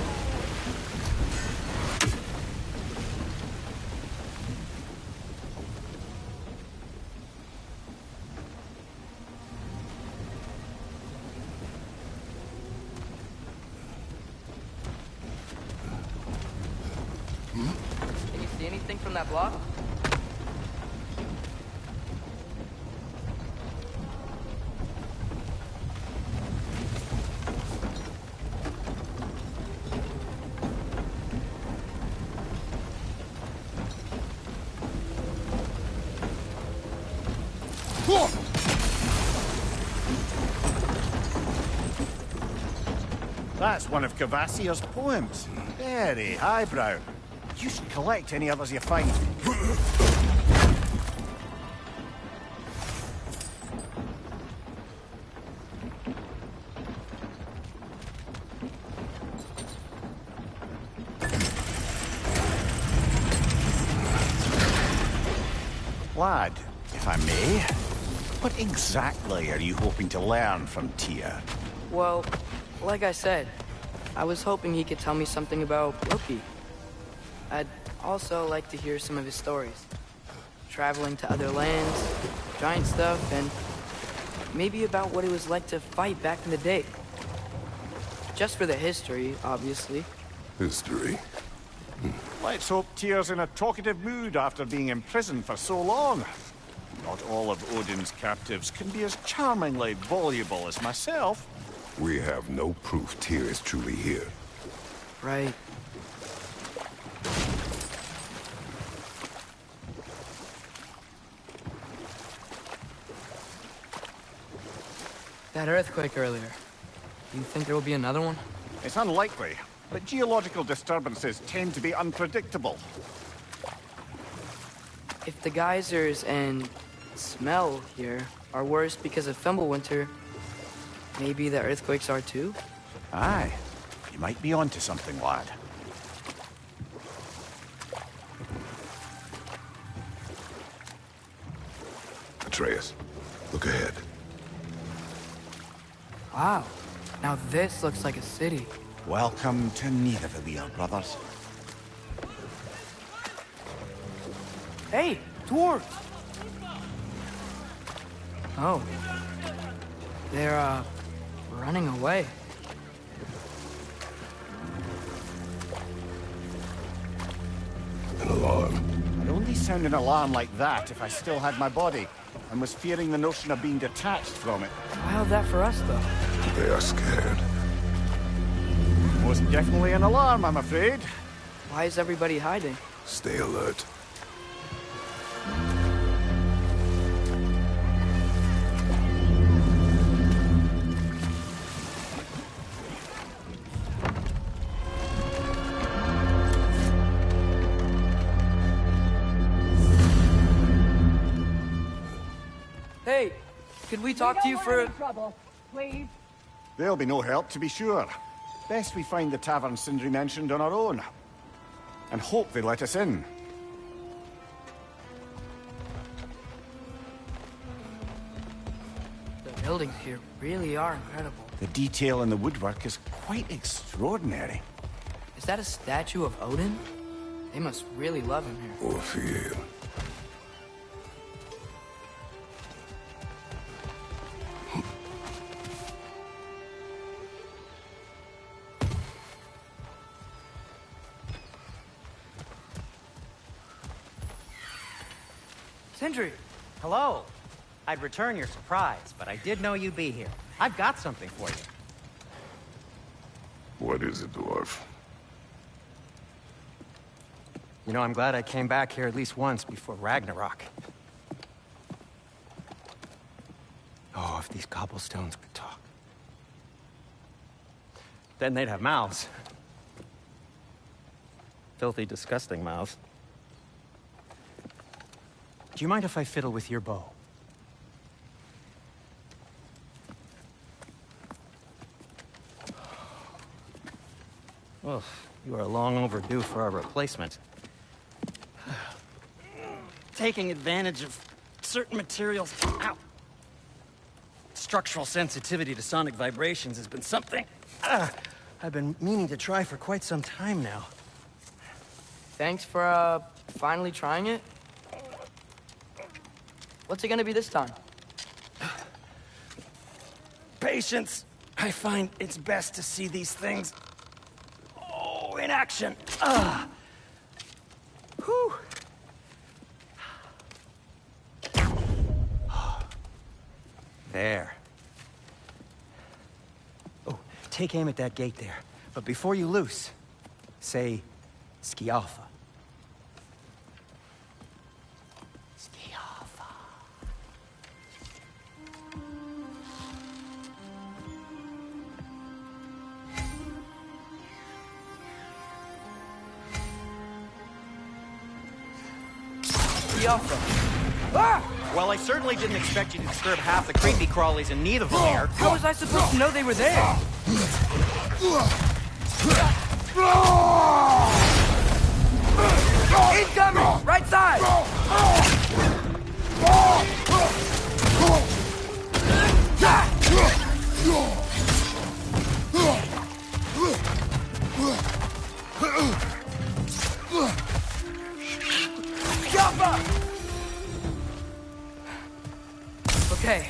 Can you see anything from that block? That's one of Cavassier's poems. Very highbrow. You should collect any others you find. Lad, if I may, what exactly are you hoping to learn from Tyr? Well, like I said, I was hoping he could tell me something about Loki. I'd also like to hear some of his stories. Traveling to other lands, giant stuff, and maybe about what it was like to fight back in the day. Just for the history, obviously. History? Let's hope Tyr's in a talkative mood after being imprisoned for so long. Not all of Odin's captives can be as charmingly voluble as myself. We have no proof Tyr is truly here. Right. That earthquake earlier. Do you think there will be another one? It's unlikely, but geological disturbances tend to be unpredictable. If the geysers and smell here are worse because of Fimbulwinter, maybe the earthquakes are too? Aye. You might be onto something, lad. Atreus, look ahead. Wow. Now this looks like a city. Welcome to Nidavellir, brothers. Hey, dwarves! Oh. They're, running away. An alarm. I'd only sound an alarm like that if I still had my body, and was fearing the notion of being detached from it. How's that for us, though? They are scared. Most definitely an alarm, I'm afraid. Why is everybody hiding? Stay alert. Hey, could we talk to you for... trouble, please. There'll be no help, to be sure. Best we find the tavern Sindri mentioned on our own. And hope they let us in. The buildings here really are incredible. The detail in the woodwork is quite extraordinary. Is that a statue of Odin? They must really love him here. Or fear him. Sindri! Hello. I'd return your surprise, but I did know you'd be here. I've got something for you. What is it, dwarf? You know, I'm glad I came back here at least once before Ragnarok. Oh, if these cobblestones could talk. Then they'd have mouths. Filthy, disgusting mouths. Do you mind if I fiddle with your bow? Oh, you are long overdue for a replacement. Taking advantage of certain materials. Ow. Structural sensitivity to sonic vibrations has been something I've been meaning to try for quite some time now. Thanks for, finally trying it. What's it gonna be this time? Patience. I find it's best to see these things, in action. Whew. There. Oh, take aim at that gate there. But before you loose, say, Skialfa. Well, I certainly didn't expect you to disturb half the creepy crawlies in Nidavellir. How was I supposed to know they were there? Incoming! Right side! Okay,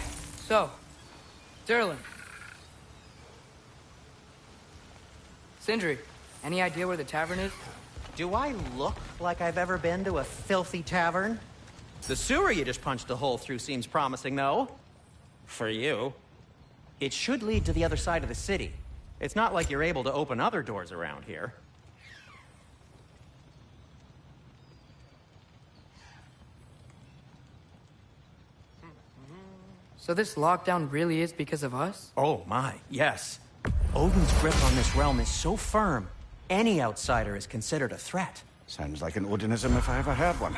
so, Durlin. Sindri, any idea where the tavern is? Do I look like I've ever been to a filthy tavern? The sewer you just punched a hole through seems promising, though. For you. It should lead to the other side of the city. It's not like you're able to open other doors around here. So this lockdown really is because of us? Oh my, yes. Odin's grip on this realm is so firm, any outsider is considered a threat. Sounds like an Odinism if I ever heard one.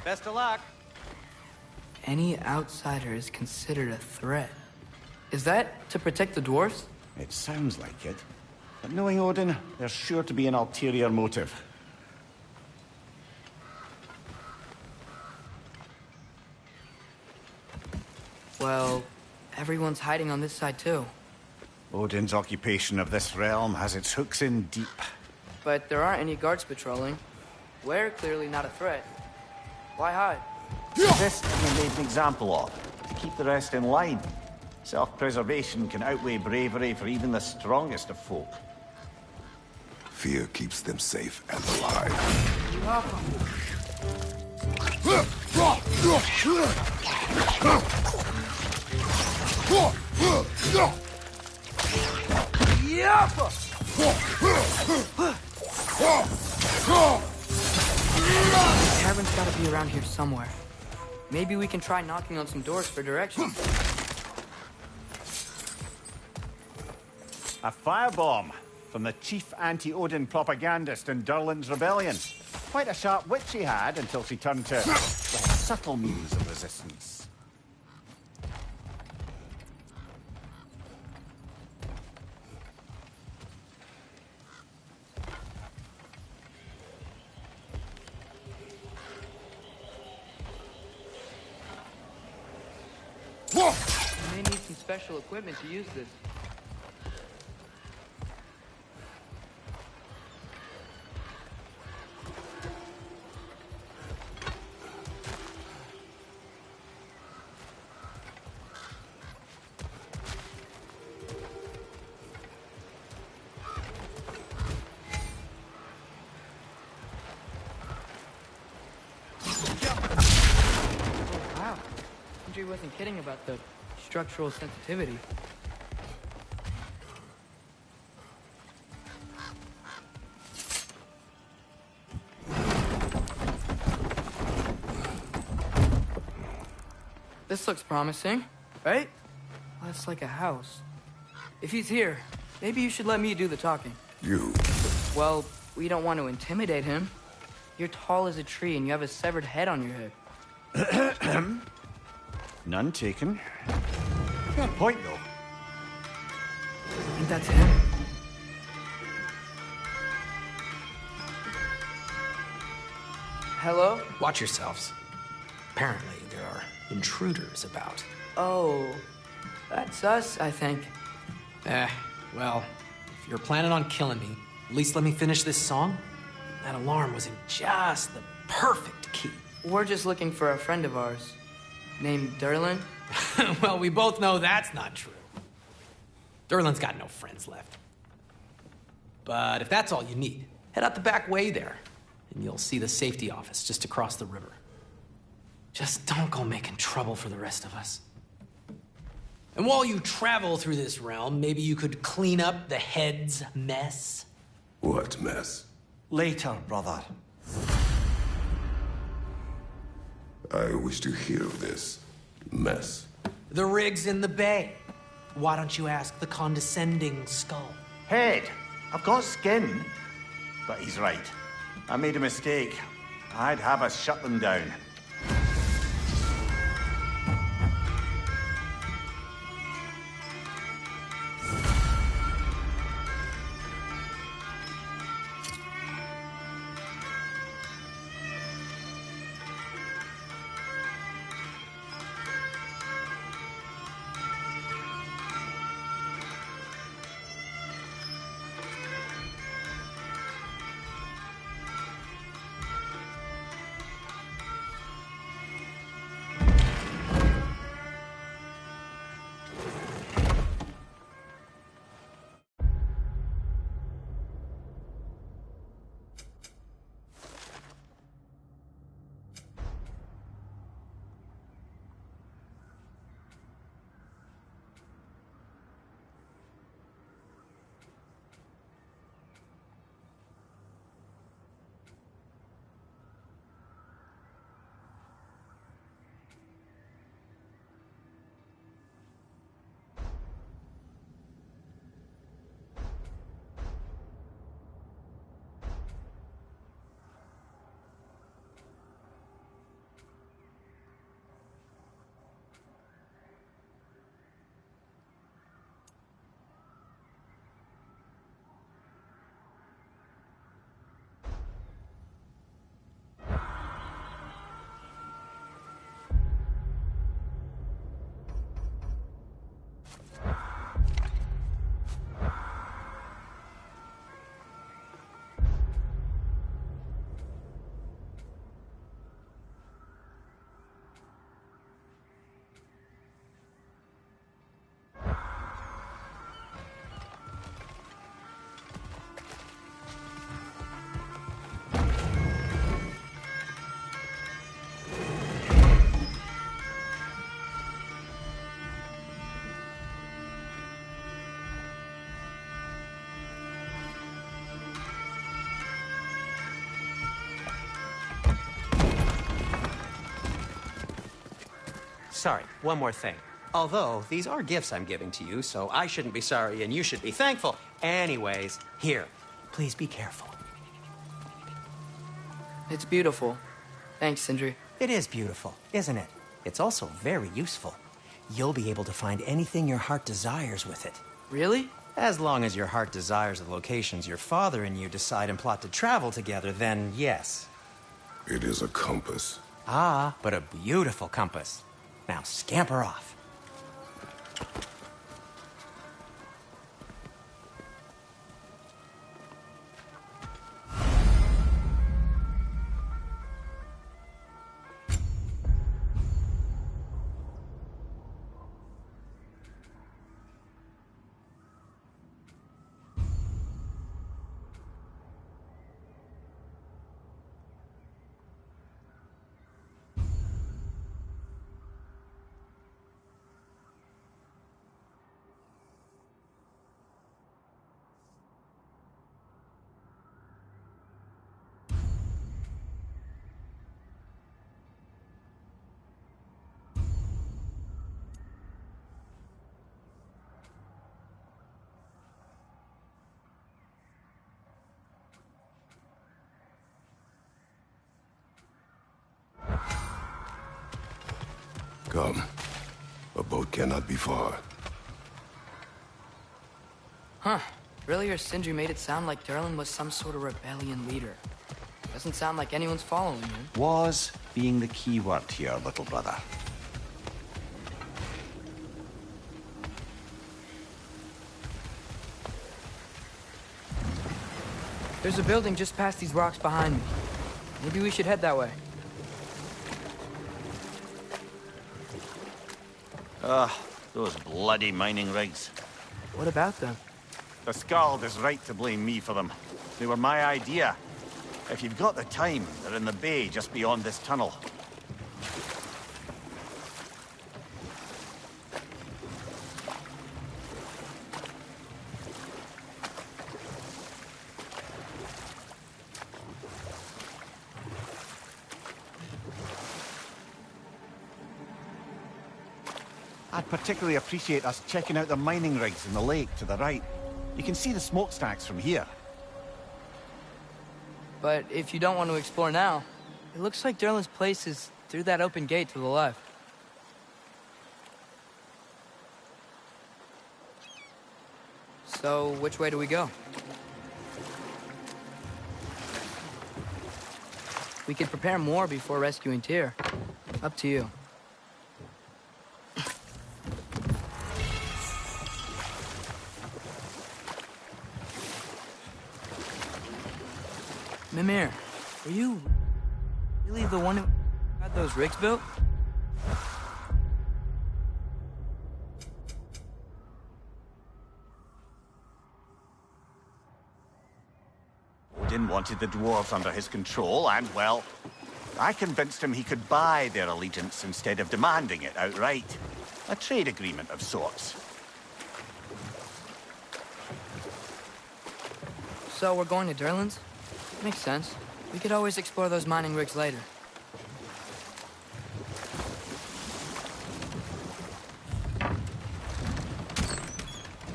Best of luck. Any outsider is considered a threat. Is that to protect the dwarves? It sounds like it. But knowing Odin, there's sure to be an ulterior motive. Well, everyone's hiding on this side too. Odin's occupation of this realm has its hooks in deep. But there aren't any guards patrolling. We're clearly not a threat. Why hide? This we made an example of, to keep the rest in line. Self-preservation can outweigh bravery for even the strongest of folk. Fear keeps them safe and alive. The tavern's gotta be around here somewhere. Maybe we can try knocking on some doors for directions. A firebomb from the chief anti-Odin propagandist in Durlin's rebellion. Quite a sharp wit she had until she turned to well, subtle means of resistance. We may need some special equipment to use this. Wasn't kidding about the structural sensitivity. This looks promising, right? That's like a house. If he's here, maybe you should let me do the talking. You? Well, we don't want to intimidate him. You're tall as a tree and you have a severed head on your head. None taken. Fair point, though. I think that's him. Hello? Watch yourselves. Apparently, there are intruders about. Oh, that's us, I think. Well, if you're planning on killing me, at least let me finish this song. That alarm was in just the perfect key. We're just looking for a friend of ours. Named Durlin? Well, we both know that's not true. Durlin's got no friends left. But if that's all you need, head out the back way there, and you'll see the safety office just across the river. Just don't go making trouble for the rest of us. And while you travel through this realm, maybe you could clean up the head's mess? What mess? Later, brother. I wish to hear of this mess. The rig's in the bay. Why don't you ask the condescending skull? Head, I've got skin. But he's right. I made a mistake. I'd have us shut them down. sorry, one more thing. Although, these are gifts I'm giving to you, so I shouldn't be sorry and you should be thankful. Anyways, here, please be careful. It's beautiful. Thanks, Sindri. It is beautiful, isn't it? It's also very useful. You'll be able to find anything your heart desires with it. Really? As long as your heart desires the locations your father and you decide and plot to travel together, then yes. It is a compass. Ah, but a beautiful compass. Now scamper off. Come. A boat cannot be far. Huh. Earlier, Sindri made it sound like Durlin was some sort of rebellion leader. Doesn't sound like anyone's following him. Was being the key word here, little brother. There's a building just past these rocks behind me. Maybe we should head that way. Those bloody mining rigs. What about them? The Skald is right to blame me for them. They were my idea. If you've got the time, they're in the bay just beyond this tunnel. I'd particularly appreciate us checking out the mining rigs in the lake to the right. You can see the smokestacks from here. But if you don't want to explore now, it looks like Durlin's place is through that open gate to the left. So, which way do we go? We could prepare more before rescuing Tyr. Up to you. Mimir, were you really the one who had those rigs built? Odin wanted the dwarves under his control, and, well, I convinced him he could buy their allegiance instead of demanding it outright. A trade agreement of sorts. So we're going to Durlin's? Makes sense. We could always explore those mining rigs later.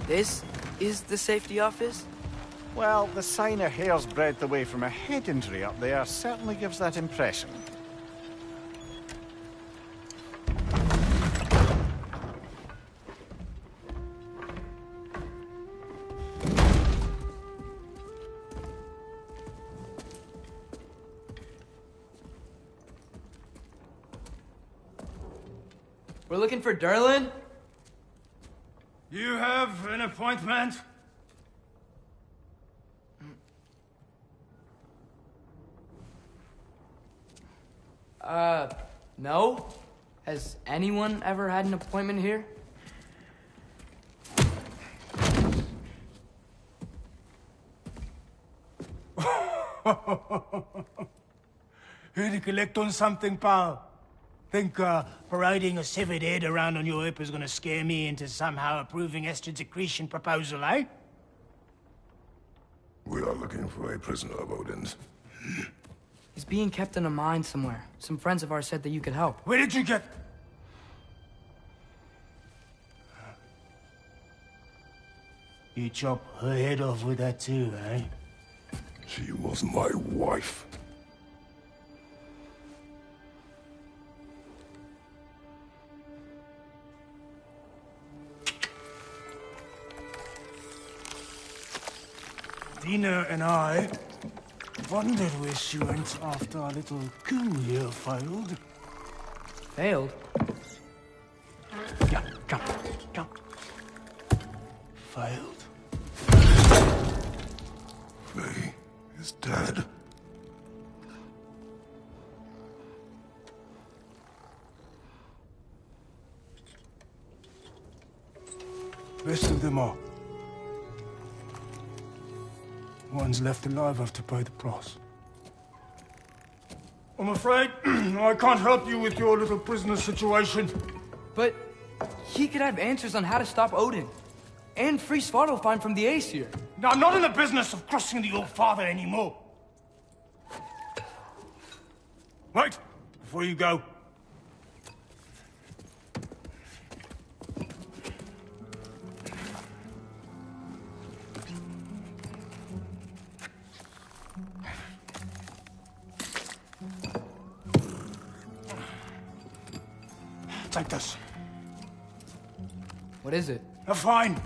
This is the safety office? Well, the sign a hair's breadth away from a head injury up there certainly gives that impression. We're looking for Durlin? You have an appointment? No? Has anyone ever had an appointment here? Here to collect on something, pal? Think, parading a severed head around on your hip is gonna scare me into somehow approving Estrid's accretion proposal, eh? We are looking for a prisoner of Odin's. He's being kept in a mine somewhere. Some friends of ours said that you could help. Where did you get... You chop her head off with that too, eh? She was my wife. Dina and I wondered where she went after our little coup here failed. Failed? Yeah, jump. Failed. Faye is dead. Rest of them are. One's left alive have to pay the price. I'm afraid I can't help you with your little prisoner situation. But he could have answers on how to stop Odin. And free Svartalfheim from the Aesir. Now, I'm not in the business of crossing the old father anymore. Right, before you go. Take this. What is it? A fine.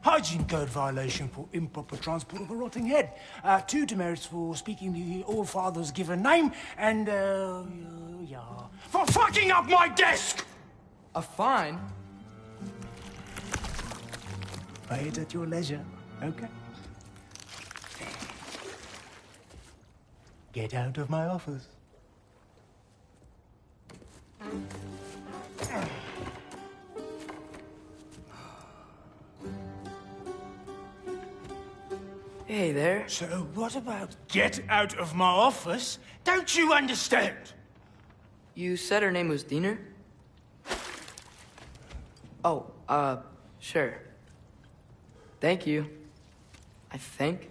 Hygiene code violation for improper transport of a rotting head. 2 demerits for speaking the All-Father's given name, and, yeah. For fucking up my desk! A fine? Pay it at your leisure, okay? Get out of my office. Hey there. So what about get out of my office? Don't you understand? You said her name was Diener? Oh, sure. Thank you. I think.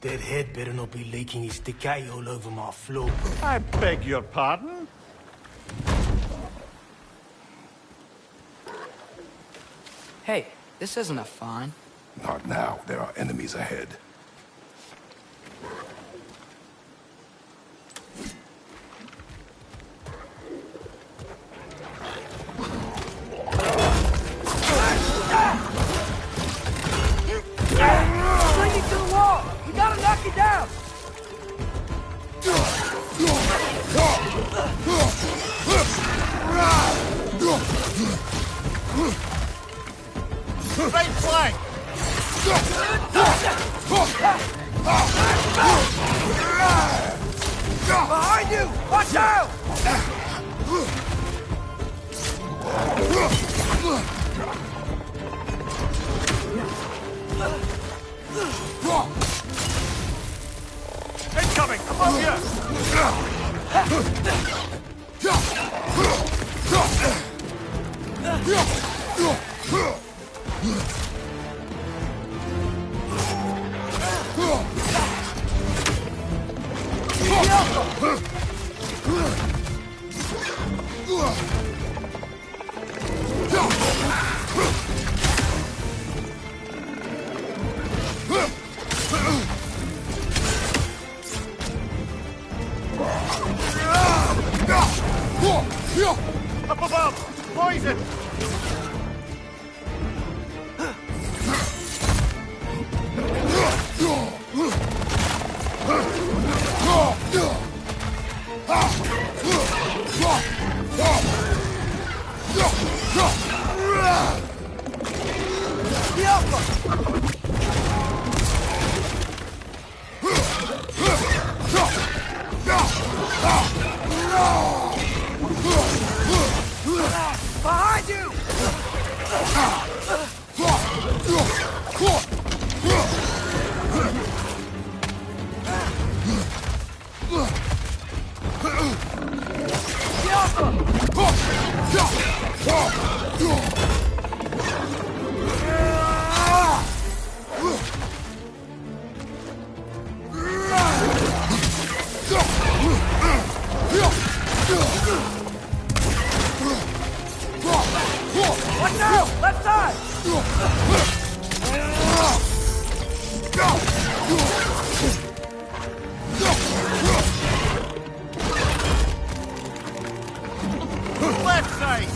That head better not be leaking his decay all over my floor. I beg your pardon? Hey, this isn't a fine. Not now. There are enemies ahead. Bring it to the wall! We gotta knock it down! Right flank! Behind you! Watch out! Incoming! Above Up above! Poison! Behind you! Watch out! Left side! Left side!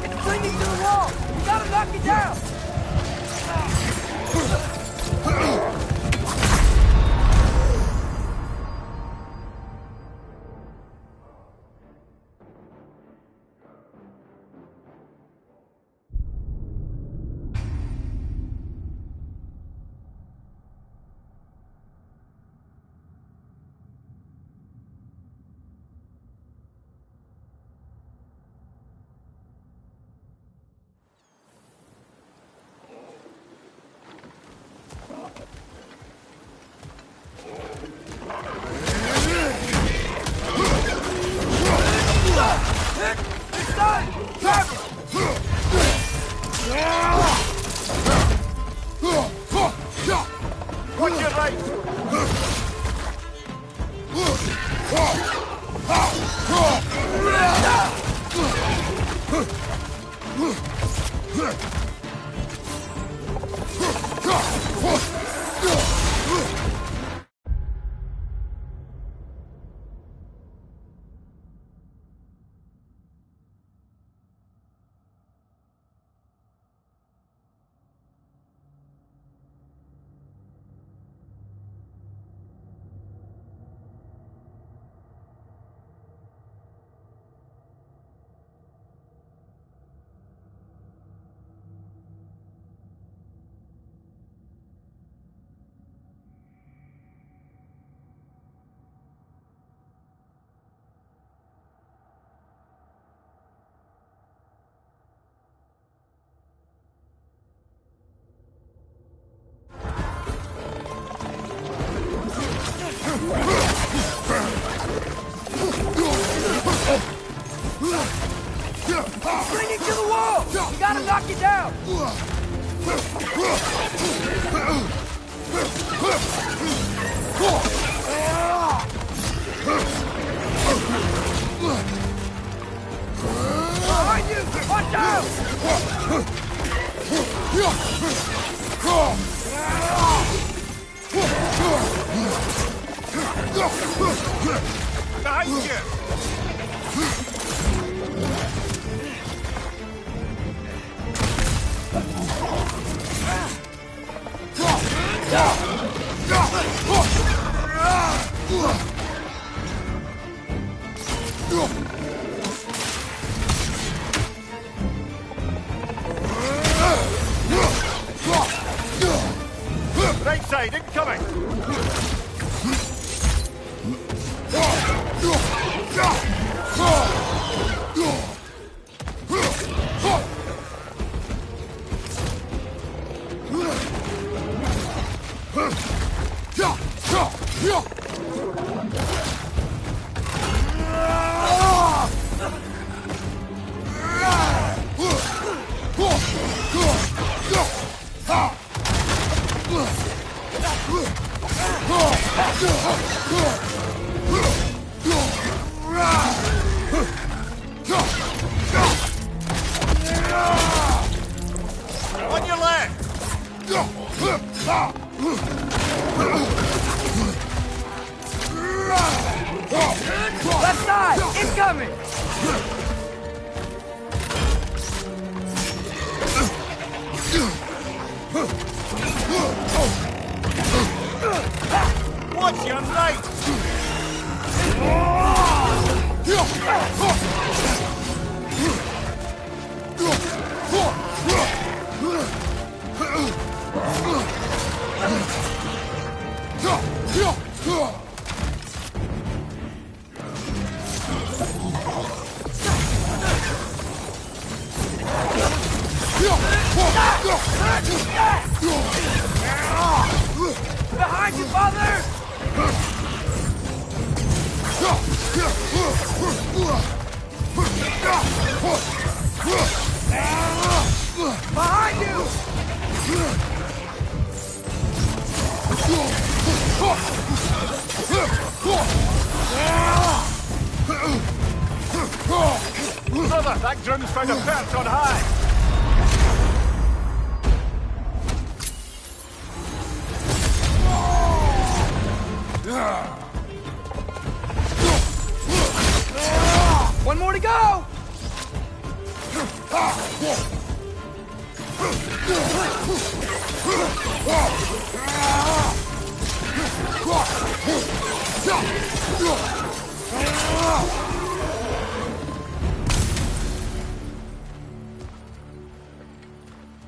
It's clinging to the wall! You gotta knock it down! Watch your right! Clinging to the wall! You gotta knock it down! Behind you! Watch out! Behind you! Right side, incoming! On your left! Left side! Incoming! Watch your right! Behind you, father! Behind you! Just found a perch on high! One more to go!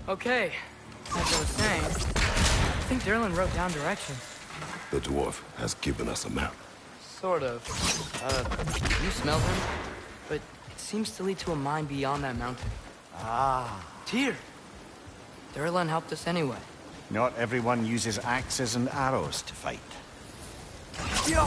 Okay, as I was saying, I think Derlin wrote down directions. The dwarf has given us a map. Sort of. You smell him? But it seems to lead to a mine beyond that mountain. Ah. Tyr! Derlin helped us anyway. Not everyone uses axes and arrows to fight. Yeah.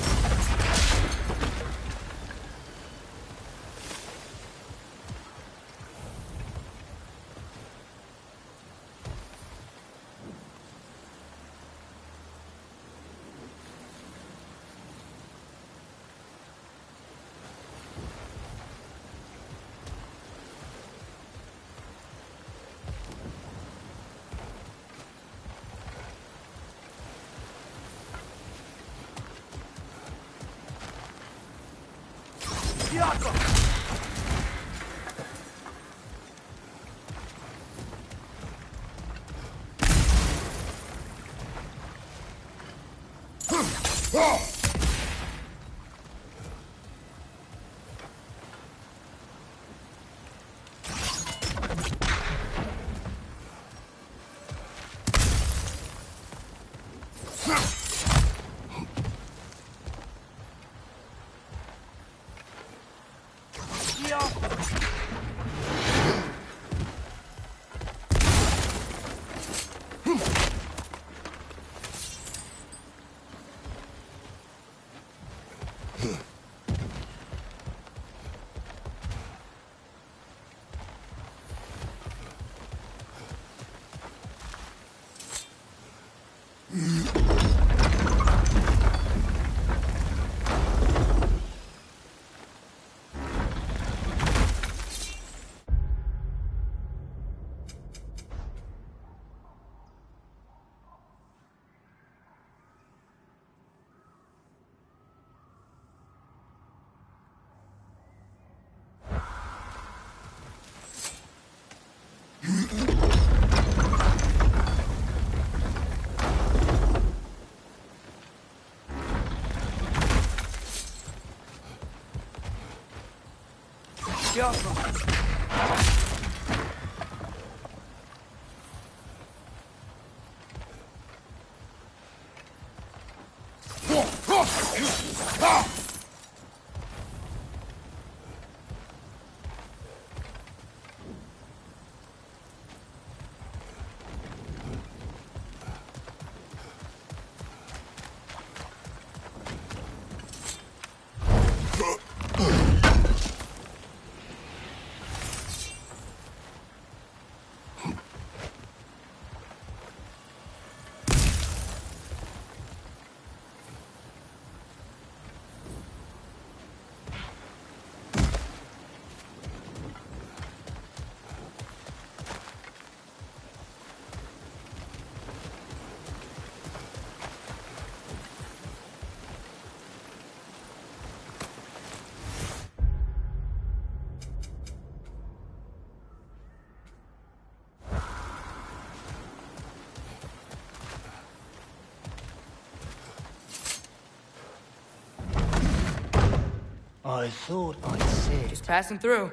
I thought I said... Just passing through.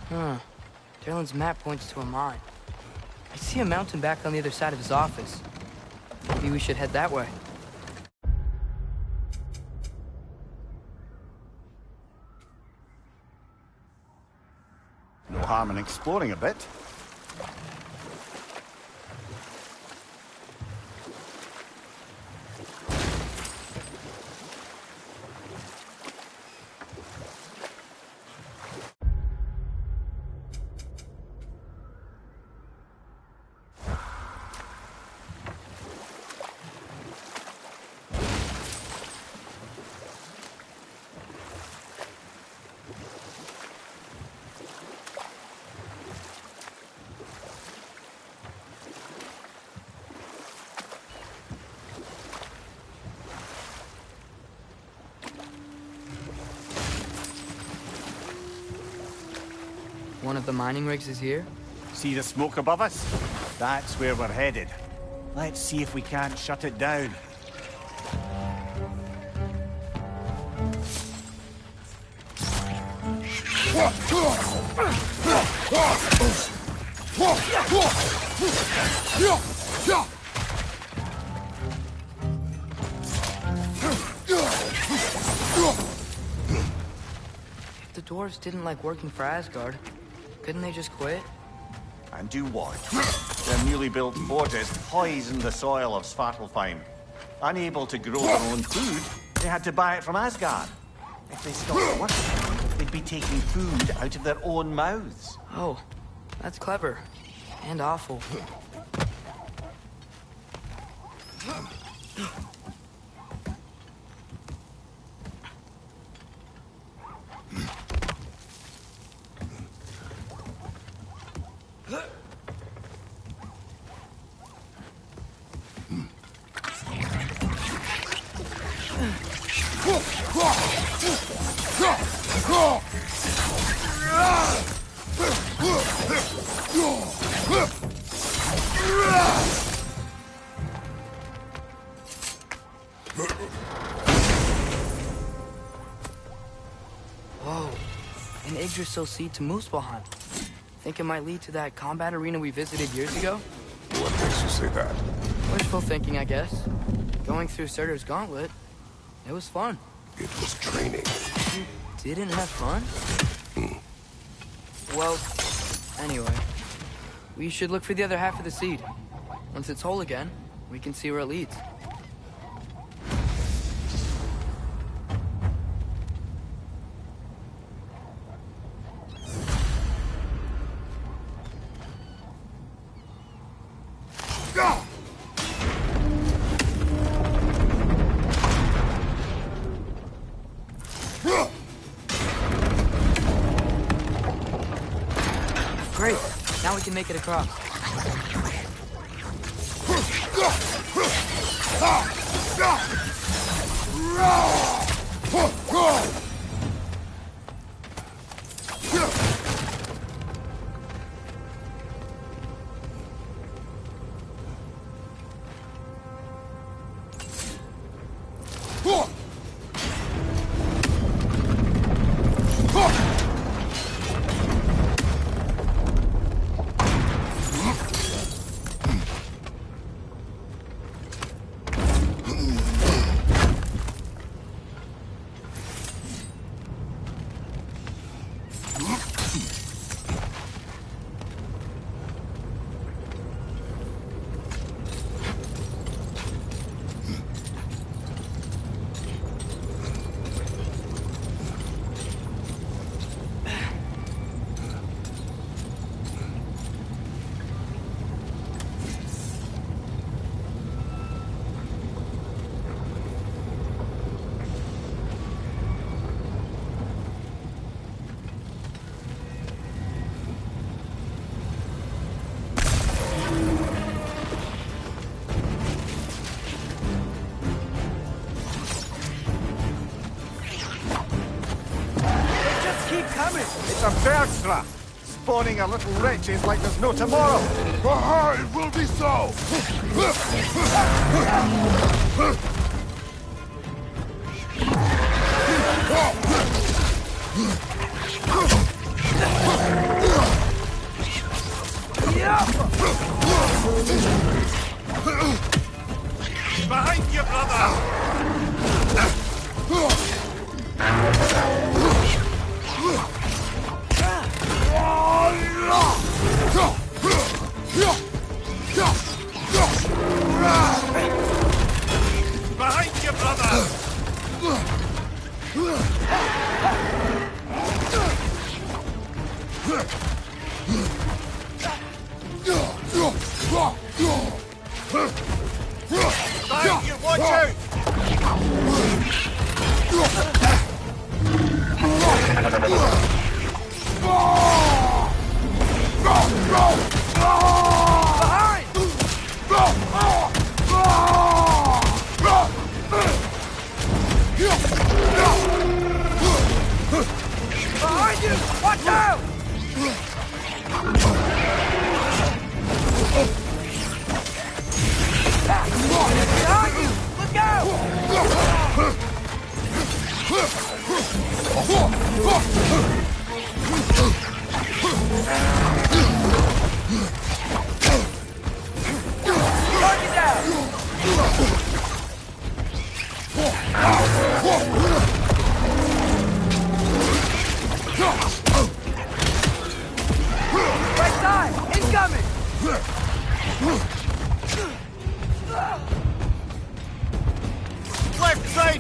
Huh. Derlin's map points to a mine. I see a mountain back on the other side of his office. Maybe we should head that way. No harm in exploring a bit. One of the mining rigs is here? See the smoke above us? That's where we're headed. Let's see if we can't shut it down. If the dwarves didn't like working for Asgard, couldn't they just quit? And do what? Their newly built forges poisoned the soil of Svartalfheim. Unable to grow their own food, they had to buy it from Asgard. If they stopped working, they'd be taking food out of their own mouths. Oh, that's clever. And awful. Whoa, an Yggdrasil seed to Muspelheim. Think it might lead to that combat arena we visited years ago? What makes you say that? Wishful thinking, I guess. Going through Surtur's gauntlet, it was fun. It was training. You didn't have fun? Well, anyway, we should look for the other half of the seed. Once it's whole again, we can see where it leads. Great. Now we can make it across. It's a Bergstra, spawning a little wretches like there's no tomorrow. It will be so! Behind you, brother! Behind you, brother!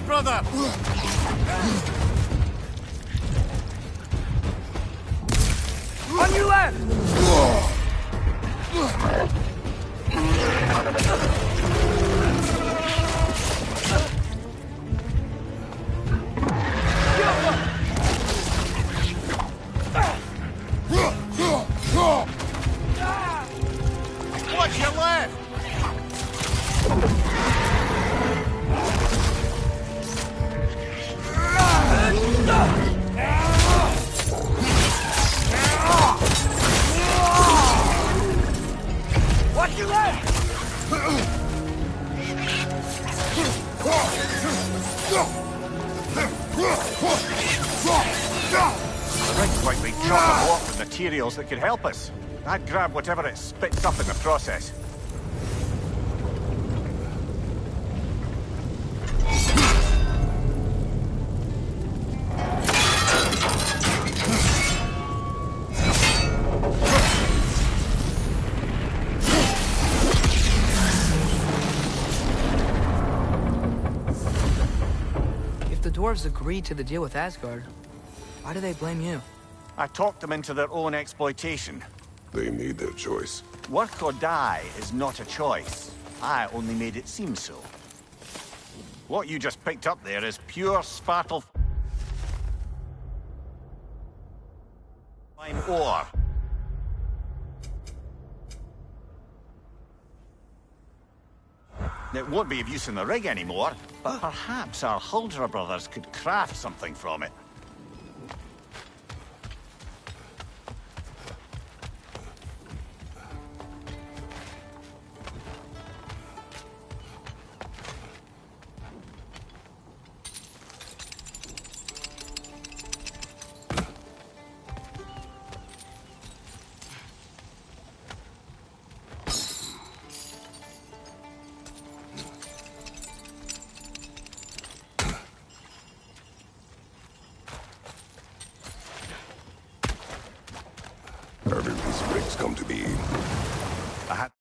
brother! On your left! Watch your left! Watch your left! The rig's quite big chock-a-block with materials that could help us. I'd grab whatever it spits up in the process. If the dwarves agreed to the deal with Asgard, why do they blame you? I talked them into their own exploitation. They made their choice. Work or die is not a choice. I only made it seem so. What you just picked up there is pure sparkle... ore. It won't be of use in the rig anymore, but perhaps our Huldra brothers could craft something from it. Everyone's rigs come to be. I had...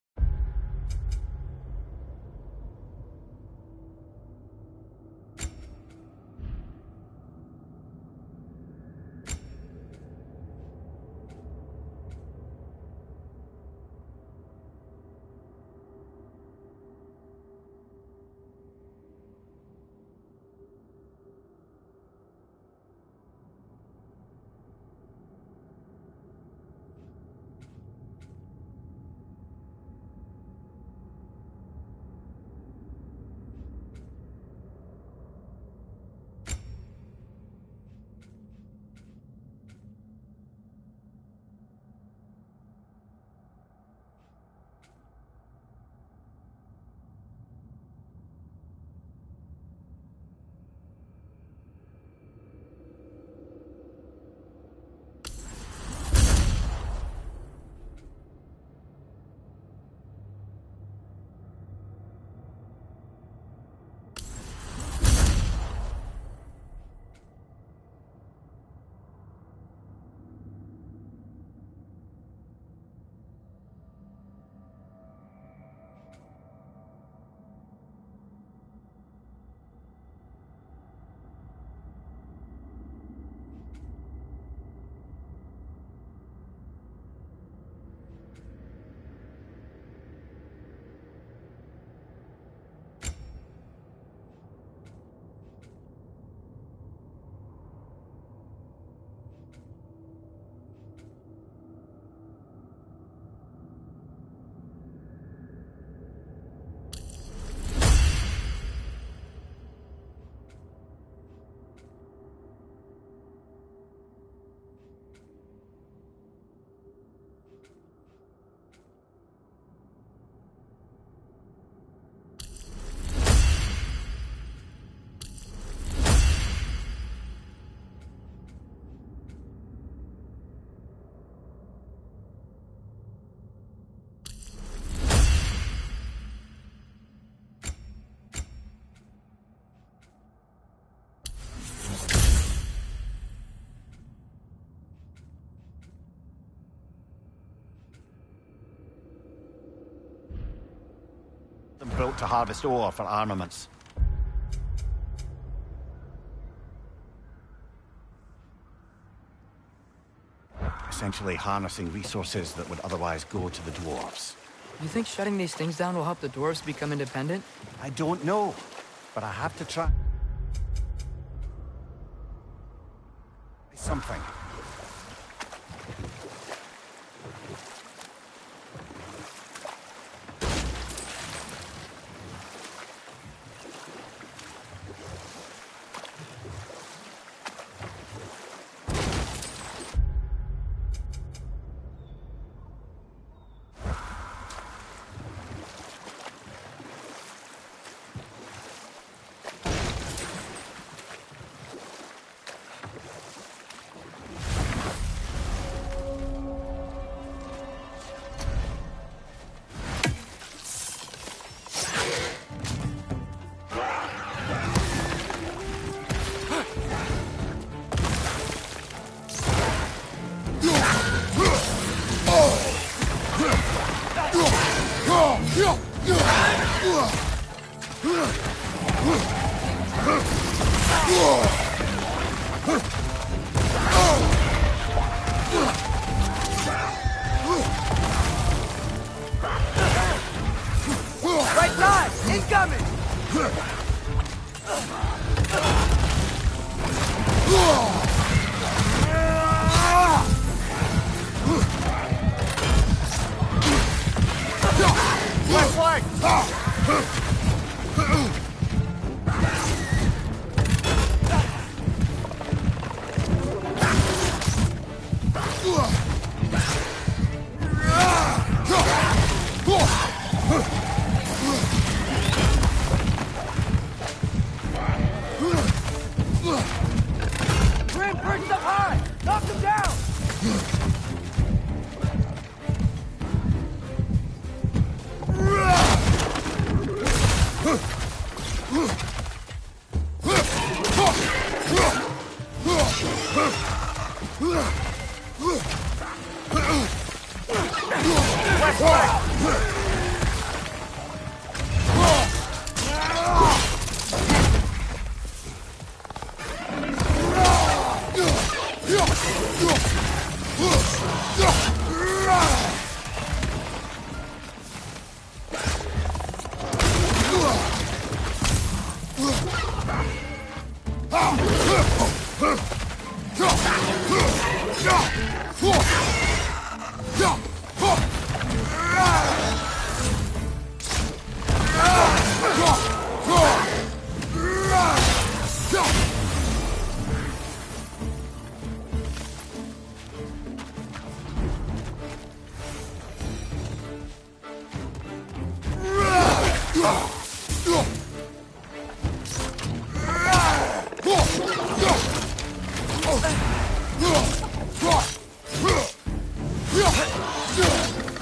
built to harvest ore for armaments. essentially harnessing resources that would otherwise go to the dwarves. You think shutting these things down will help the dwarves become independent? I don't know, but I have to try something. Right side! Incoming! Left flank! Grim perched up high! Knock him down! Left flank!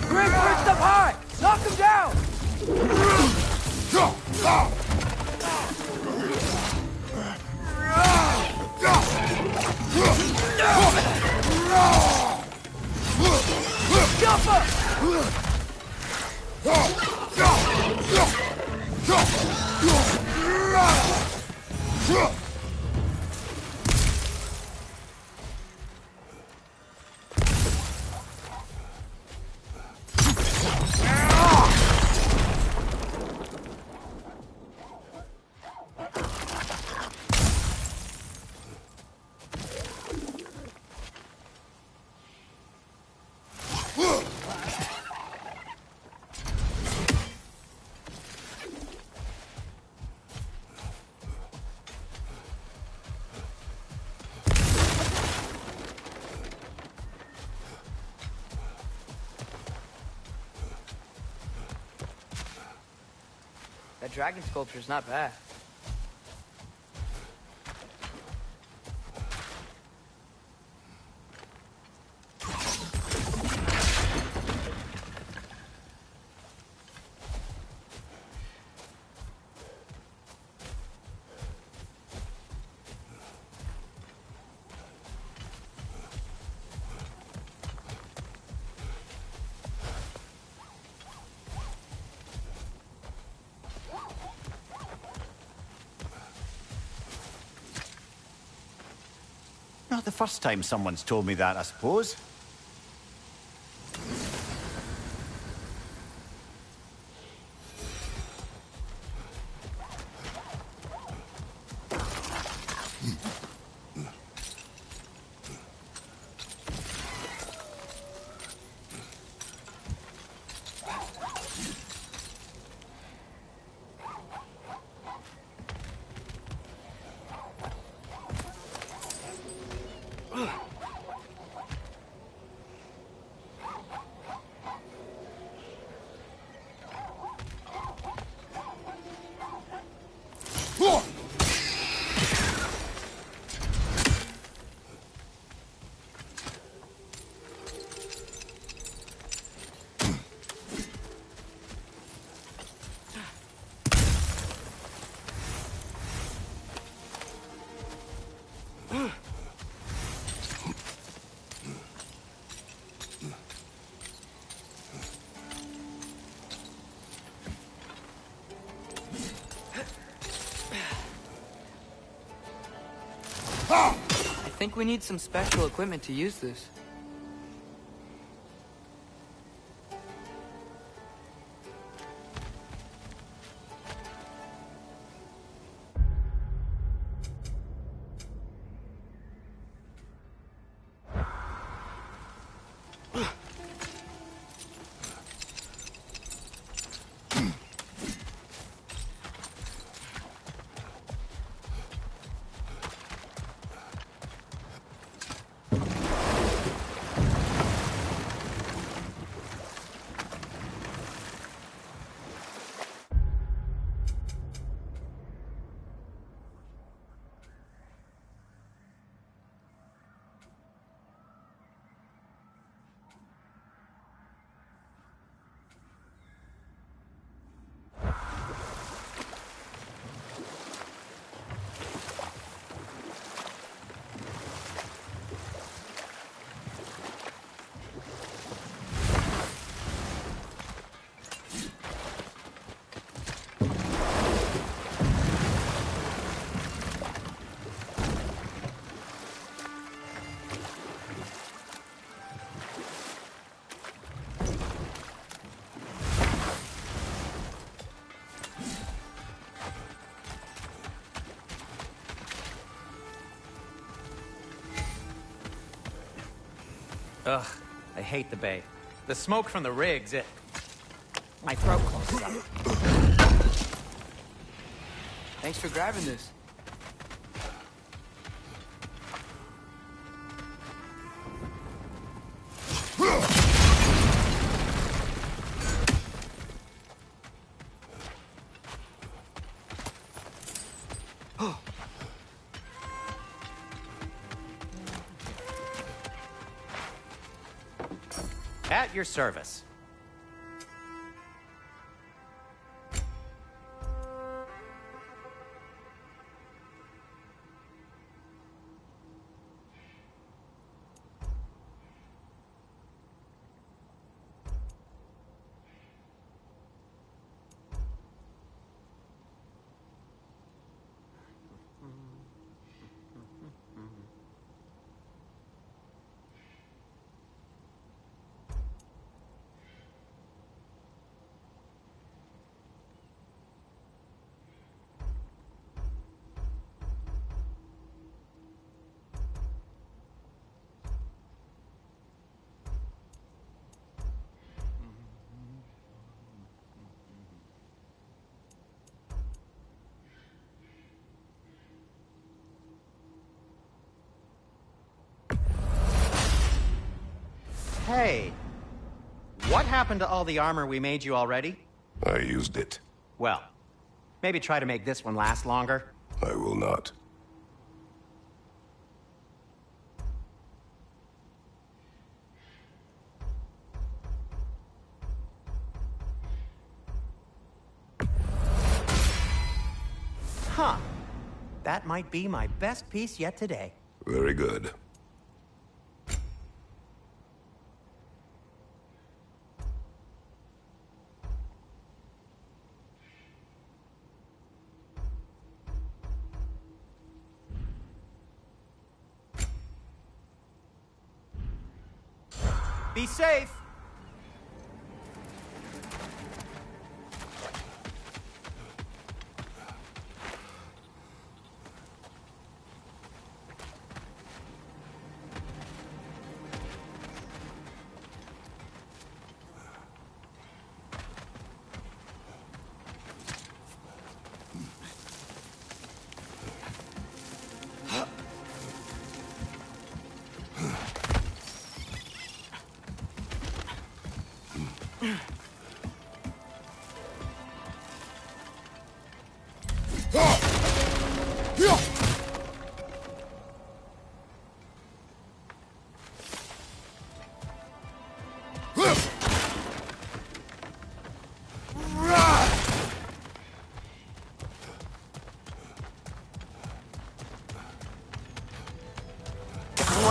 Grim perched up high! Knock him down! That dragon sculpture's not bad. Not the first time someone's told me that, I suppose. I think we need some special equipment to use this. Ugh, I hate the bay. The smoke from the rigs, my throat closes up. Thanks for grabbing this. At your service. Hey, what happened to all the armor we made you already? I used it. Well, maybe try to make this one last longer. I will not. Huh. That might be my best piece yet today. Very good. Be safe!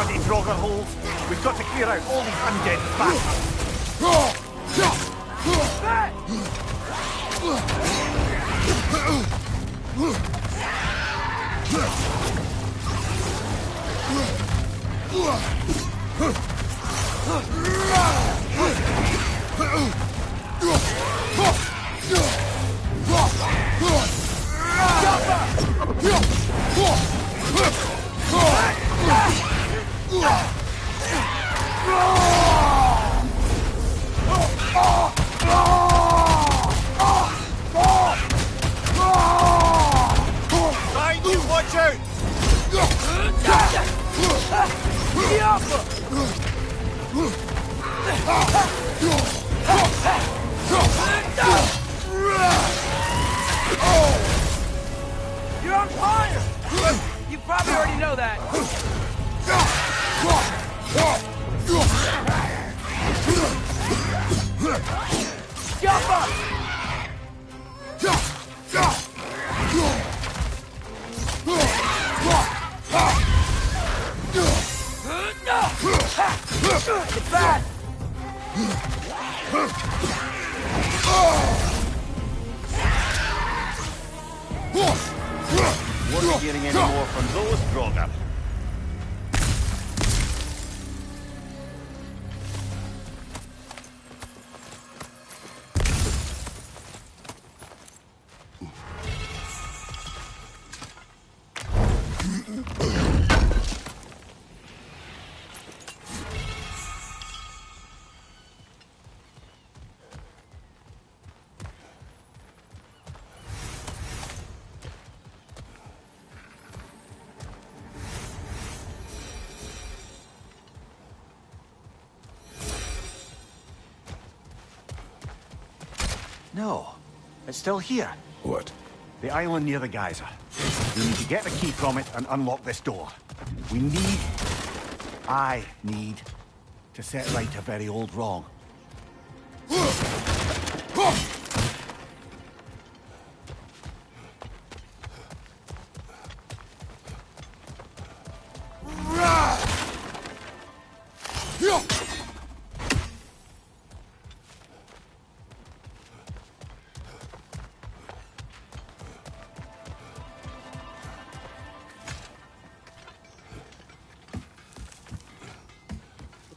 bloody Draugr holes. We've got to clear out all these undead bastards. Mind you, watch out! You're on fire! You probably already know that. Jump up! It's bad! Wasn't getting any more from those Draugr. No, it's still here. What? The island near the geyser. We need to get the key from it and unlock this door. I need to set right a very old wrong.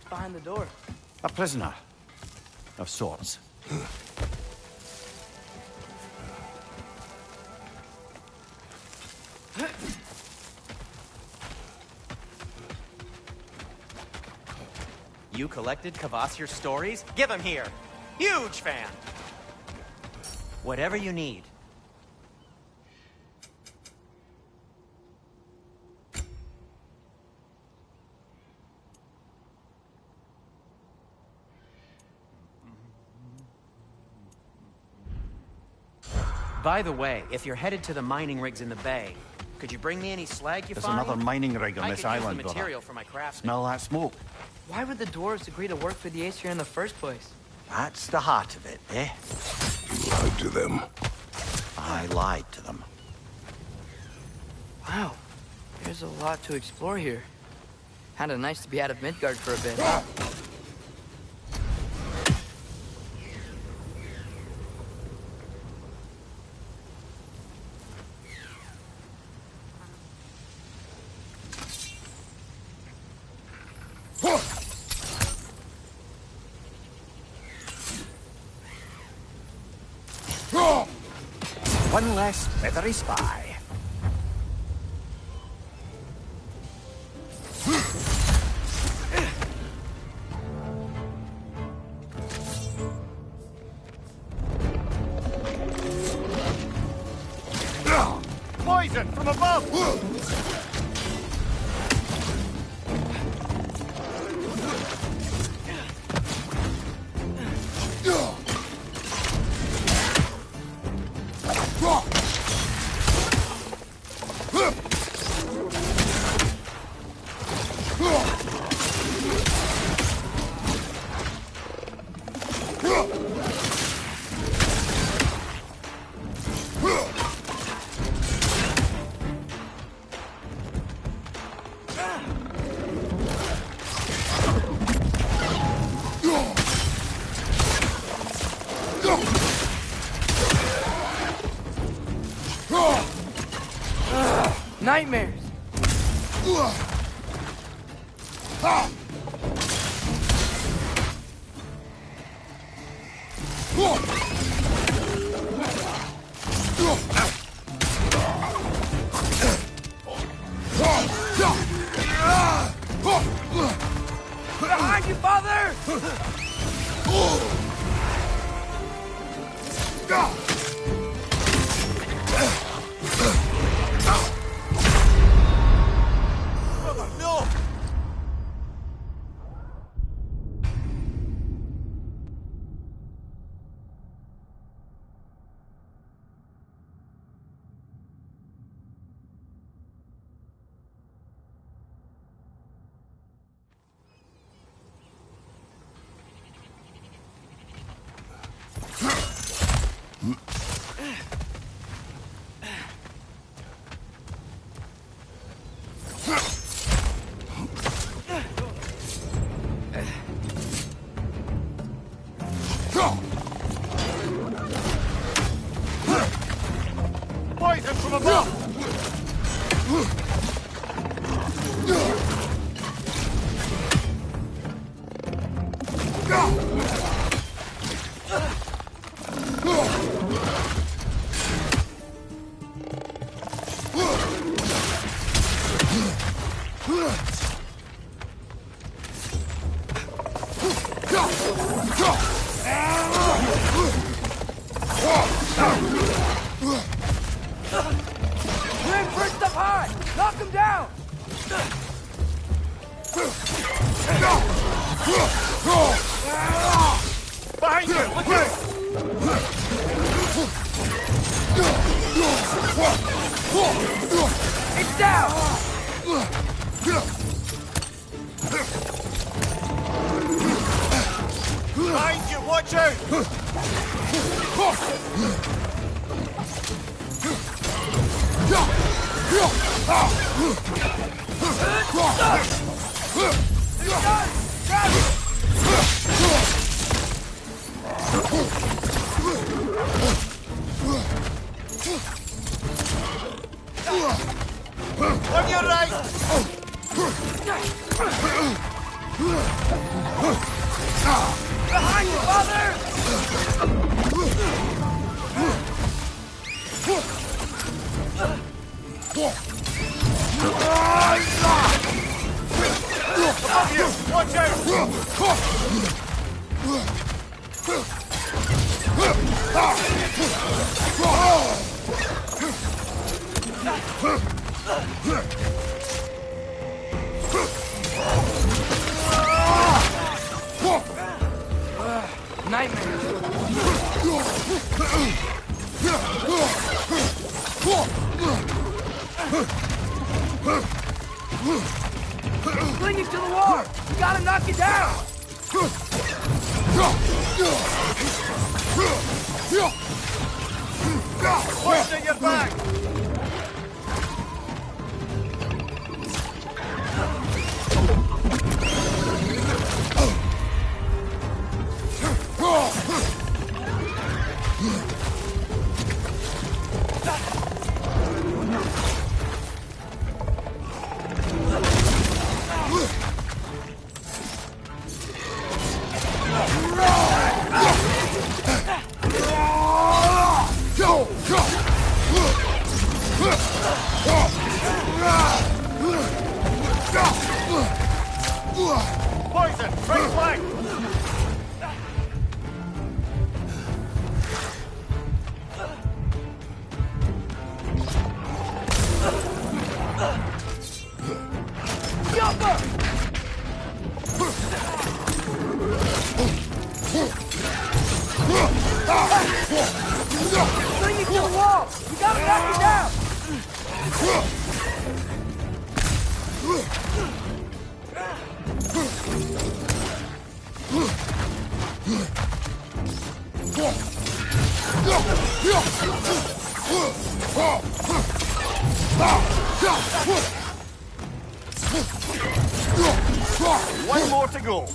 Behind the door. A prisoner. Of sorts. You collected Kvasir's stories? Give them here. Huge fan. Whatever you need. By the way, if you're headed to the mining rigs in the bay, could you bring me any slag you There's find? another mining rig on I this could use island, the brother. material for my craftsman. Smell that smoke? Why would the dwarves agree to work for the Aesir in the first place? That's the heart of it, eh? You lied to them. I lied to them. Wow, there's a lot to explore here. Kinda nice to be out of Midgard for a bit. One less feathery spy. Poison from above! Nightmares. Behind you, father! No! Poison from above! Grim, first up high! Knock him down! Behind you! Look out! It's down! Behind you! Watch out! On your right! Behind you, father! Above you! Watch out! Clinging to the wall! We gotta knock it down! Watch at your back! Poison! Right flank! Clinging to the wall! We gotta knock it down! One more to go.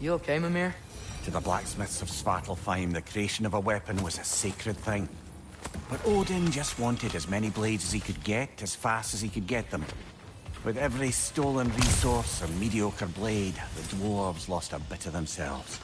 You okay, Mimir? To the blacksmiths of Svartalfheim, the creation of a weapon was a sacred thing. But Odin just wanted as many blades as he could get, as fast as he could get them. With every stolen resource or mediocre blade, the dwarves lost a bit of themselves.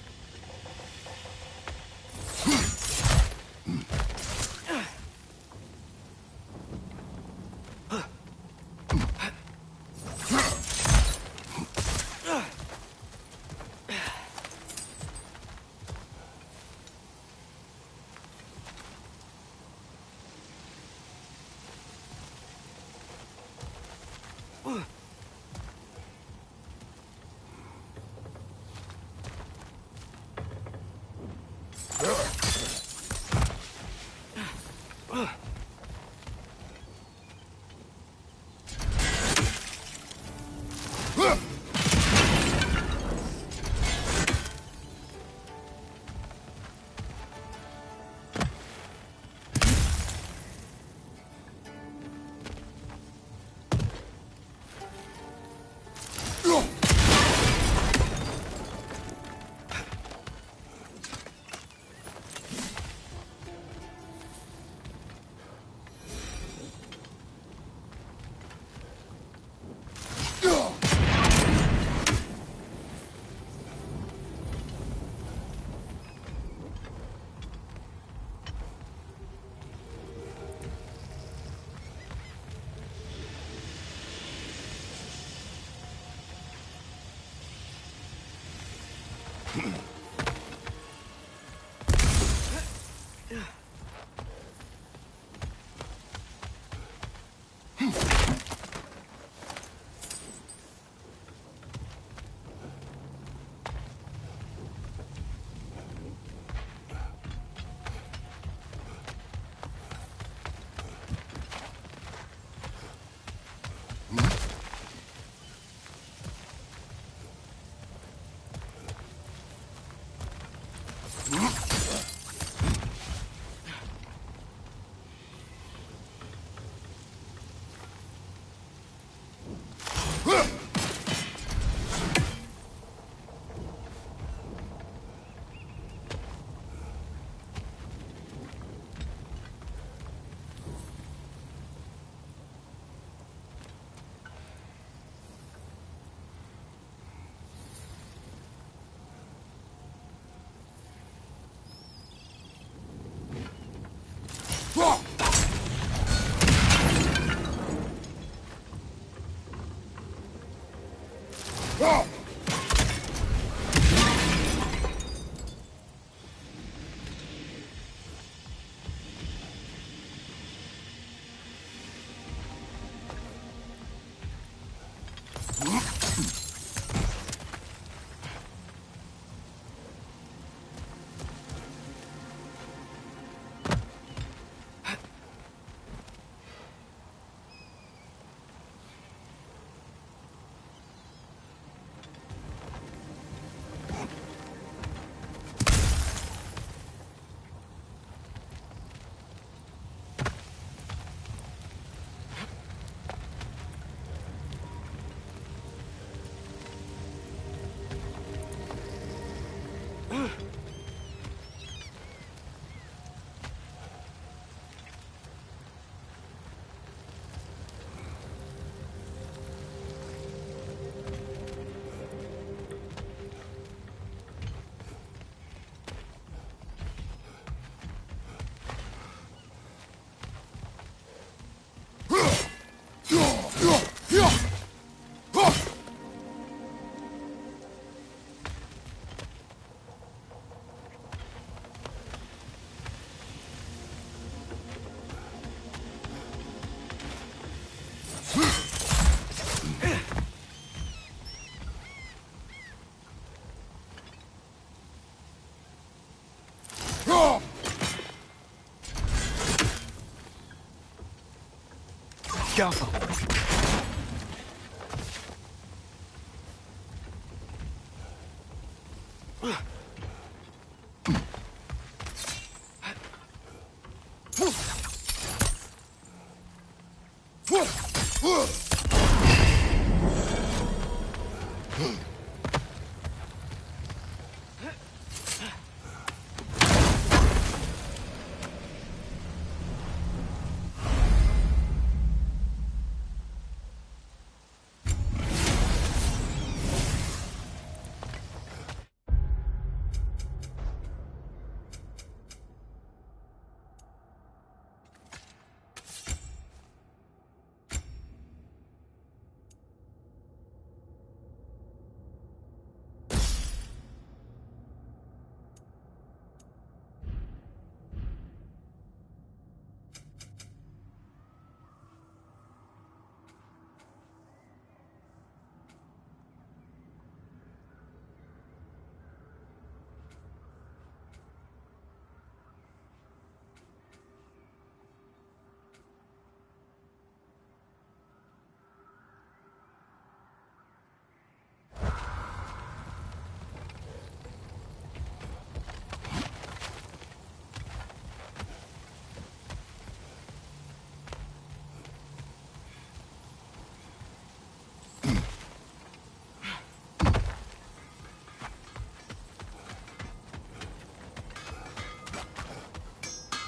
Careful.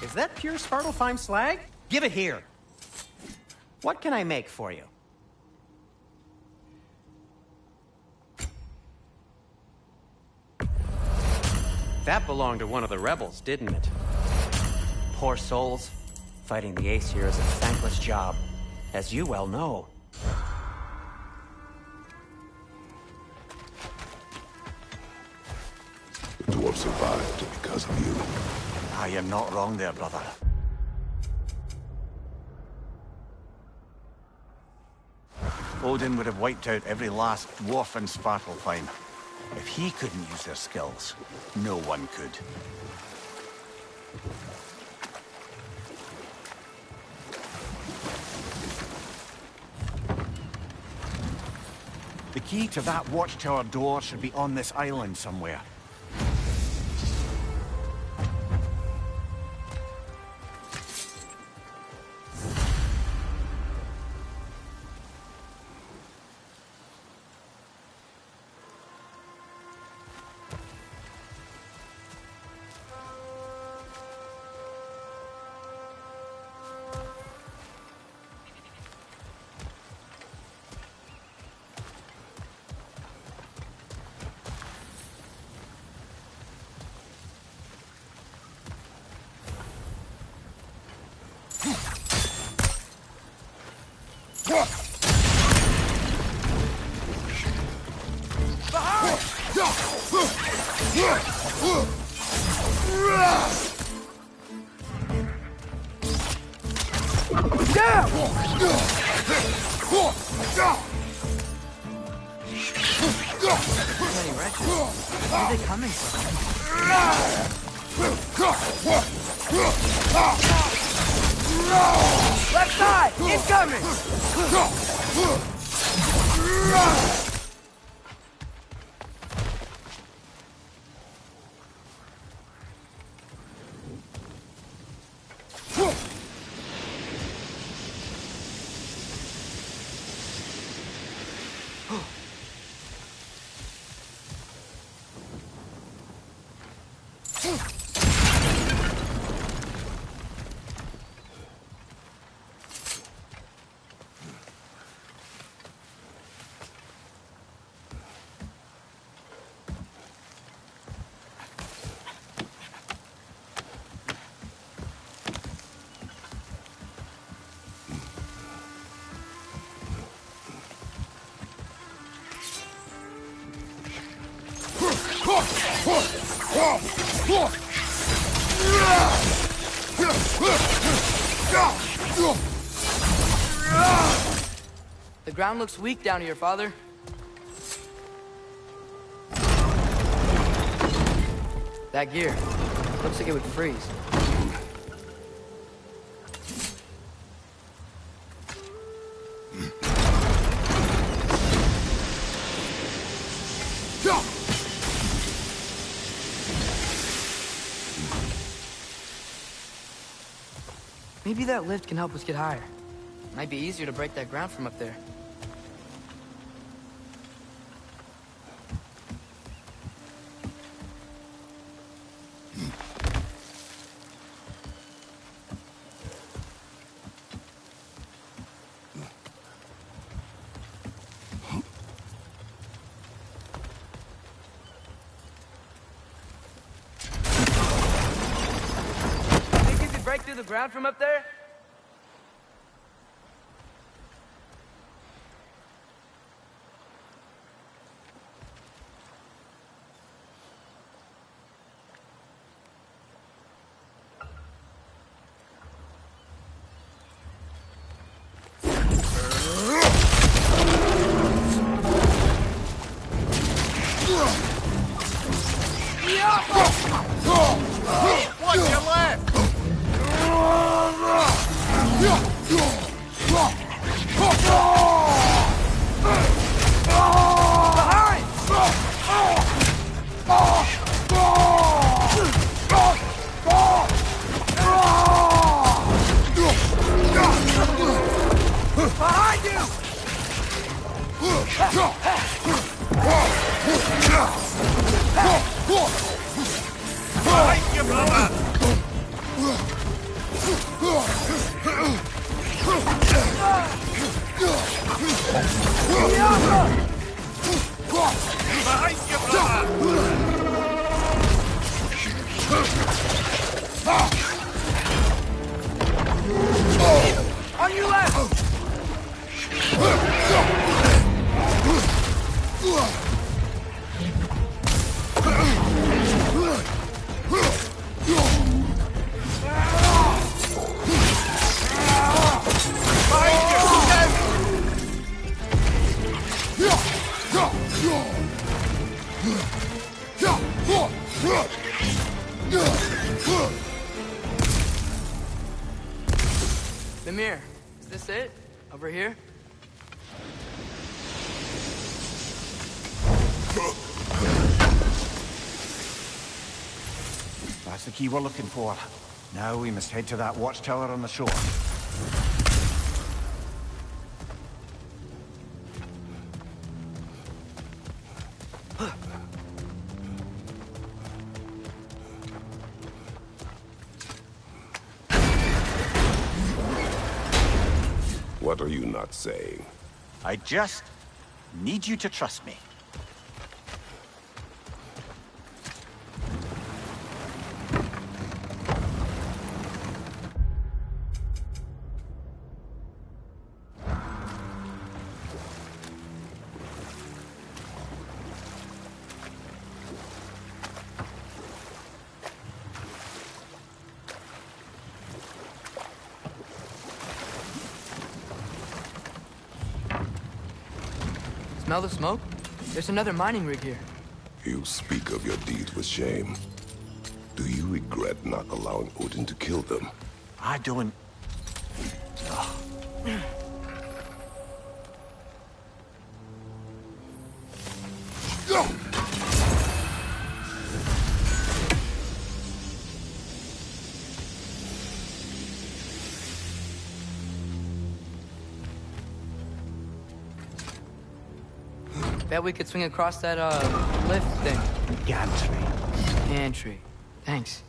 Is that pure Svartalfheim slag? Give it here. What can I make for you? That belonged to one of the rebels, didn't it? Poor souls. Fighting the Aesir is a thankless job, as you well know. The dwarf survived because of you. Ah, you're not wrong there, brother. Odin would have wiped out every last dwarf in Svartalfheim. If he couldn't use their skills, no one could. The key to that watchtower door should be on this island somewhere. Many wretches. Where are they coming from? Left side! Incoming! The ground looks weak down here, Father. That gear. Looks like it would freeze. Maybe that lift can help us get higher. Might be easier to break that ground from up there. Think you could break through the ground from up there? What's your left? Behind you! Behind you, brother! Behind you, brother! On your left! The mirror. Is this it? Over here? That's the key we're looking for. Now we must head to that watchtower on the shore. What are you not saying? I just need you to trust me. Smell the smoke? There's another mining rig here. You speak of your deeds with shame. Do you regret not allowing Odin to kill them? I don't... Bet we could swing across that, lift thing. Gantry. Gantry. Thanks.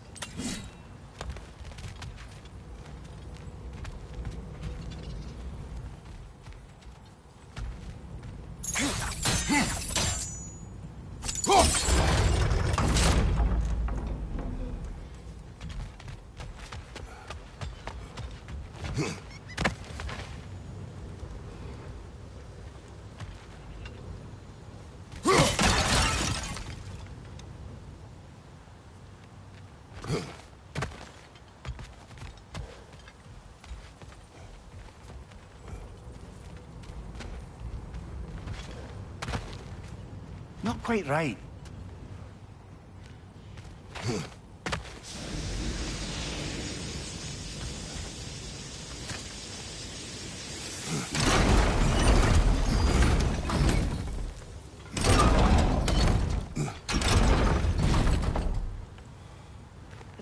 Not quite right.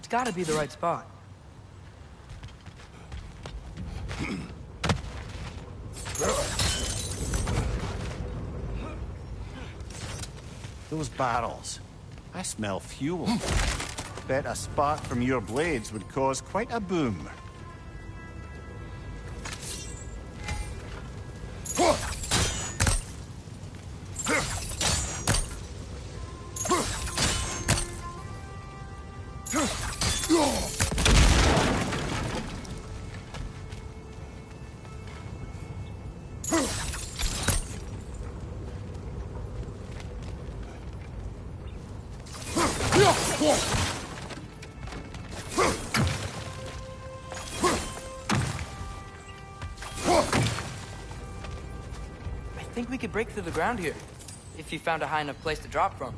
gotta be the right spot. Those barrels. I smell fuel. Bet a spark from your blades would cause quite a boom. I think we could break through the ground here, if you found a high enough place to drop from.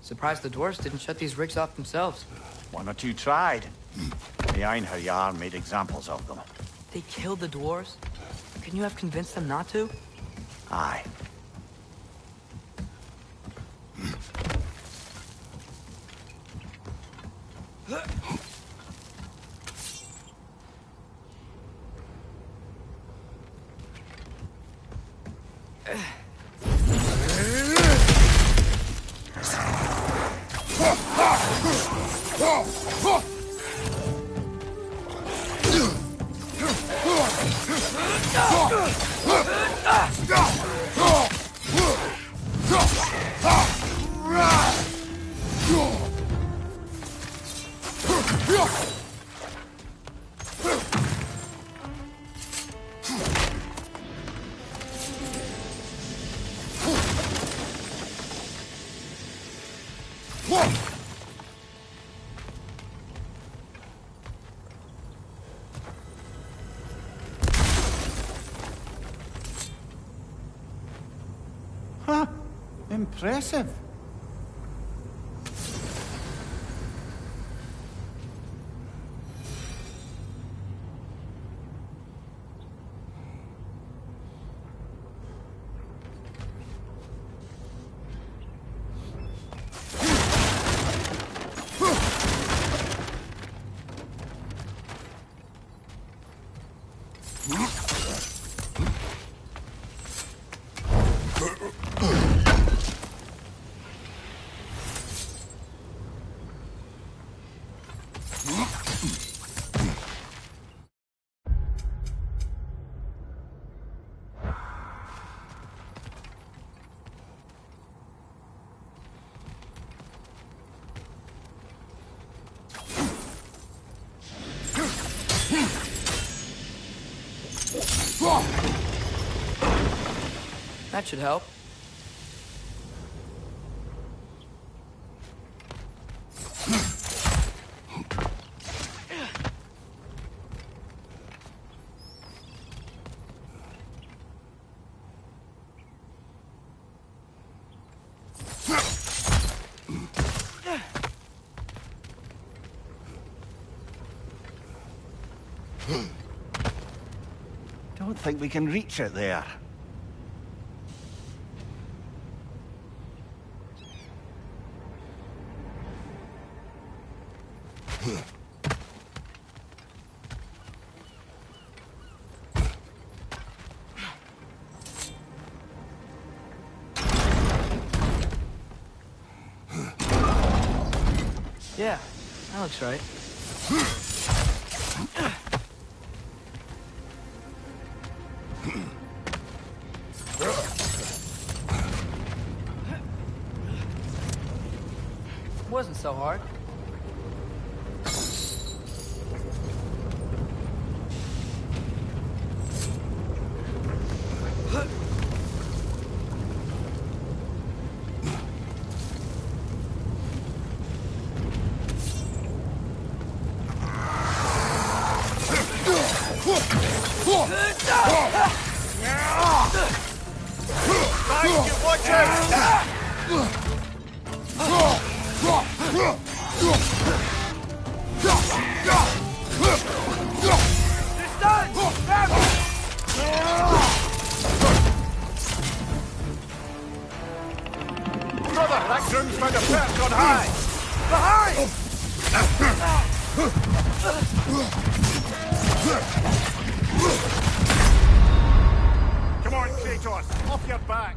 Surprised the dwarves didn't shut these rigs off themselves. One or two tried. The Einherjar made examples of them. They killed the dwarves? Couldn't you have convinced them not to? Aye. Whoa! Impressive. That should help. Don't think we can reach it there. Yeah, that looks right. Wasn't so hard. Watch out! Brother, that groom's found a perch on high! Behind! Come on, Kratos, off your back!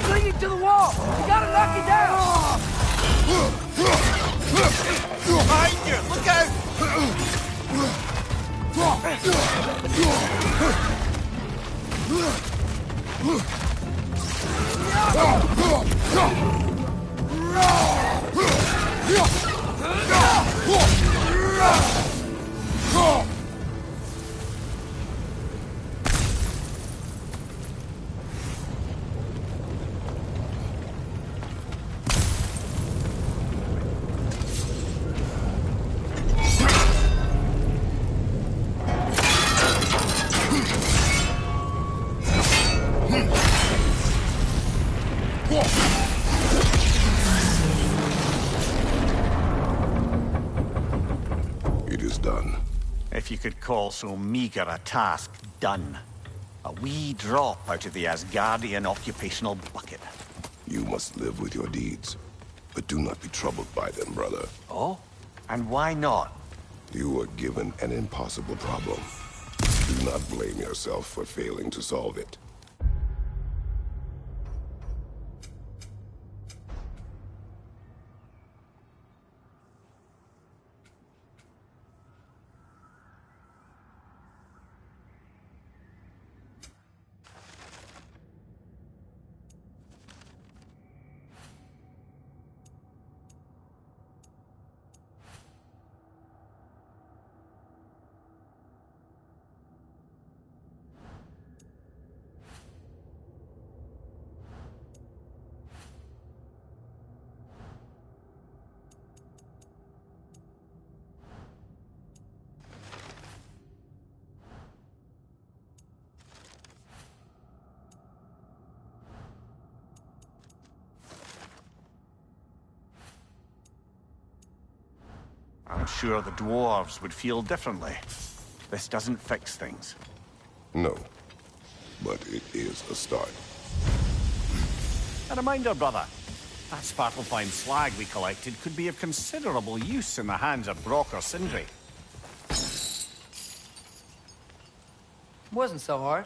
Clinging to the wall! You gotta knock it down! Behind you! Look out! It is done. If you could call so meager a task done. A wee drop out of the Asgardian occupational bucket. You must live with your deeds, but do not be troubled by them, brother. Oh? And why not? You were given an impossible problem. Do not blame yourself for failing to solve it. I'm sure the dwarves would feel differently. This doesn't fix things. No, but it is a start. A reminder, brother. That Svartalfheim slag we collected could be of considerable use in the hands of Brock or Sindri. Wasn't so hard.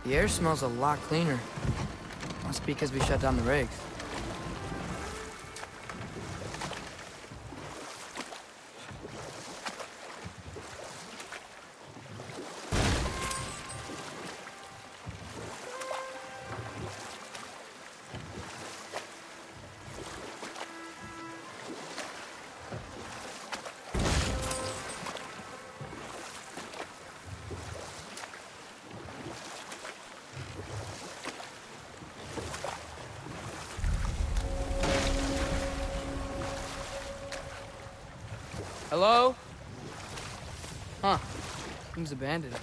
The air smells a lot cleaner. Must be because we shut down the rigs. Hello? Huh. Seems abandoned.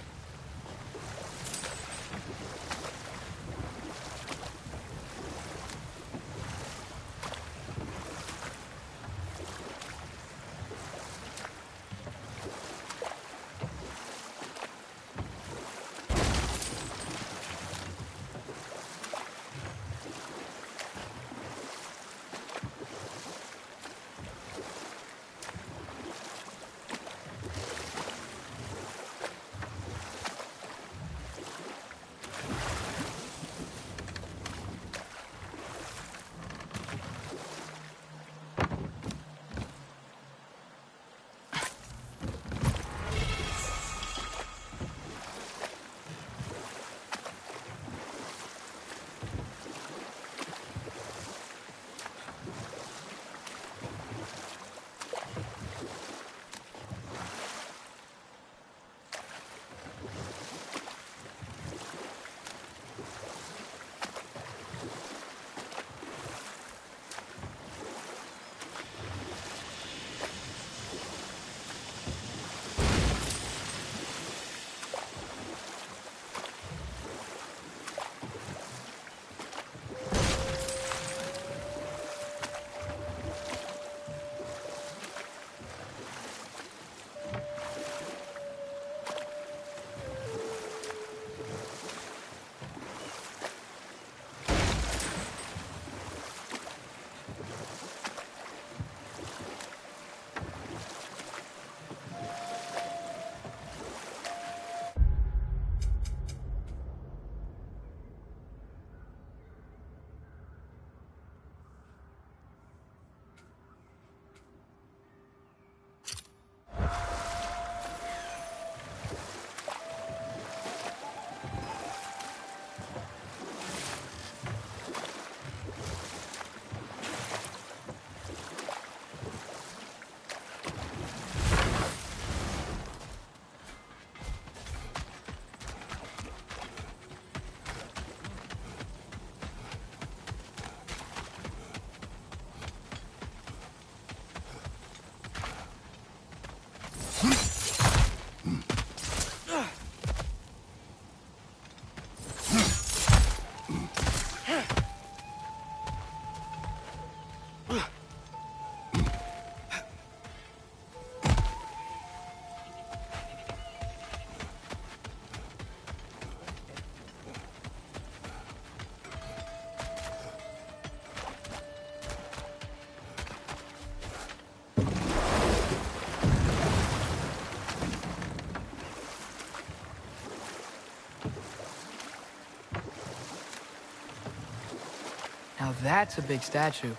Now that's a big statue.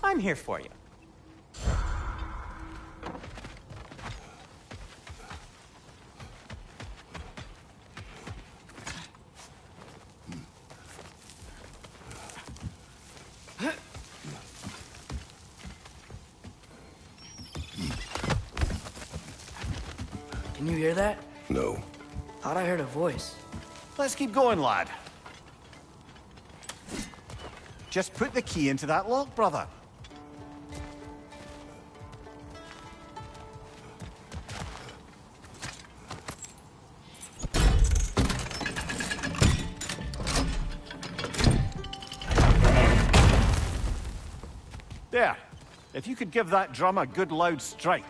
I'm here for you. Can you hear that? No. Thought I heard a voice. Let's keep going, lad. Just put the key into that lock, brother. There. If you could give that drum a good loud strike.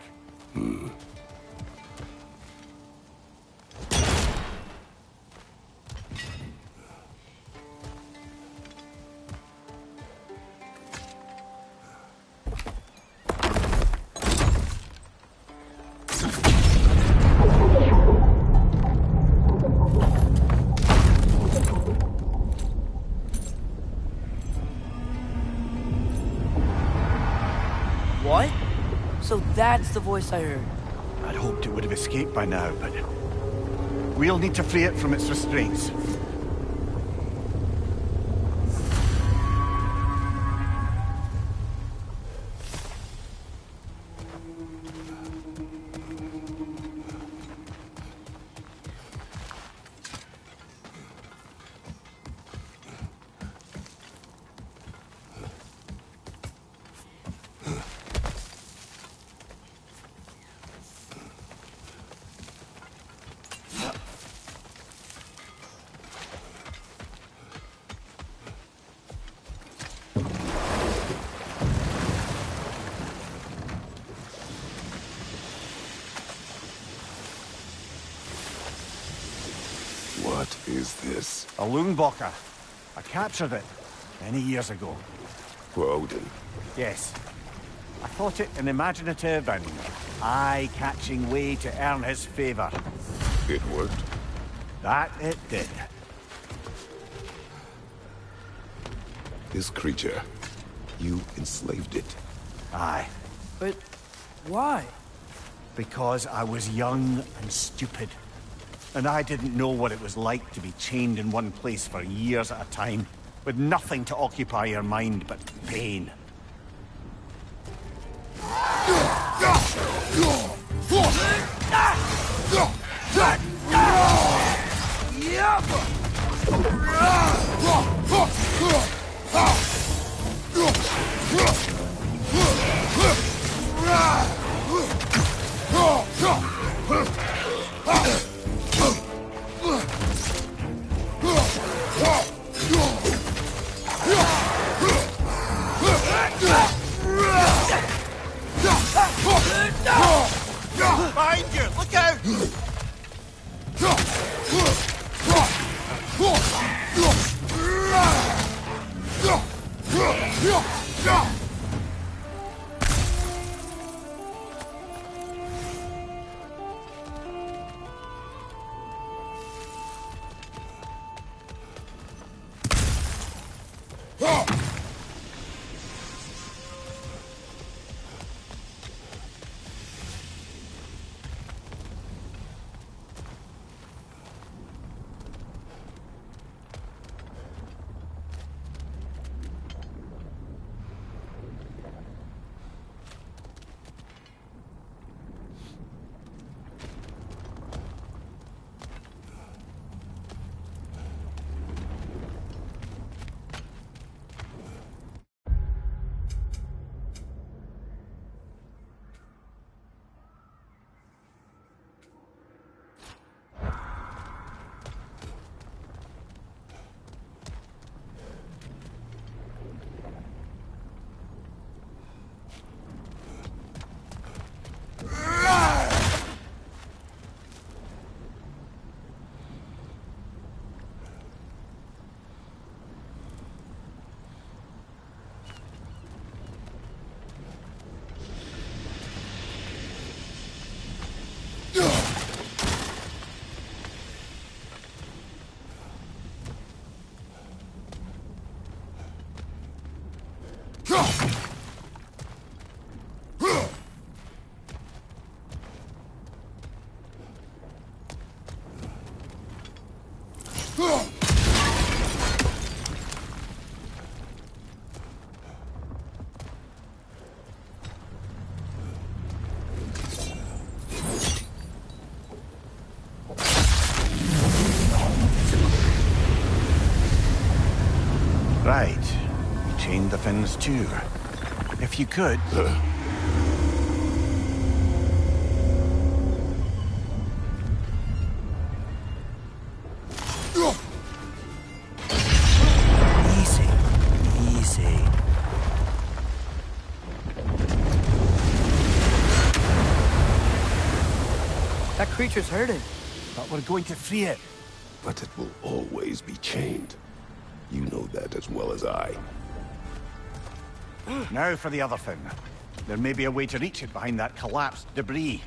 What? So that's the voice I heard. I'd hoped it would have escaped by now, but we'll need to free it from its restraints. What is this? A Loonbocker. I captured it many years ago. For Odin? Yes. I thought it an imaginative and eye-catching way to earn his favor. It worked? That it did. This creature, you enslaved it. Aye. But why? Because I was young and stupid. And I didn't know what it was like to be chained in one place for years at a time, with nothing to occupy your mind but pain. Behind you! Look out! Right. Chain the fins too. If you could... Easy. Easy. That creature's hurting. But we're going to free it. But it will always be chained. You know that as well as I. Now for the other fin. There may be a way to reach it behind that collapsed debris.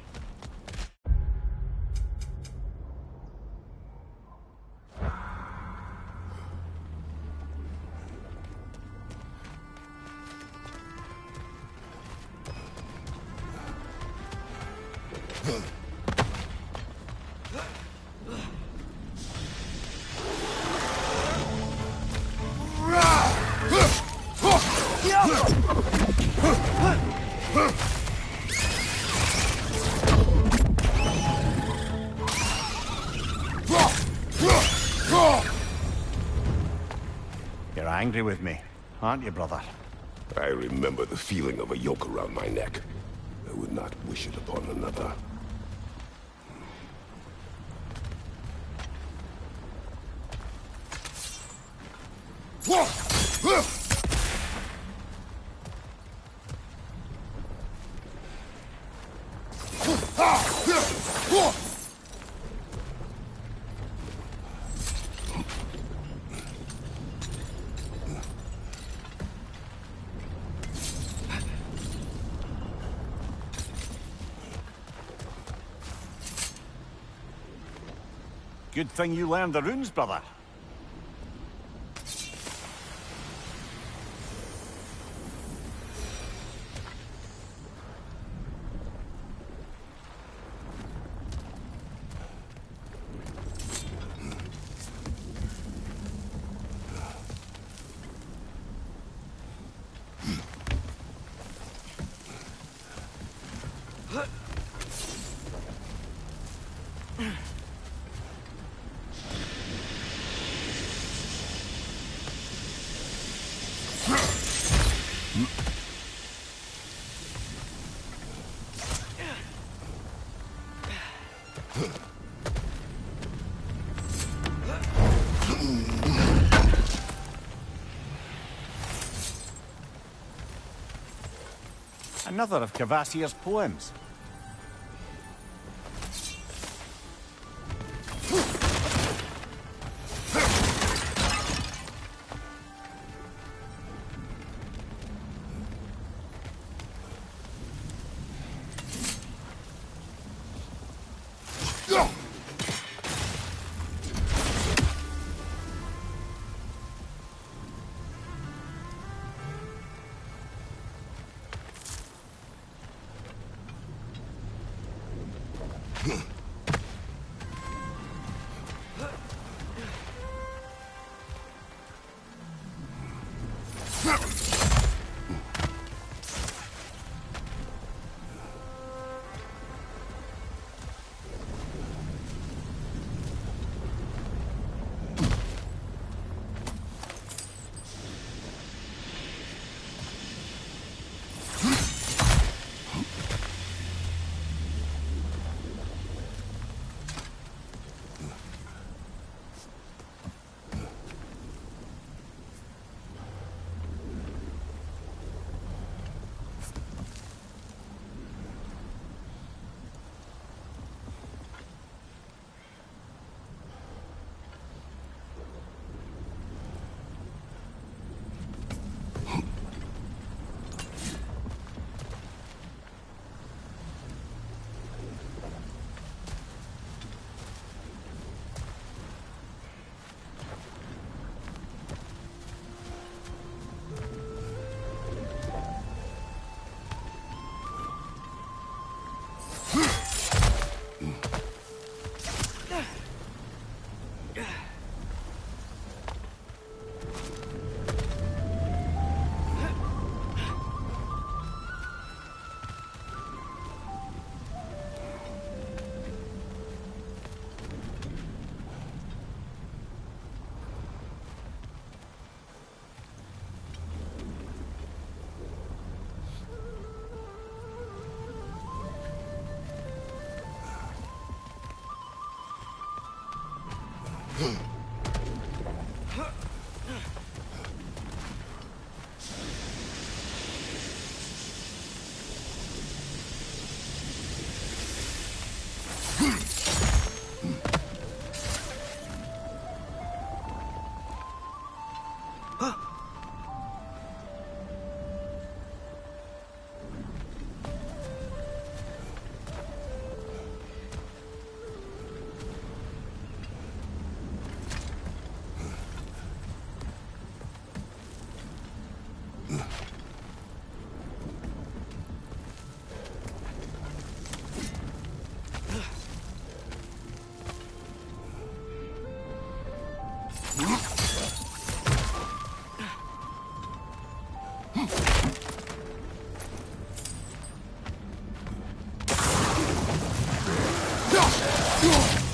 You're angry with me, aren't you, brother? I remember the feeling of a yoke around my neck. I would not wish it upon another. Good thing you learned the runes, brother. Another of Kvasir's poems.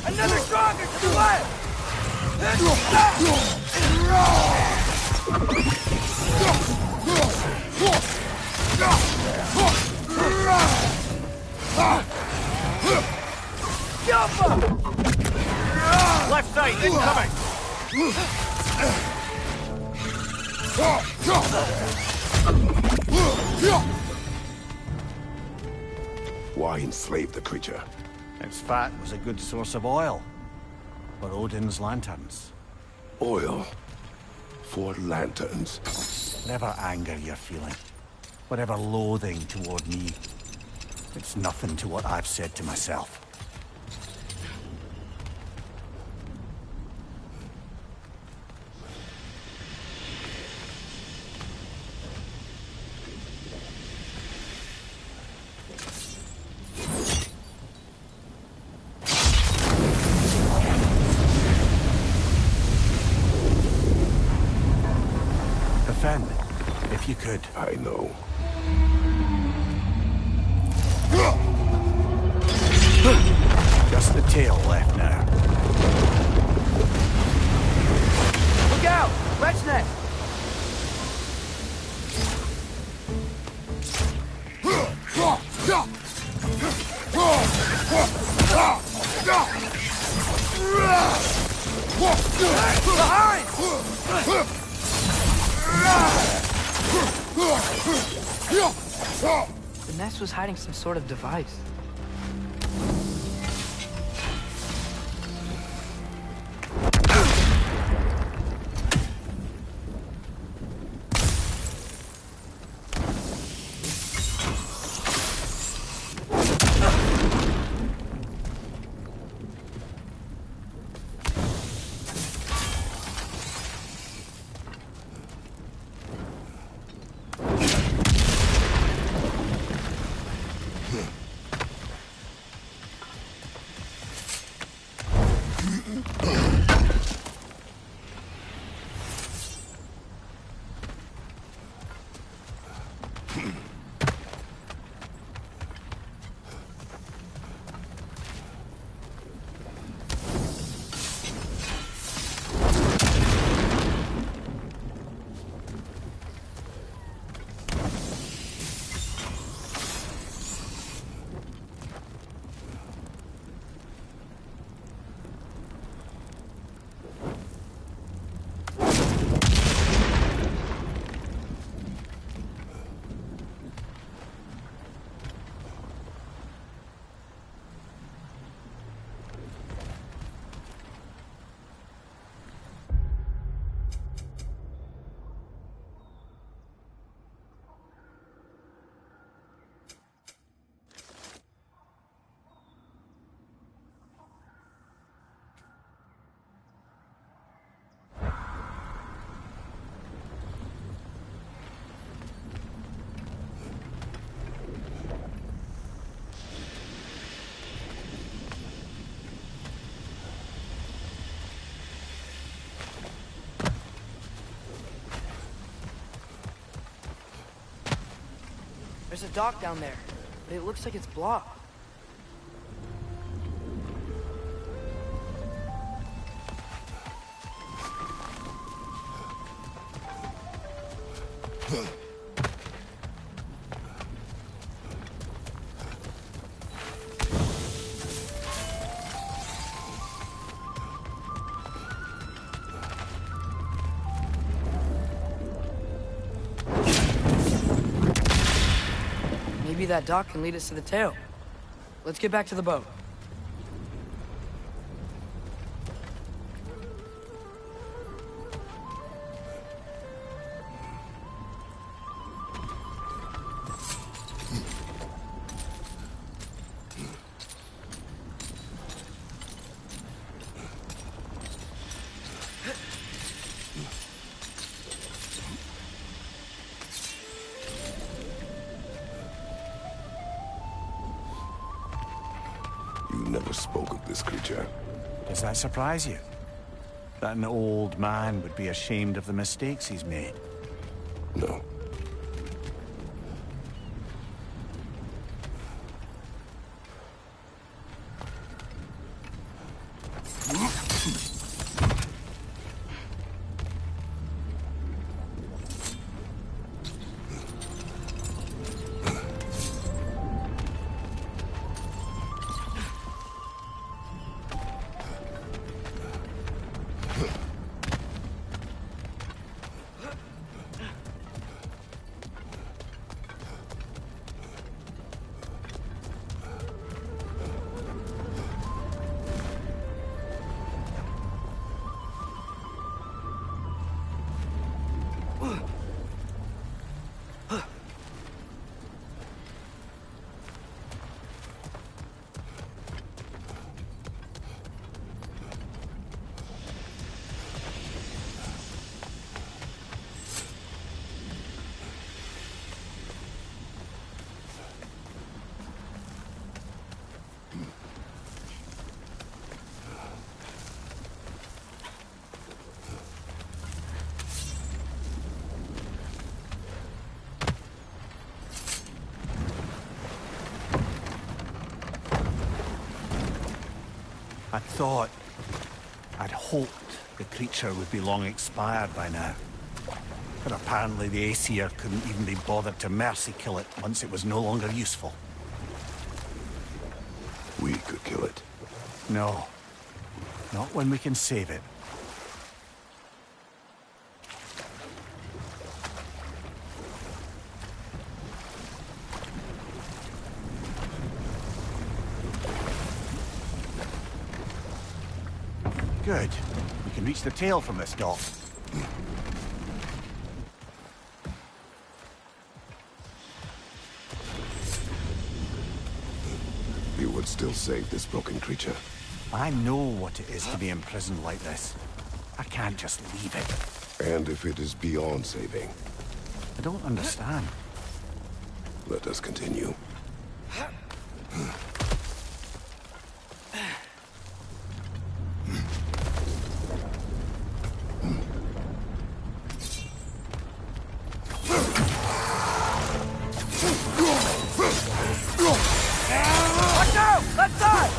Another stronger to the left! Left side, incoming! Why enslave the creature? Its fat was a good source of oil for Odin's lanterns. Oil for lanterns. Whatever anger you're feeling, whatever loathing toward me, it's nothing to what I've said to myself. good. I know. Just the tail left now. Look out! Red's neck! Behind! The nest was hiding some sort of device. There's a dock down there, but it looks like it's blocked. Maybe that dock can lead us to the tail. Let's get back to the boat. You never spoke of this creature. Does that surprise you? That an old man would be ashamed of the mistakes he's made? No. I'd hoped the creature would be long expired by now. But apparently the Aesir couldn't even be bothered to mercy kill it once it was no longer useful. We could kill it. No. Not when we can save it. Good. We can reach the tail from this dock. You would still save this broken creature. I know what it is to be imprisoned like this. I can't just leave it. And if it is beyond saving? I don't understand. Let us continue. Watch out! Left side!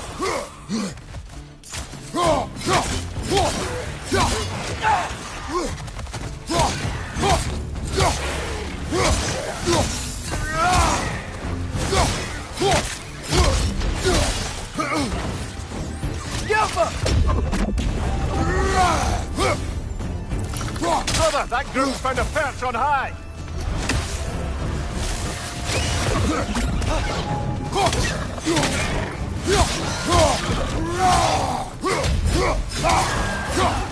Brother, that group's found a perch on high!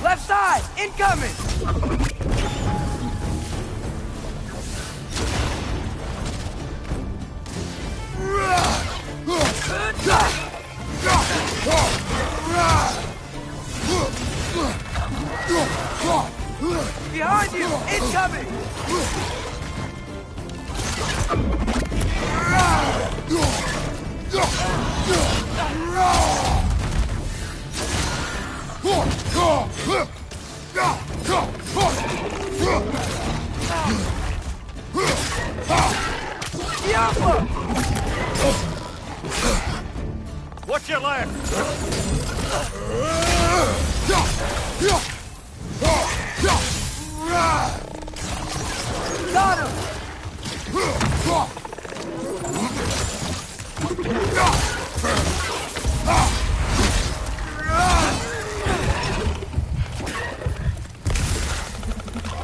Left side! Incoming! Behind you! Incoming! Watch your left! Got him!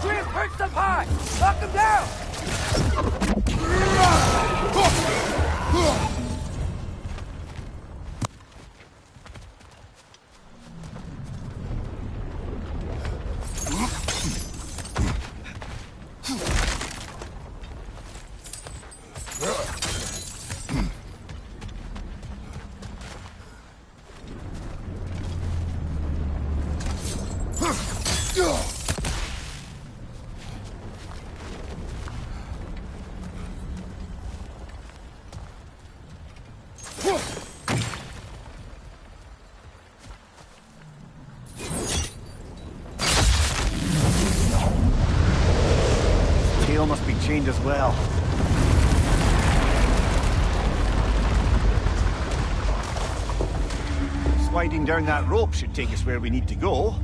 Three perched up high! Knock him down! Tail must be chained as well. Sliding down that rope should take us where we need to go.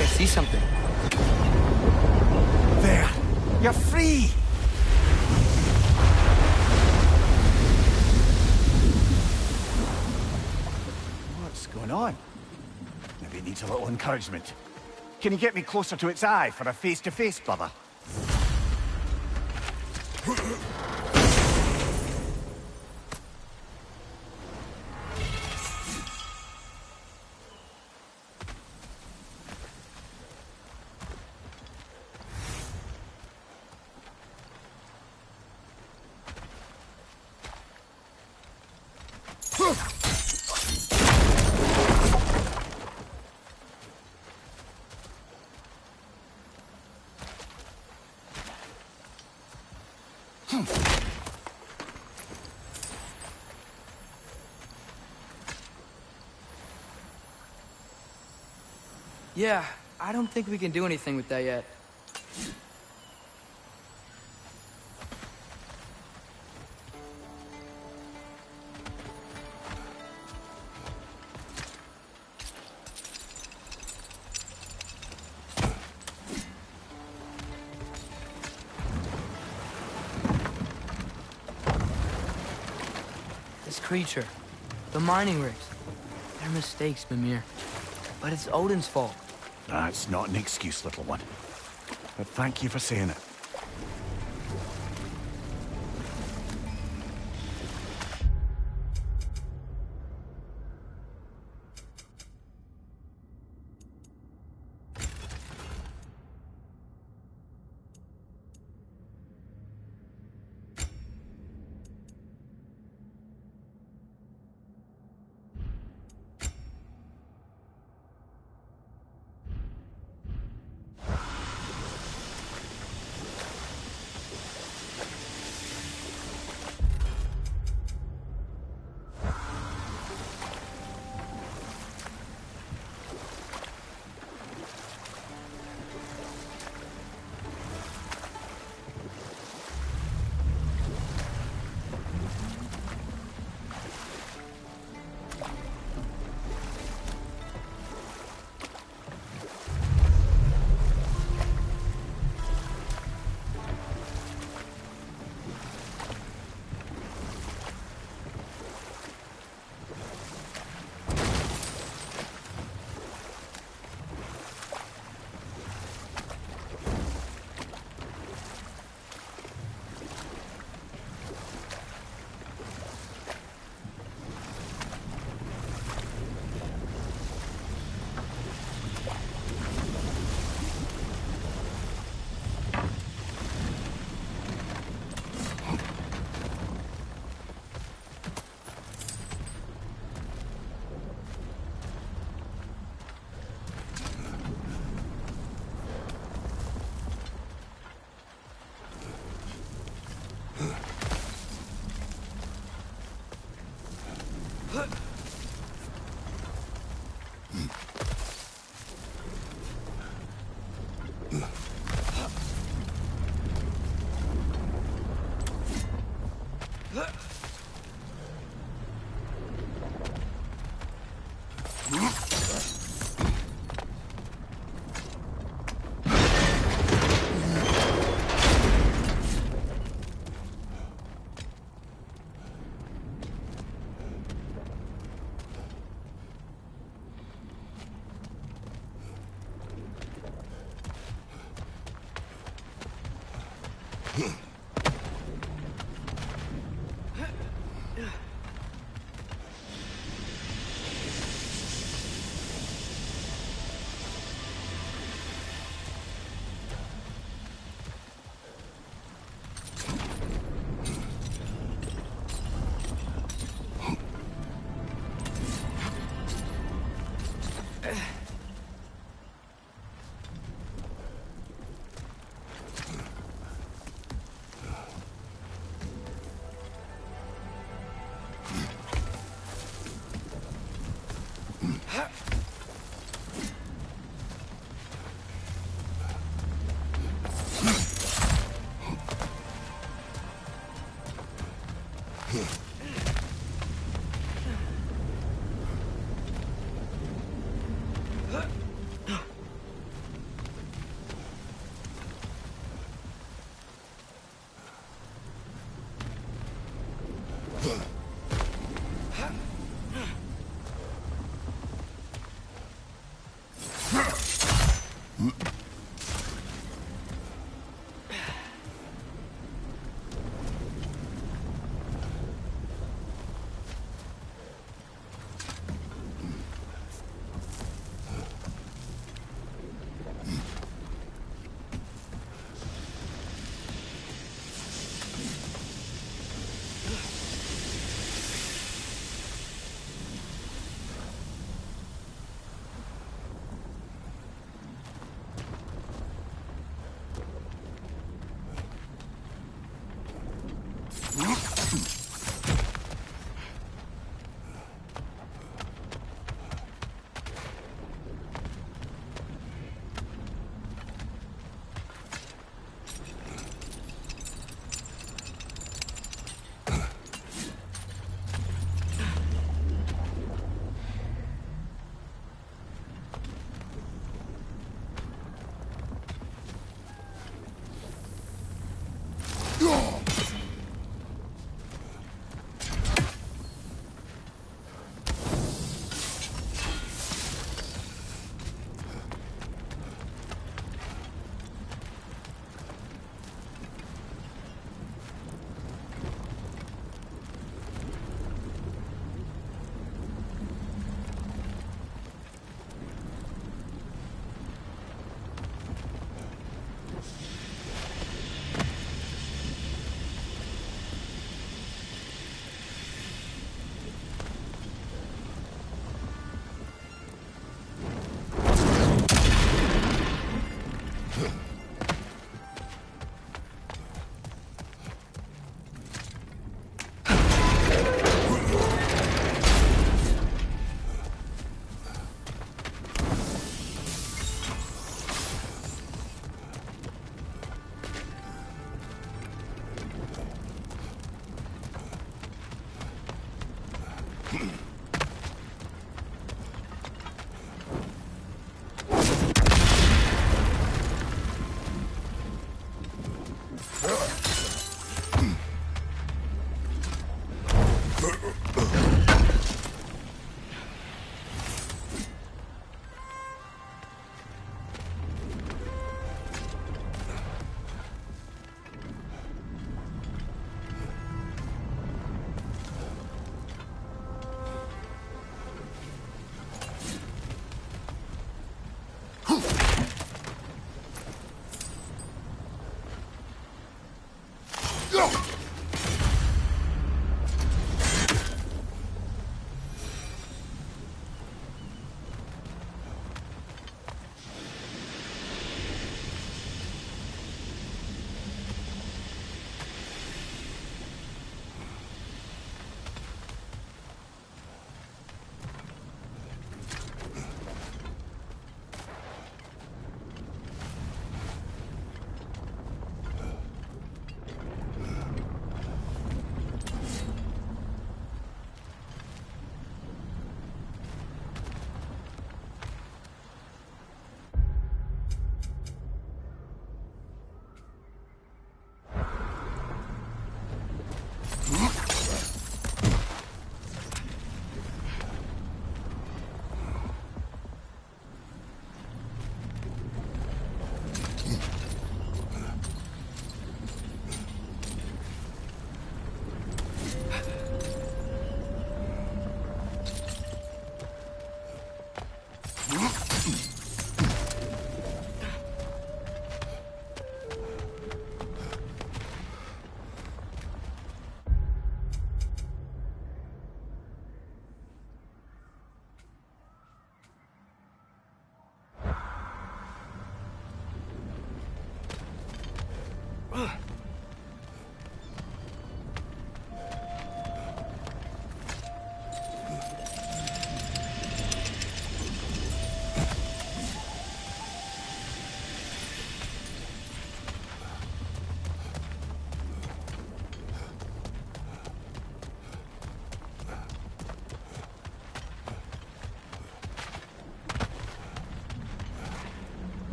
I see something. There! You're free! What's going on? Maybe it needs a little encouragement. Can you get me closer to its eye for a face-to-face, brother? Yeah, I don't think we can do anything with that yet. This creature, the mining rigs, they're mistakes, Mimir. But it's Odin's fault. That's not an excuse, little one. But thank you for saying it.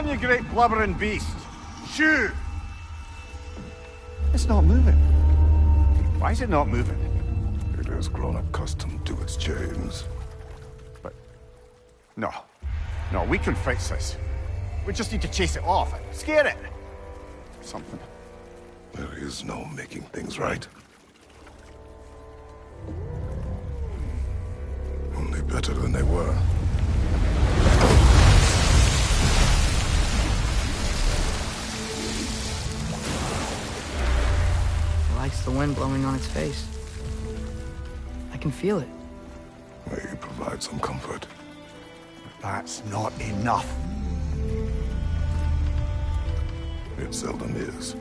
on, you great blubbering beast! Shoo! It's not moving. Why is it not moving? It has grown accustomed to its chains. But... No. No, we can fix this. We just need to chase it off and scare it. Something. There is no making things right. Only better than they were. It likes the wind blowing on its face. I can feel it. May provide some comfort. That's not enough. It seldom is.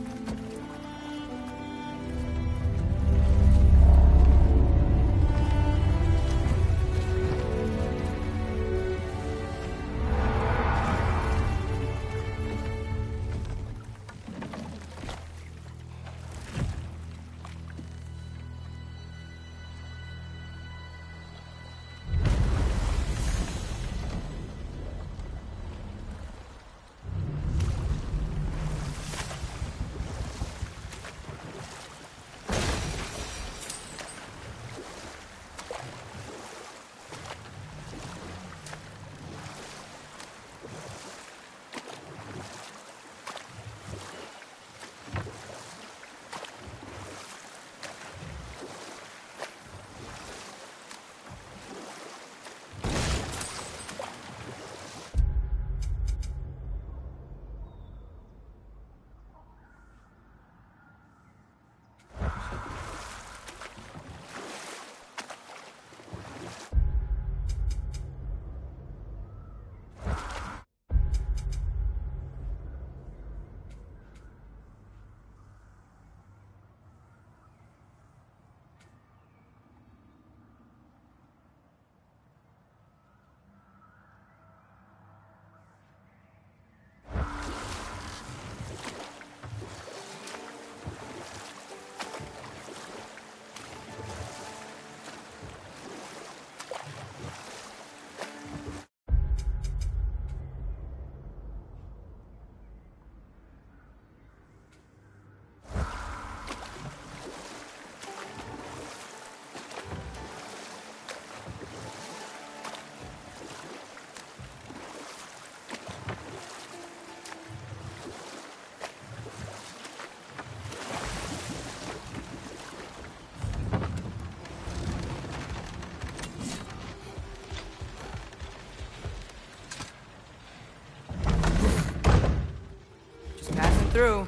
Through.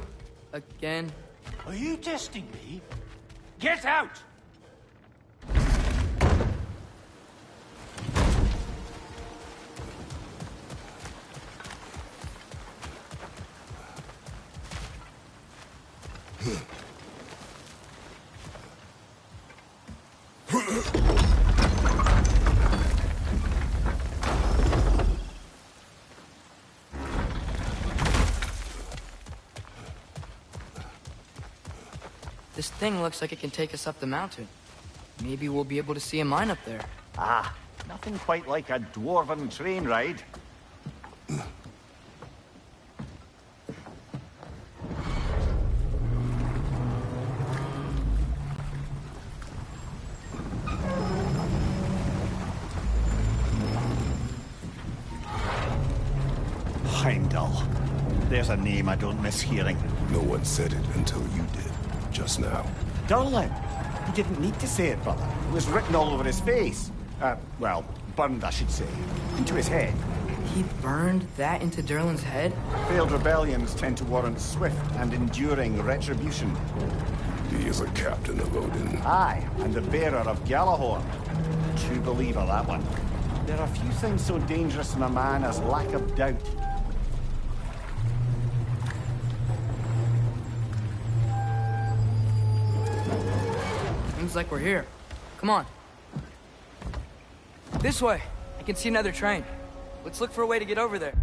Again. Are you testing me? Get out! This thing looks like it can take us up the mountain. Maybe we'll be able to see a mine up there. Ah, nothing quite like a dwarven train ride. Heimdall. There's a name I don't miss hearing. No one said it until you did, just now. Durlin. He didn't need to say it, brother. It was written all over his face. Well, burned, I should say. Into his head. He burned that into Durlin's head? Failed rebellions tend to warrant swift and enduring retribution. He is a captain of Odin. Aye, and the bearer of Gjallarhorn. True believer, that one. There are few things so dangerous in a man as lack of doubt. Seems like we're here. Come on. This way. I can see another train. Let's look for a way to get over there.